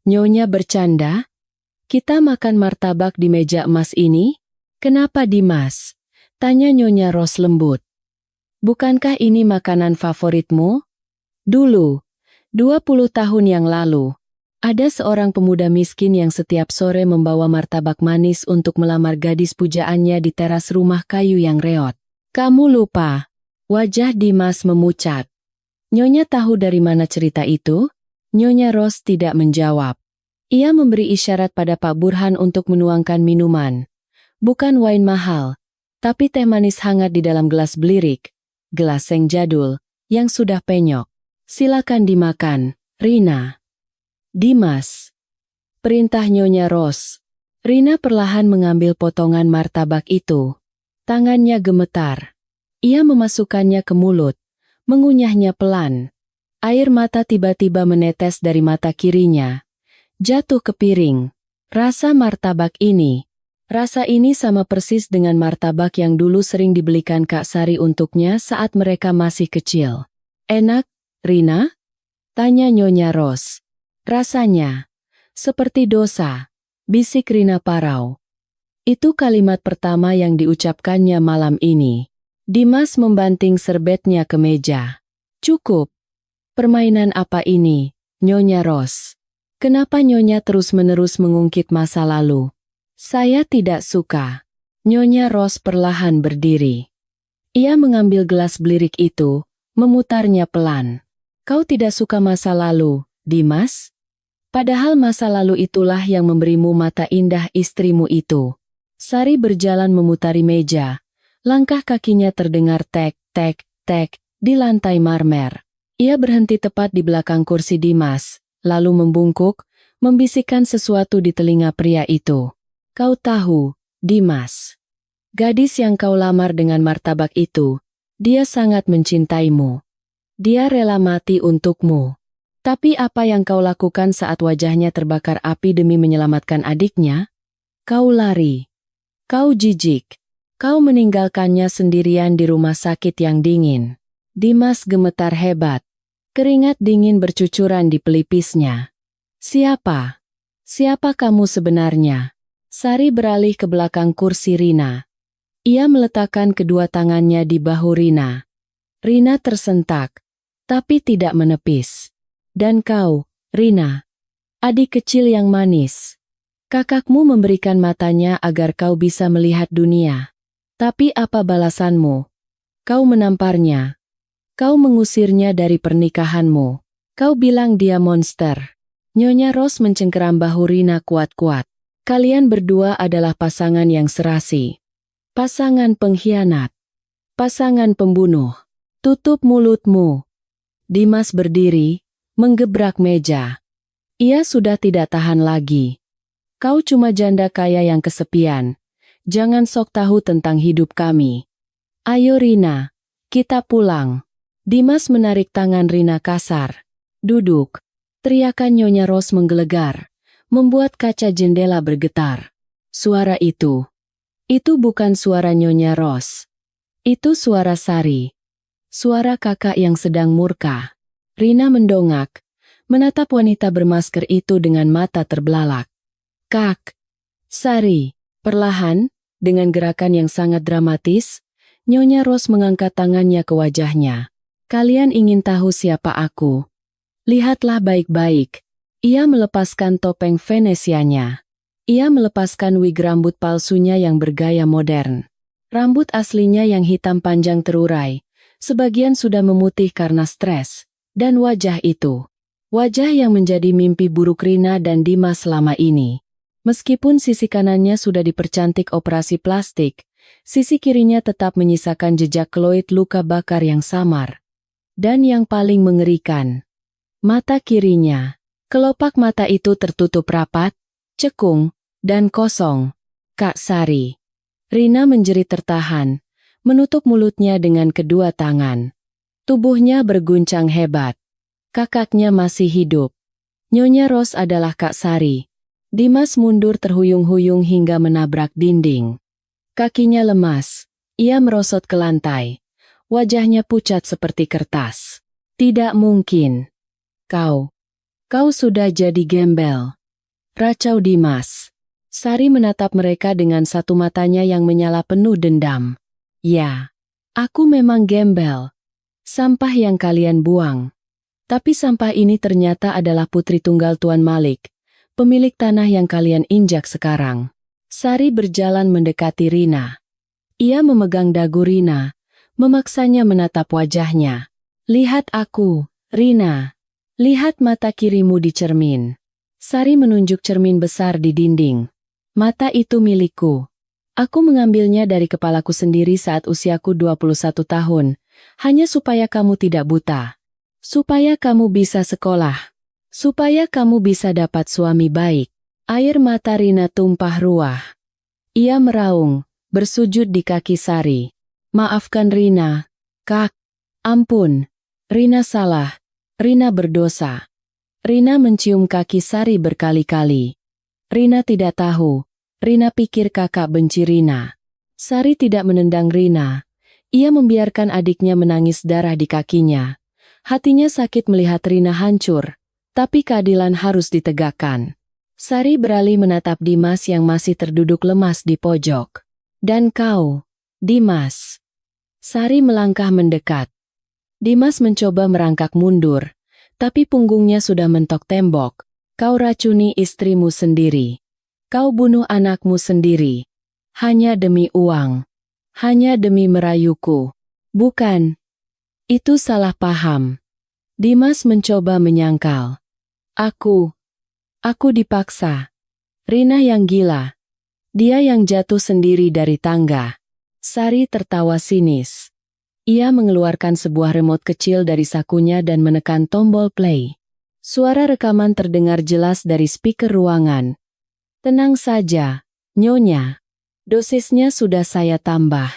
Nyonya bercanda? Kita makan martabak di meja emas ini? Kenapa Dimas? Tanya Nyonya Ros lembut. Bukankah ini makanan favoritmu? Dulu, 20 tahun yang lalu, ada seorang pemuda miskin yang setiap sore membawa martabak manis untuk melamar gadis pujaannya di teras rumah kayu yang reot. Kamu lupa. Wajah Dimas memucat. Nyonya tahu dari mana cerita itu? Nyonya Ros tidak menjawab. Ia memberi isyarat pada Pak Burhan untuk menuangkan minuman. Bukan wine mahal, tapi teh manis hangat di dalam gelas belirik. Gelas seng jadul, yang sudah penyok. Silakan dimakan, Rina. Dimas. Perintah Nyonya Ros. Rina perlahan mengambil potongan martabak itu. Tangannya gemetar. Ia memasukkannya ke mulut, mengunyahnya pelan. Air mata tiba-tiba menetes dari mata kirinya, jatuh ke piring. Rasa martabak ini. Rasa ini sama persis dengan martabak yang dulu sering dibelikan Kak Sari untuknya saat mereka masih kecil. Enak, Rina? Tanya Nyonya Ros. Rasanya seperti dosa, bisik Rina parau. Itu kalimat pertama yang diucapkannya malam ini. Dimas membanting serbetnya ke meja. Cukup. Permainan apa ini, Nyonya Ros? Kenapa Nyonya terus-menerus mengungkit masa lalu? Saya tidak suka. Nyonya Ros perlahan berdiri. Ia mengambil gelas belirik itu, memutarnya pelan. Kau tidak suka masa lalu, Dimas? Padahal masa lalu itulah yang memberimu mata indah istrimu itu. Sari berjalan memutari meja. Langkah kakinya terdengar tek, tek, tek, di lantai marmer. Ia berhenti tepat di belakang kursi Dimas, lalu membungkuk, membisikkan sesuatu di telinga pria itu. Kau tahu, Dimas, gadis yang kau lamar dengan martabak itu, dia sangat mencintaimu. Dia rela mati untukmu. Tapi apa yang kau lakukan saat wajahnya terbakar api demi menyelamatkan adiknya? Kau lari. Kau jijik. Kau meninggalkannya sendirian di rumah sakit yang dingin. Dimas gemetar hebat. Keringat dingin bercucuran di pelipisnya. Siapa? Siapa kamu sebenarnya? Sari beralih ke belakang kursi Rina. Ia meletakkan kedua tangannya di bahu Rina. Rina tersentak, tapi tidak menepis. Dan kau, Rina, adik kecil yang manis. Kakakmu memberikan matanya agar kau bisa melihat dunia. Tapi apa balasanmu? Kau menamparnya. Kau mengusirnya dari pernikahanmu. Kau bilang dia monster. Nyonya Ros mencengkeram bahu Rina kuat-kuat. Kalian berdua adalah pasangan yang serasi. Pasangan pengkhianat. Pasangan pembunuh. Tutup mulutmu. Dimas berdiri, menggebrak meja. Ia sudah tidak tahan lagi. Kau cuma janda kaya yang kesepian. Jangan sok tahu tentang hidup kami. Ayo Rina, kita pulang. Dimas menarik tangan Rina kasar. Duduk. Teriakan Nyonya Ros menggelegar, membuat kaca jendela bergetar. Suara itu bukan suara Nyonya Ros. Itu suara Sari. Suara kakak yang sedang murka. Rina mendongak, menatap wanita bermasker itu dengan mata terbelalak. Kak. Sari. Perlahan, dengan gerakan yang sangat dramatis, Nyonya Ros mengangkat tangannya ke wajahnya. Kalian ingin tahu siapa aku? Lihatlah baik-baik. Ia melepaskan topeng Venesianya. Ia melepaskan wig rambut palsunya yang bergaya modern. Rambut aslinya yang hitam panjang terurai, sebagian sudah memutih karena stres. Dan wajah itu. Wajah yang menjadi mimpi buruk Rina dan Dimas selama ini. Meskipun sisi kanannya sudah dipercantik operasi plastik, sisi kirinya tetap menyisakan jejak keloid luka bakar yang samar. Dan yang paling mengerikan, mata kirinya. Kelopak mata itu tertutup rapat, cekung, dan kosong. Kak Sari. Rina menjerit tertahan, menutup mulutnya dengan kedua tangan. Tubuhnya berguncang hebat. Kakaknya masih hidup. Nyonya Ros adalah Kak Sari. Dimas mundur terhuyung-huyung hingga menabrak dinding. Kakinya lemas. Ia merosot ke lantai. Wajahnya pucat seperti kertas. Tidak mungkin. Kau sudah jadi gembel. Racau Dimas. Sari menatap mereka dengan satu matanya yang menyala penuh dendam. Ya, aku memang gembel. Sampah yang kalian buang. Tapi sampah ini ternyata adalah putri tunggal Tuan Malik, pemilik tanah yang kalian injak sekarang. Sari berjalan mendekati Rina. Ia memegang dagu Rina, memaksanya menatap wajahnya. Lihat aku, Rina. Lihat mata kirimu di cermin. Sari menunjuk cermin besar di dinding. Mata itu milikku. Aku mengambilnya dari kepalaku sendiri saat usiaku 21 tahun, hanya supaya kamu tidak buta. Supaya kamu bisa sekolah. Supaya kamu bisa dapat suami baik. Air mata Rina tumpah ruah. Ia meraung, bersujud di kaki Sari. Maafkan Rina, Kak. Ampun, Rina salah. Rina berdosa. Rina mencium kaki Sari berkali-kali. Rina tidak tahu. Rina pikir kakak benci Rina. Sari tidak menendang Rina. Ia membiarkan adiknya menangis darah di kakinya. Hatinya sakit melihat Rina hancur. Tapi keadilan harus ditegakkan. Sari beralih menatap Dimas yang masih terduduk lemas di pojok. Dan kau, Dimas. Sari melangkah mendekat. Dimas mencoba merangkak mundur. Tapi punggungnya sudah mentok tembok. Kau racuni istrimu sendiri. Kau bunuh anakmu sendiri. Hanya demi uang. Hanya demi merayuku. Bukan. Itu salah paham. Dimas mencoba menyangkal. Aku dipaksa. Rina yang gila. Dia yang jatuh sendiri dari tangga. Sari tertawa sinis. Ia mengeluarkan sebuah remote kecil dari sakunya dan menekan tombol play. Suara rekaman terdengar jelas dari speaker ruangan. Tenang saja, Nyonya. Dosisnya sudah saya tambah.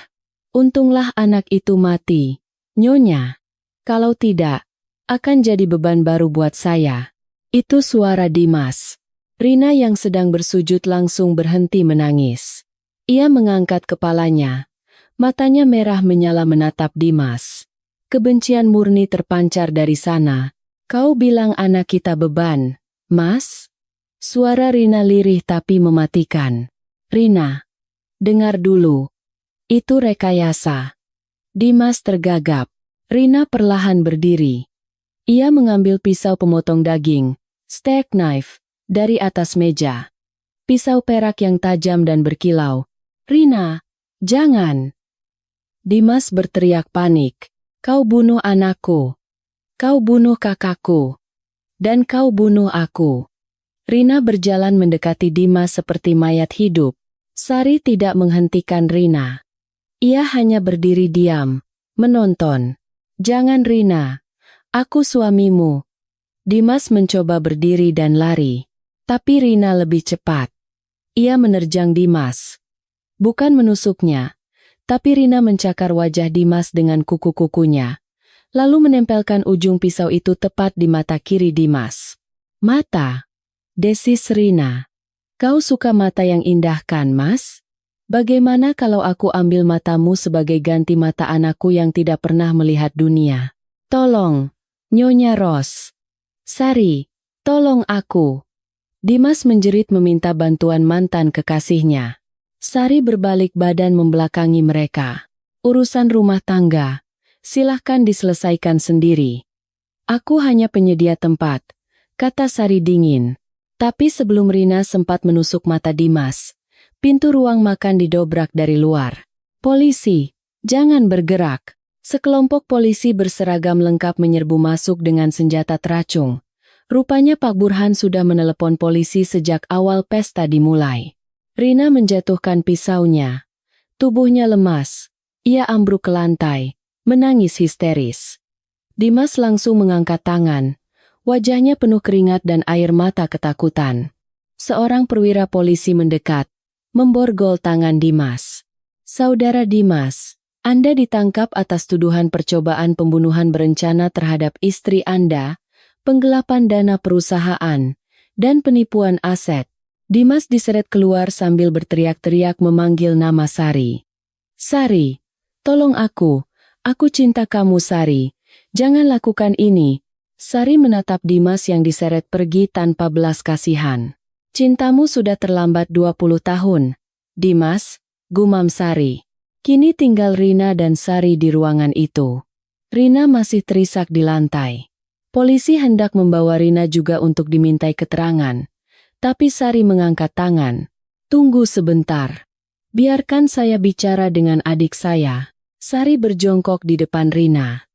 Untunglah anak itu mati, Nyonya. Kalau tidak, akan jadi beban baru buat saya. Itu suara Dimas. Rina yang sedang bersujud langsung berhenti menangis. Ia mengangkat kepalanya. Matanya merah menyala menatap Dimas. Kebencian murni terpancar dari sana. Kau bilang anak kita beban, Mas? Suara Rina lirih tapi mematikan. Rina, dengar dulu. Itu rekayasa. Dimas tergagap. Rina perlahan berdiri. Ia mengambil pisau pemotong daging, steak knife, dari atas meja. Pisau perak yang tajam dan berkilau. Rina, jangan! Dimas berteriak panik. Kau bunuh anakku. Kau bunuh kakakku. Dan kau bunuh aku. Rina berjalan mendekati Dimas seperti mayat hidup. Sari tidak menghentikan Rina. Ia hanya berdiri diam, menonton. Jangan Rina. Aku suamimu. Dimas mencoba berdiri dan lari. Tapi Rina lebih cepat. Ia menerjang Dimas. Bukan menusuknya. Tapi Rina mencakar wajah Dimas dengan kuku-kukunya. Lalu menempelkan ujung pisau itu tepat di mata kiri Dimas. Mata. Desis Rina. Kau suka mata yang indah kan, Mas? Bagaimana kalau aku ambil matamu sebagai ganti mata anakku yang tidak pernah melihat dunia? Tolong, Nyonya Ros. Sari, tolong aku. Dimas menjerit meminta bantuan mantan kekasihnya. Sari berbalik badan membelakangi mereka. Urusan rumah tangga, silahkan diselesaikan sendiri. Aku hanya penyedia tempat, kata Sari dingin. Tapi sebelum Rina sempat menusuk mata Dimas, pintu ruang makan didobrak dari luar. Polisi, jangan bergerak. Sekelompok polisi berseragam lengkap menyerbu masuk dengan senjata teracung. Rupanya Pak Burhan sudah menelepon polisi sejak awal pesta dimulai. Rina menjatuhkan pisaunya. Tubuhnya lemas. Ia ambruk ke lantai, menangis histeris. Dimas langsung mengangkat tangan. Wajahnya penuh keringat dan air mata ketakutan. Seorang perwira polisi mendekat, memborgol tangan Dimas. Saudara Dimas, Anda ditangkap atas tuduhan percobaan pembunuhan berencana terhadap istri Anda, penggelapan dana perusahaan, dan penipuan aset. Dimas diseret keluar sambil berteriak-teriak memanggil nama Sari. Sari, tolong aku cinta kamu Sari, jangan lakukan ini. Sari menatap Dimas yang diseret pergi tanpa belas kasihan. Cintamu sudah terlambat 20 tahun. Dimas, gumam Sari. Kini tinggal Rina dan Sari di ruangan itu. Rina masih terisak di lantai. Polisi hendak membawa Rina juga untuk dimintai keterangan. Tapi Sari mengangkat tangan. Tunggu sebentar. Biarkan saya bicara dengan adik saya. Sari berjongkok di depan Rina.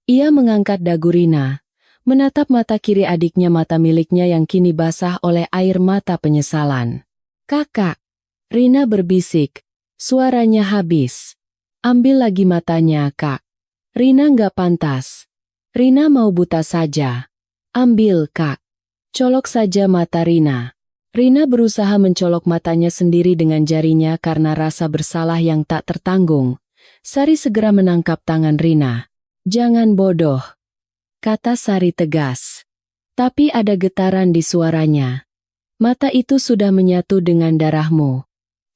Ia mengangkat dagu Rina. Menatap mata kiri adiknya, mata miliknya yang kini basah oleh air mata penyesalan. Kakak. Rina berbisik. Suaranya habis. Ambil lagi matanya, Kak. Rina nggak pantas. Rina mau buta saja. Ambil, Kak. Colok saja mata Rina. Rina berusaha mencolok matanya sendiri dengan jarinya karena rasa bersalah yang tak tertanggung. Sari segera menangkap tangan Rina. "Jangan bodoh," kata Sari tegas. Tapi ada getaran di suaranya. "Mata itu sudah menyatu dengan darahmu.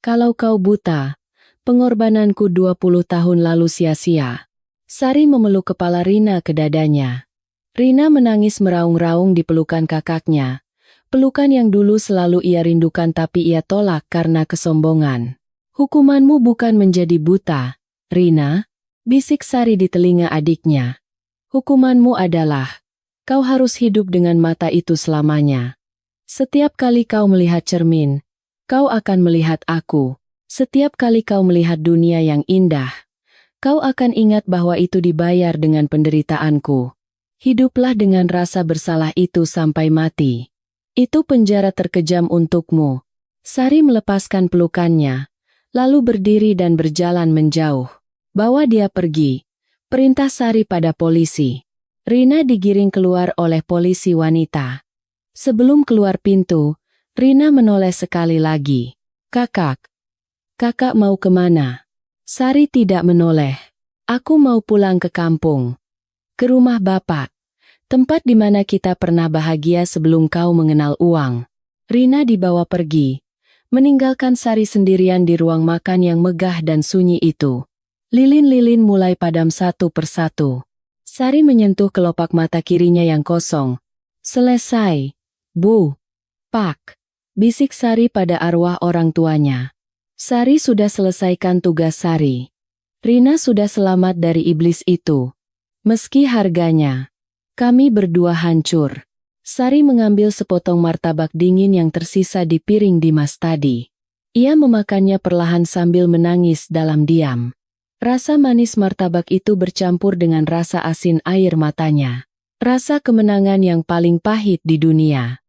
Kalau kau buta, pengorbananku 20 tahun lalu sia-sia." Sari memeluk kepala Rina ke dadanya. Rina menangis meraung-raung di pelukan kakaknya. Pelukan yang dulu selalu ia rindukan tapi ia tolak karena kesombongan. "Hukumanmu bukan menjadi buta, Rina," bisik Sari di telinga adiknya. "Hukumanmu adalah, kau harus hidup dengan mata itu selamanya. Setiap kali kau melihat cermin, kau akan melihat aku. Setiap kali kau melihat dunia yang indah, kau akan ingat bahwa itu dibayar dengan penderitaanku. Hiduplah dengan rasa bersalah itu sampai mati. Itu penjara terkejam untukmu." Sari melepaskan pelukannya, lalu berdiri dan berjalan menjauh. "Bawa dia pergi," perintah Sari pada polisi. Rina digiring keluar oleh polisi wanita. Sebelum keluar pintu, Rina menoleh sekali lagi. "Kakak, kakak mau kemana?" Sari tidak menoleh. "Aku mau pulang ke kampung. Ke rumah bapak. Tempat di mana kita pernah bahagia sebelum kau mengenal uang." Rina dibawa pergi, meninggalkan Sari sendirian di ruang makan yang megah dan sunyi itu. Lilin-lilin mulai padam satu persatu. Sari menyentuh kelopak mata kirinya yang kosong. "Selesai, Bu. Pak," bisik Sari pada arwah orang tuanya. Sari sudah selesaikan tugas Sari. Rina sudah selamat dari iblis itu. Meski harganya, kami berdua hancur. Sari mengambil sepotong martabak dingin yang tersisa di piring Dimas tadi. Ia memakannya perlahan sambil menangis dalam diam. Rasa manis martabak itu bercampur dengan rasa asin air matanya. Rasa kemenangan yang paling pahit di dunia.